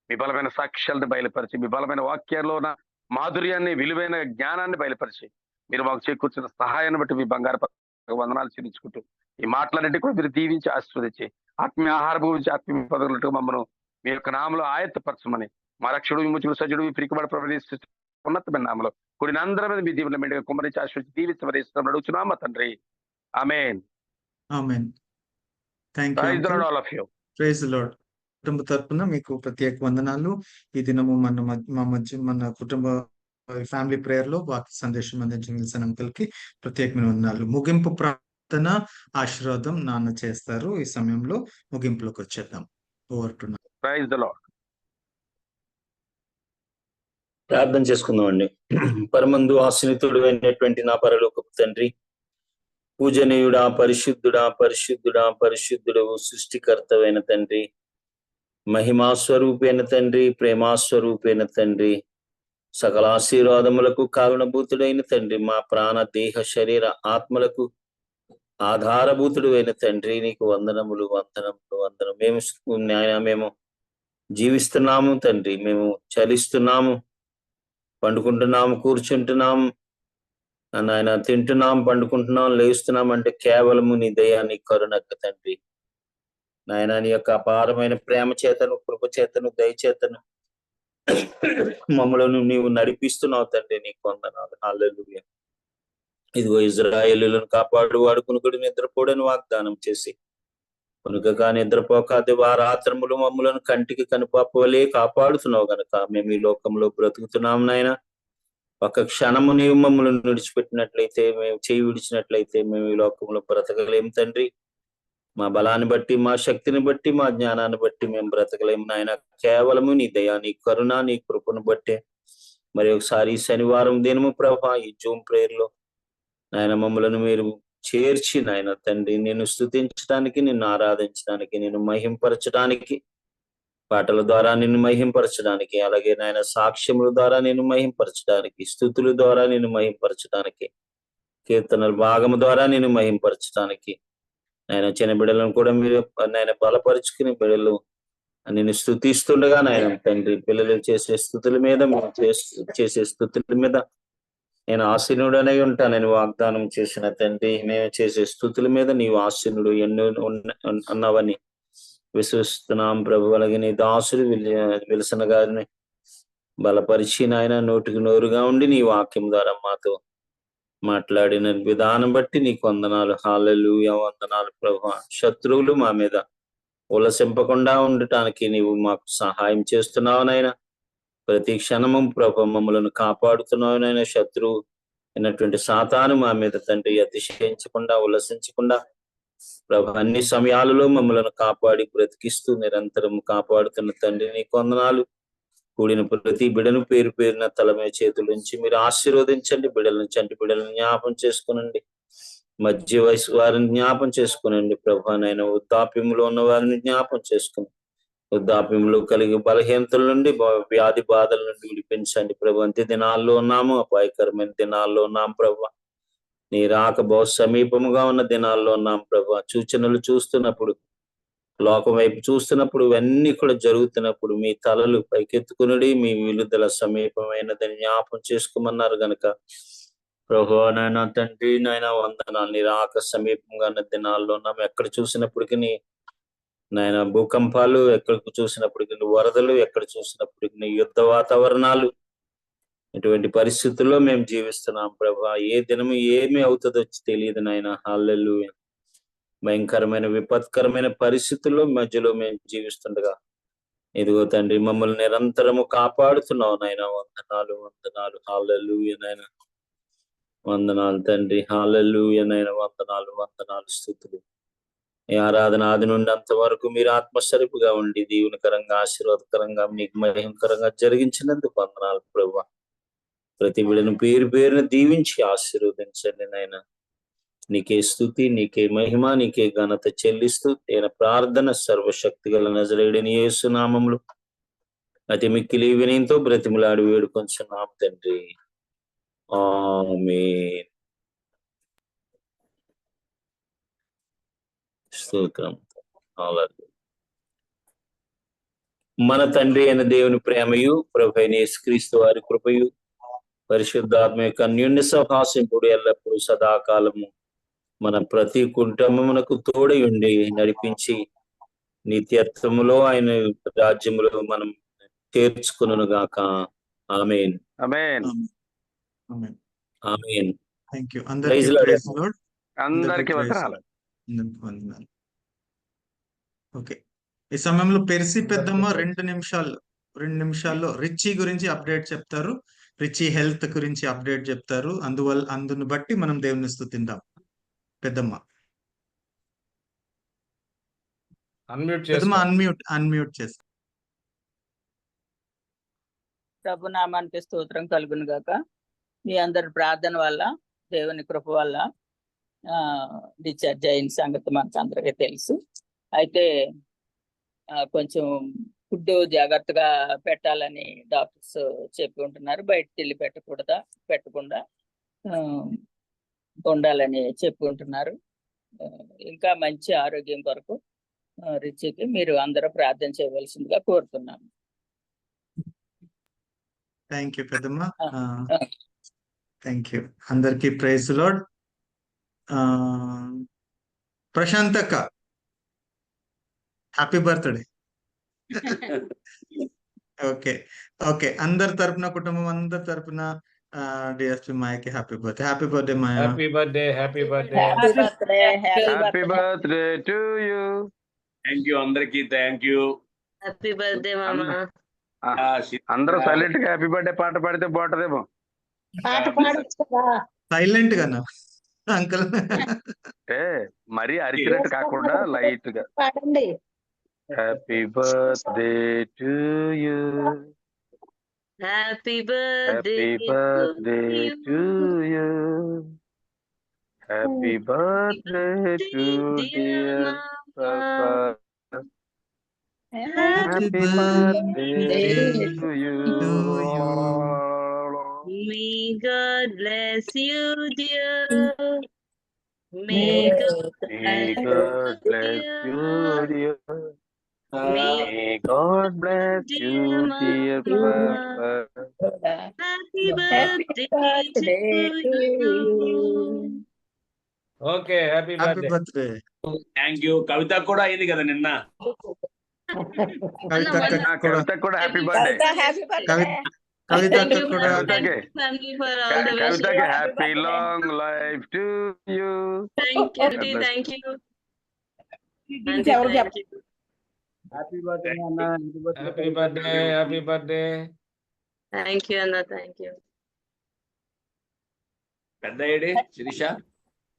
మీ బలమైన సాక్ష్యాలను బయలుపరిచి మీ బలమైన వాక్యాల్లో ఉన్న మాధుర్యాన్ని, విలువైన జ్ఞానాన్ని బయలుపరిచి మీరు మాకు చేకూర్చిన సహాయాన్ని బట్టి మీ బంగారు వందనాలు చెల్లించుకుంటూ ఈ మాటలన్నింటి కూడా మీరు దీవించి ఆశీర్వదించి ఆత్మీయ ఆహారపు గురించి ఆత్మీయ పదవులతో మమ్మల్ని మీ యొక్క నామలో ఆయత్తపరచమని మా రక్షుడు విముచుడు సజ్జుడు పిరికిబడి ప్రవేశిస్తూ ఉన్నతమైన నామలో కూడిన అందరి మీద మీ దీవుల మెండుగా కుమ్మరించి ఆశీర్వదించి దీవించమని అడుగుతున్నాం మా తండ్రి. ఆమేన్. ఆమేన్. Thank you. All of you. Praise the Lord. కుటుంబ తరపున మీకు ప్రత్యేక వందనాలు. ఈ దినము మన కుటుంబ ఫ్యామిలీ ప్రేయర్ లో వాక్య సందేశం అందించిన విల్సన్ అంకుల్ కి ప్రత్యేకమైన వందనాలు. ముగింపు ప్రార్థన ఆశీర్వాదం నాన్న చేస్తారు. ఈ సమయంలో ముగింపులోకి వచ్చేద్దాం. ఓవర్ టు నాన్న. Praise the Lord. ప్రార్థన చేసుకుందామండి. పరమందు ఆశ్రితుడు అయినటువంటి నా పరలోకపు తండ్రి, పూజనీయుడా, పరిశుద్ధుడా, పరిశుద్ధుడా, పరిశుద్ధుడవు, సృష్టికర్తవైన తండ్రి, మహిమాస్వరూపైన తండ్రి, ప్రేమాస్వరూపైన తండ్రి, సకల ఆశీర్వాదములకు కారణభూతుడైన తండ్రి, మా ప్రాణ దేహ శరీర ఆత్మలకు ఆధారభూతుడు అయిన తండ్రి, నీకు వందనములు, వందనములు, వందనం. మేము జీవిస్తున్నాము తండ్రి, మేము చలిస్తున్నాము, పండుకుంటున్నాము, కూర్చుంటున్నాము, నాయన తింటున్నాం, పండుకుంటున్నాం, లేస్తున్నాం అంటే కేవలము నీ దయ, నీ కరుణక్క తండ్రి. నాయన నీ యొక్క అపారమైన ప్రేమ చేతను, కృప చేతను, దయచేతను మమ్మలను నీవు నడిపిస్తున్నావు తండ్రి, నీకు వందనాలు. హల్లెలూయా. ఇదిగో ఇజ్రాయేలులను కాపాడు వాడు కునుకుడు నిద్రపోడని వాగ్దానం చేసి కొనుకగా నిద్రపోక దివారాత్రములు మమ్మలను కంటికి కనుపాపవలే కాపాడుతున్నావు గనక మేము ఈ లోకంలో బ్రతుకుతున్నాం నాయన. ఒక క్షణము నీవు మమ్మల్ని విడిచిపెట్టినట్లయితే, మేము చేయి విడిచినట్లయితే మేము ఈ లోకంలో బ్రతకలేం తండ్రి. మా బలాన్ని బట్టి, మా శక్తిని బట్టి, మా జ్ఞానాన్ని బట్టి మేము బ్రతకలేము నాయన. కేవలము నీ దయ, నీ కరుణ, నీ కృపను బట్టే మరి ఒకసారి శనివారం దినము ప్రభా ఈ జూమ్ ప్రేయర్ లో నాయన మమ్మలను మీరు చేర్చి నాయన తండ్రి, నిన్ను స్తుతించడానికి, నిన్ను ఆరాధించడానికి, నిన్ను మహింపరచడానికి, పాటల ద్వారా నిన్ను మహింపరచడానికి, అలాగే నాయన సాక్ష్యముల ద్వారా నిన్ను మహింపరచడానికి, స్తుతుల ద్వారా నిన్ను మహింపరచడానికి, కీర్తనల భాగము ద్వారా నిన్ను మహింపరచడానికి నాయన చిన్న బిడ్డలను కూడా మీరు నాయన బలపరుచుకుని బిడ్డలు నిన్ను స్తుతిస్తుండగా నాయన తండ్రి, పిల్లలు చేసే స్తుతుల మీద, మేము చేసే స్తుతుల మీద నేను ఆసీనుడనై ఉంటానని వాగ్దానం చేసిన తండ్రి, మేము చేసే స్తుతుల మీద నీవు ఆసీనుడు ఎన్నో అన్నావని విశ్వసిస్తున్నాం ప్రభు. అలాగే నీ దాసుడు విల్సన గారిని బలపరిచి నాయన నోటికి నోరుగా ఉండి నీ వాక్యం ద్వారా మాతో మాట్లాడిన విధానం బట్టి నీకు వందనాలు. హల్లెలూయా, వందనాలు ప్రభు. శత్రువులు మా మీద ఉలసింపకుండా ఉండటానికి నీవు మాకు సహాయం చేస్తున్నావు నాయన. ప్రతి క్షణము ప్రభు మమ్మలను కాపాడుతున్నావు నాయన. శత్రువు అయినటువంటి సాతాను మా మీద తండ్రి అతిశయించకుండా, ఉల్లసించకుండా ప్రభు అన్ని సమయాలలో మమ్మలను కాపాడి బ్రతికిస్తూ నిరంతరం కాపాడుతున్న తండ్రి నీకు వందనాలు. కూడిన ప్రతి బిడను పేరు పేరున తలమే చేతుల నుంచి మీరు ఆశీర్వదించండి. బిడలను, చంటి బిడలను జ్ఞాపం చేసుకునండి. మధ్య వయసు వారిని జ్ఞాపం చేసుకునండి ప్రభు. నాయన వృద్ధాప్యంలో ఉన్న వారిని జ్ఞాపం చేసుకుని, వృద్ధాప్యంలో కలిగి బలహీనతల నుండి, వ్యాధి బాధల నుండి విడిపించండి ప్రభు. అంత్య దినాల్లో ఉన్నాము, అపాయకరమైన దినాల్లో ఉన్నాం ప్రభు. నీ రాక బహు సమీపముగా ఉన్న దినాల్లో ఉన్నాం ప్రభు. సూచనలు చూస్తున్నప్పుడు, లోకం వైపు చూస్తున్నప్పుడు, ఇవన్నీ కూడా జరుగుతున్నప్పుడు మీ తలలు పైకెత్తుకునుడి, మీ విలుదల సమీపమైనదని జ్ఞాపం చేసుకోమన్నారు గనక ప్రభు నాయన తండ్రి నాయన వందనాలు. నీ రాక సమీపంగా ఉన్న దినాల్లో ఉన్నాం. ఎక్కడ చూసినప్పటికీ నాయన భూకంపాలు, ఎక్కడ చూసినప్పటికీ వరదలు, ఎక్కడ చూసినప్పటికీ యుద్ధ వాతావరణాలు, ఇటువంటి పరిస్థితుల్లో మేము జీవిస్తున్నాం ప్రభా. ఏ దినము ఏమి అవుతుందో తెలియదు నాయన. హల్లెలూయా. భయంకరమైన విపత్కరమైన పరిస్థితుల్లో మధ్యలో మేము జీవిస్తుండగా ఇదిగో తండ్రి మమ్మల్ని నిరంతరము కాపాడుతున్నావు నాయన. వందనాలు, వందనాలు. హల్లెలూయా నాయన. వందనాలు తండ్రి. హల్లెలూయా నాయన. వందనాలు, వందనాలు, స్తుతులు. ఈ ఆరాధన ఆది నుండి అంతవరకు మీరు ఆత్మస్వరూపుగా ఉండి దీవెనకరంగా, ఆశీర్వాదకరంగా, మీకు మహిమకరంగా జరిగించినందుకు వందనాలు ప్రభా. ప్రతి బిడ్డను పేరు పేరును దీవించి ఆశీర్వదించండి నాయన. నీకే స్తుతి, నీకే మహిమ, నీకే ఘనత చెల్లిస్తూ నేను ప్రార్థన సర్వశక్తి గల నజరేయుడైన యేసు నామములో అతి మిక్కిలి వినయంతో బ్రతిమలాడి వేడుకొంచున్నాం తండ్రి. ఆమేన్. స్తోత్రం. హల్లెలూయా. మన తండ్రి అయిన దేవుని ప్రేమయు, ప్రభువైన యేసుక్రీస్తు వారి కృపయు, పరిశుద్ధాత్మ యొక్క అన్యోన్య సహవాసంపుడు ఎల్లప్పుడూ సదాకాలము మన ప్రతి కుటుంబమునకు తోడై ఉండి నడిపించి నిత్యత్వములో ఆయన రాజ్యములో మనం చేర్చుకును గాక. ఆమేన్. ఆమేన్. ఆమేన్. Thank you. Praise the Lord. Praise Lord. అందరికీ వందనాలు. వందనాలు. ఓకే, ఈ సమయంలో పెర్సి పెద్దమ్మ 2 నిమిషాల్లో రిచీ గురించి అప్డేట్ చెప్తారు. రిచీ హెల్త్ గురించి అప్డేట్ చెప్తారు. అందుని బట్టి మనం దేవుని స్తుతిద్దాం. పెద్దమ్మ అన్మ్యూట్ చేస్తా. ప్రభు నామానికి స్తోత్రం కలుగును గాక. మీ అందరి ప్రార్థన వల్ల, దేవుని కృప వల్ల డిశ్చార్జ్ అయిన సంగతి మనకు అందరికీ తెలుసు. అయితే కొంచెం ఫుడ్ జాగ్రత్తగా పెట్టాలని డాక్టర్స్ చెప్పి ఉంటున్నారు. బయటకు వెళ్ళి పెట్టకుండా ఉండాలని చెప్పి ఉంటున్నారు. ఇంకా మంచి ఆరోగ్యం కొరకు రిచికి మీరు అందరూ ప్రార్థన చేయవలసిందిగా కోరుతున్నాను. థ్యాంక్ యూ పెద్దమ్మ. Thank you. అందరికి ప్రైజ్ లార్డ్. ప్రశాంత్ అక్క హ్యాపీ బర్త్డే. ఓకే ఓకే, అందరి తరపున, కుటుంబం అందరి తరపున డిఎస్పి మాయకి happy birthday. Happy birthday Maya. Happy birthday. Happy birthday. Happy birthday to you. Thank you అందరికి. Thank you. హ్యాపీ బర్త్డే మామ. అందరూ సైలెంట్ గా హ్యాపీ బర్త్డే పాట పాడితే బాగుంటదేమో. పాట పాడొచ్చు కదా. సైలెంట్ గానా అంకుల్? అంటే మరీ అరిచినట్టు కాకుండా లైట్ గా. పాడండి. Happy birthday to you. Happy birthday happy birthday to you. Happy birthday to dear పాపా. Happy birthday to you. May God bless you, dear. May God bless you, dear. May God bless you, dear Papa. Happy birthday to you. Okay, happy birthday. Thank you. Kavitha కూడా అయింది కదా నిన్న. కవిత కూడా happy birthday. కవితకి happy long life to you. Thank you. Happy birthday అన్న. Happy birthday. Happy birthday. Thank you అన్న. Thank you. పెద్ద శిరీష.